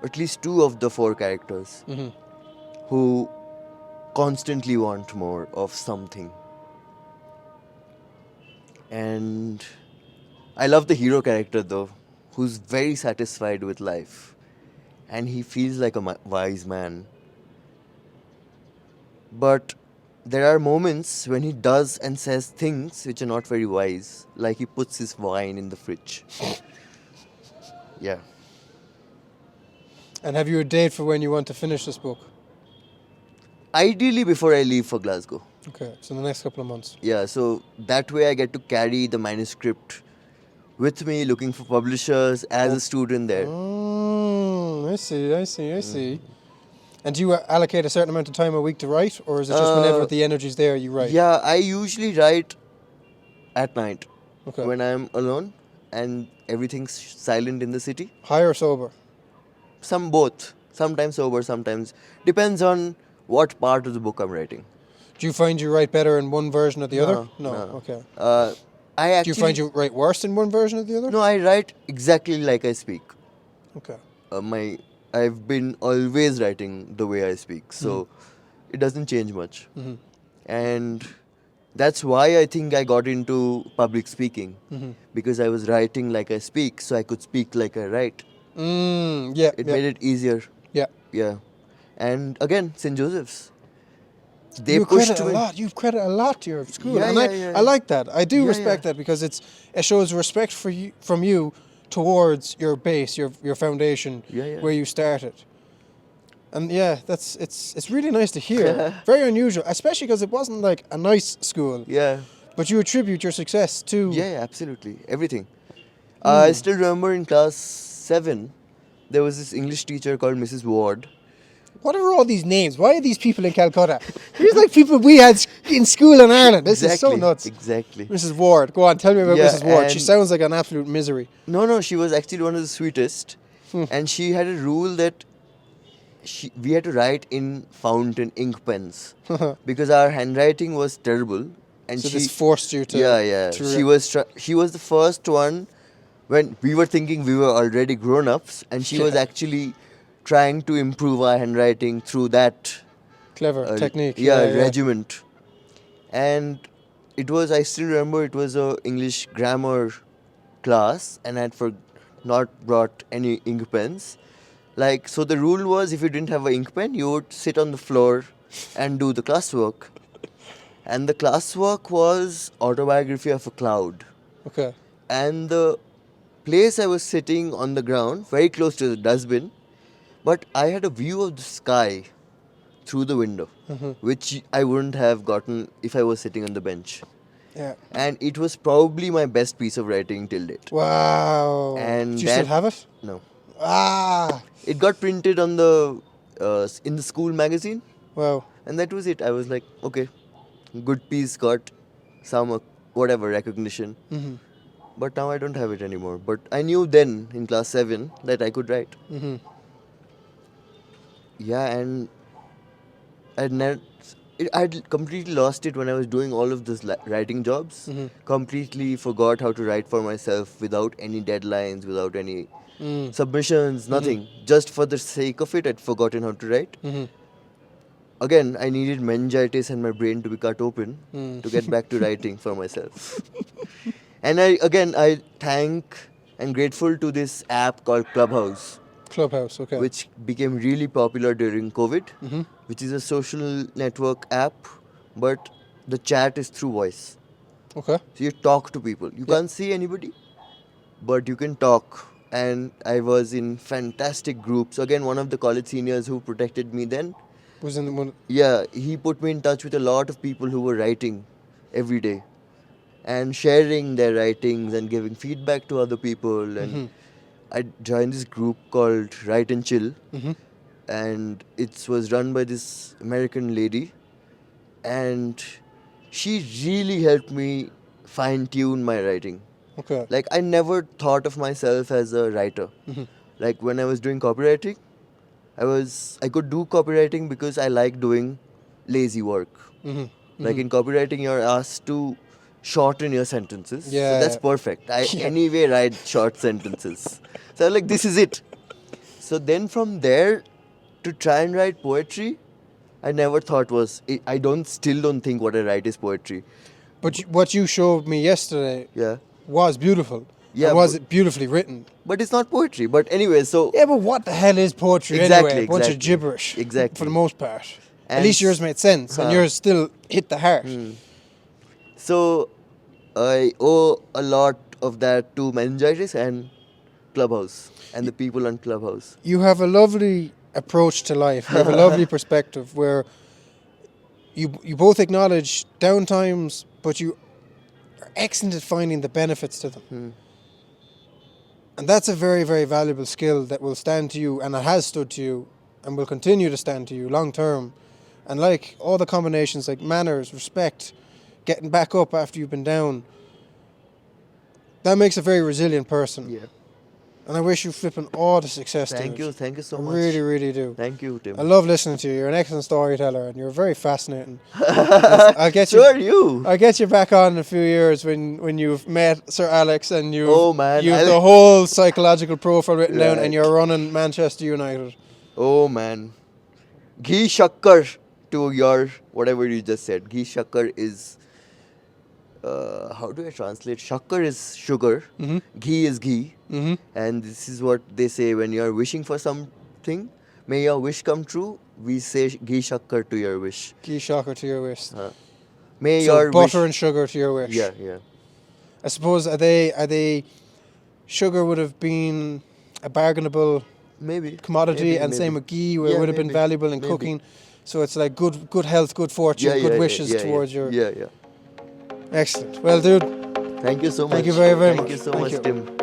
at least 2 of the 4 characters who constantly want more of something. And I love the hero character though, who's very satisfied with life. And he feels like a wise man. But there are moments when he does and says things which are not very wise, like he puts his wine in the fridge. Yeah. And have you a date for when you want to finish this book? Ideally before I leave for Glasgow. Okay, so in the next couple of months. Yeah, so that way I get to carry the manuscript with me, looking for publishers as a student there. I see. And do you allocate a certain amount of time a week to write, or is it just whenever the energy's there you write? Yeah, I usually write at night Okay. when I'm alone and everything's silent in the city. High or sober? Some both. Sometimes sober, sometimes. Depends on what part of the book I'm writing. Do you find you write better in one version or the other? No. Okay. I actually. Do you find you write worse in one version or the other? No, I write exactly like I speak. Okay. I've been always writing the way I speak, so it doesn't change much. Mm-hmm. And that's why I think I got into public speaking, because I was writing like I speak, so I could speak like I write. Yeah. It made it easier. Yeah. Yeah. And again, St. Joseph's. They You pushed credit a me. lot. You credit a lot to your school, Yeah, and yeah. I like that. I do Yeah, respect yeah. that because it shows respect for you from you towards your base, your foundation, Yeah. where you started. And yeah, it's really nice to hear. Very unusual, especially because it wasn't like a nice school. Yeah. But you attribute your success to. Yeah, absolutely. Everything. I still remember in class 7, there was this English teacher called Mrs. Ward. What are all these names? Why are these people in Calcutta? These like people we had in school in Ireland. This is so nuts. Exactly. Mrs. Ward, go on, tell me about Yeah, Mrs. Ward. She and- sounds like an absolute misery. No, she was actually one of the sweetest. And she had a rule that we had to write in fountain ink pens because our handwriting was terrible. And So she this forced you to. Yeah. She was the first one when we were thinking we were already grown-ups, and she was actually trying to improve our handwriting through that Clever technique. regiment. And I still remember it was a English grammar class, and I had not brought any ink pens. So the rule was, if you didn't have an ink pen, you would sit on the floor and do the classwork. And the classwork was Autobiography of a Cloud. Okay. And the place I was sitting on the ground, very close to the dustbin, but I had a view of the sky through the window, which I wouldn't have gotten if I was sitting on the bench. Yeah. And it was probably my best piece of writing till date. Wow. And Do you still have it? No. Ah. It got printed on in the school magazine, Wow. and that was it. I was like, okay, good piece, got some whatever recognition. But now I don't have it anymore. But I knew then in class 7 that I could write. Yeah, and I'd completely lost it when I was doing all of those writing jobs. Completely forgot how to write for myself without any deadlines, without any submissions, nothing. Just for the sake of it, I'd forgotten how to write. Again, I needed meningitis and my brain to be cut open to get back to writing for myself. And I thank and grateful to this app called Clubhouse. Clubhouse, okay. Which became really popular during COVID, which is a social network app, but the chat is through voice. Okay. So you talk to people. You can't see anybody, but you can talk. And I was in fantastic groups. Again, one of the college seniors who protected me then, Was in the one. yeah, he put me in touch with a lot of people who were writing every day and sharing their writings and giving feedback to other people. And I joined this group called Write and Chill, and it was run by this American lady, and she really helped me fine-tune my writing. Okay. Like, I never thought of myself as a writer. Like, when I was doing copywriting, I could do copywriting because I like doing lazy work. Like, in copywriting, you're asked to shorten your sentences. Yeah. So that's perfect. I anyway write short sentences. So I'm like, this is it. So then from there to try and write poetry, I never thought still don't think what I write is poetry. But what you showed me yesterday Yeah. was beautiful. Yeah, And was but- it beautifully written? But it's not poetry. But anyway, so Yeah, but what the hell is poetry Exactly, anyway? A bunch of exactly. gibberish. Exactly. For the most part. At And least yours made sense, and yours still hit the heart. So I owe a lot of that to meningitis and Clubhouse and the people on Clubhouse. You have a lovely approach to life. You have a lovely perspective where you both acknowledge downtimes, but you are excellent at finding the benefits to them. And that's a very, very valuable skill that will stand to you, and it has stood to you, and will continue to stand to you long term. And like all the combinations, like manners, respect, getting back up after you've been down, that makes a very resilient person. Yeah. And I wish you flipping all the success. Thank dude. you. Thank you so I much. really, really do. Thank you, Tim. I love listening to you. You're an excellent storyteller, and you're very fascinating. I'll get So are you. I'll get you back on in a few years when you've met Sir Alex and you've Oh, man, you've I'll- the whole psychological profile written down, Right. and you're running Manchester United. Oh man. Ghee shakkar to your whatever you just said. Ghee shakkar is how do I translate? Shakkar is sugar. Ghee is ghee. And this is what they say when you are wishing for something. May your wish come true. We say ghee shakkar to your wish. Ghee shocker to your wish. May So your butter wish. and sugar to your wish. Yeah, yeah. I suppose are they sugar would have been a bargainable Maybe. commodity, Maybe, and maybe. same with ghee, where Yeah, it would have been maybe, valuable in maybe. cooking. So it's like good health, good fortune, Yeah, good yeah, wishes yeah, towards your. Yeah, yeah. Excellent. Well, dude, Thank you so much. thank you very, very Thank much. you so Thank much, you. Tim.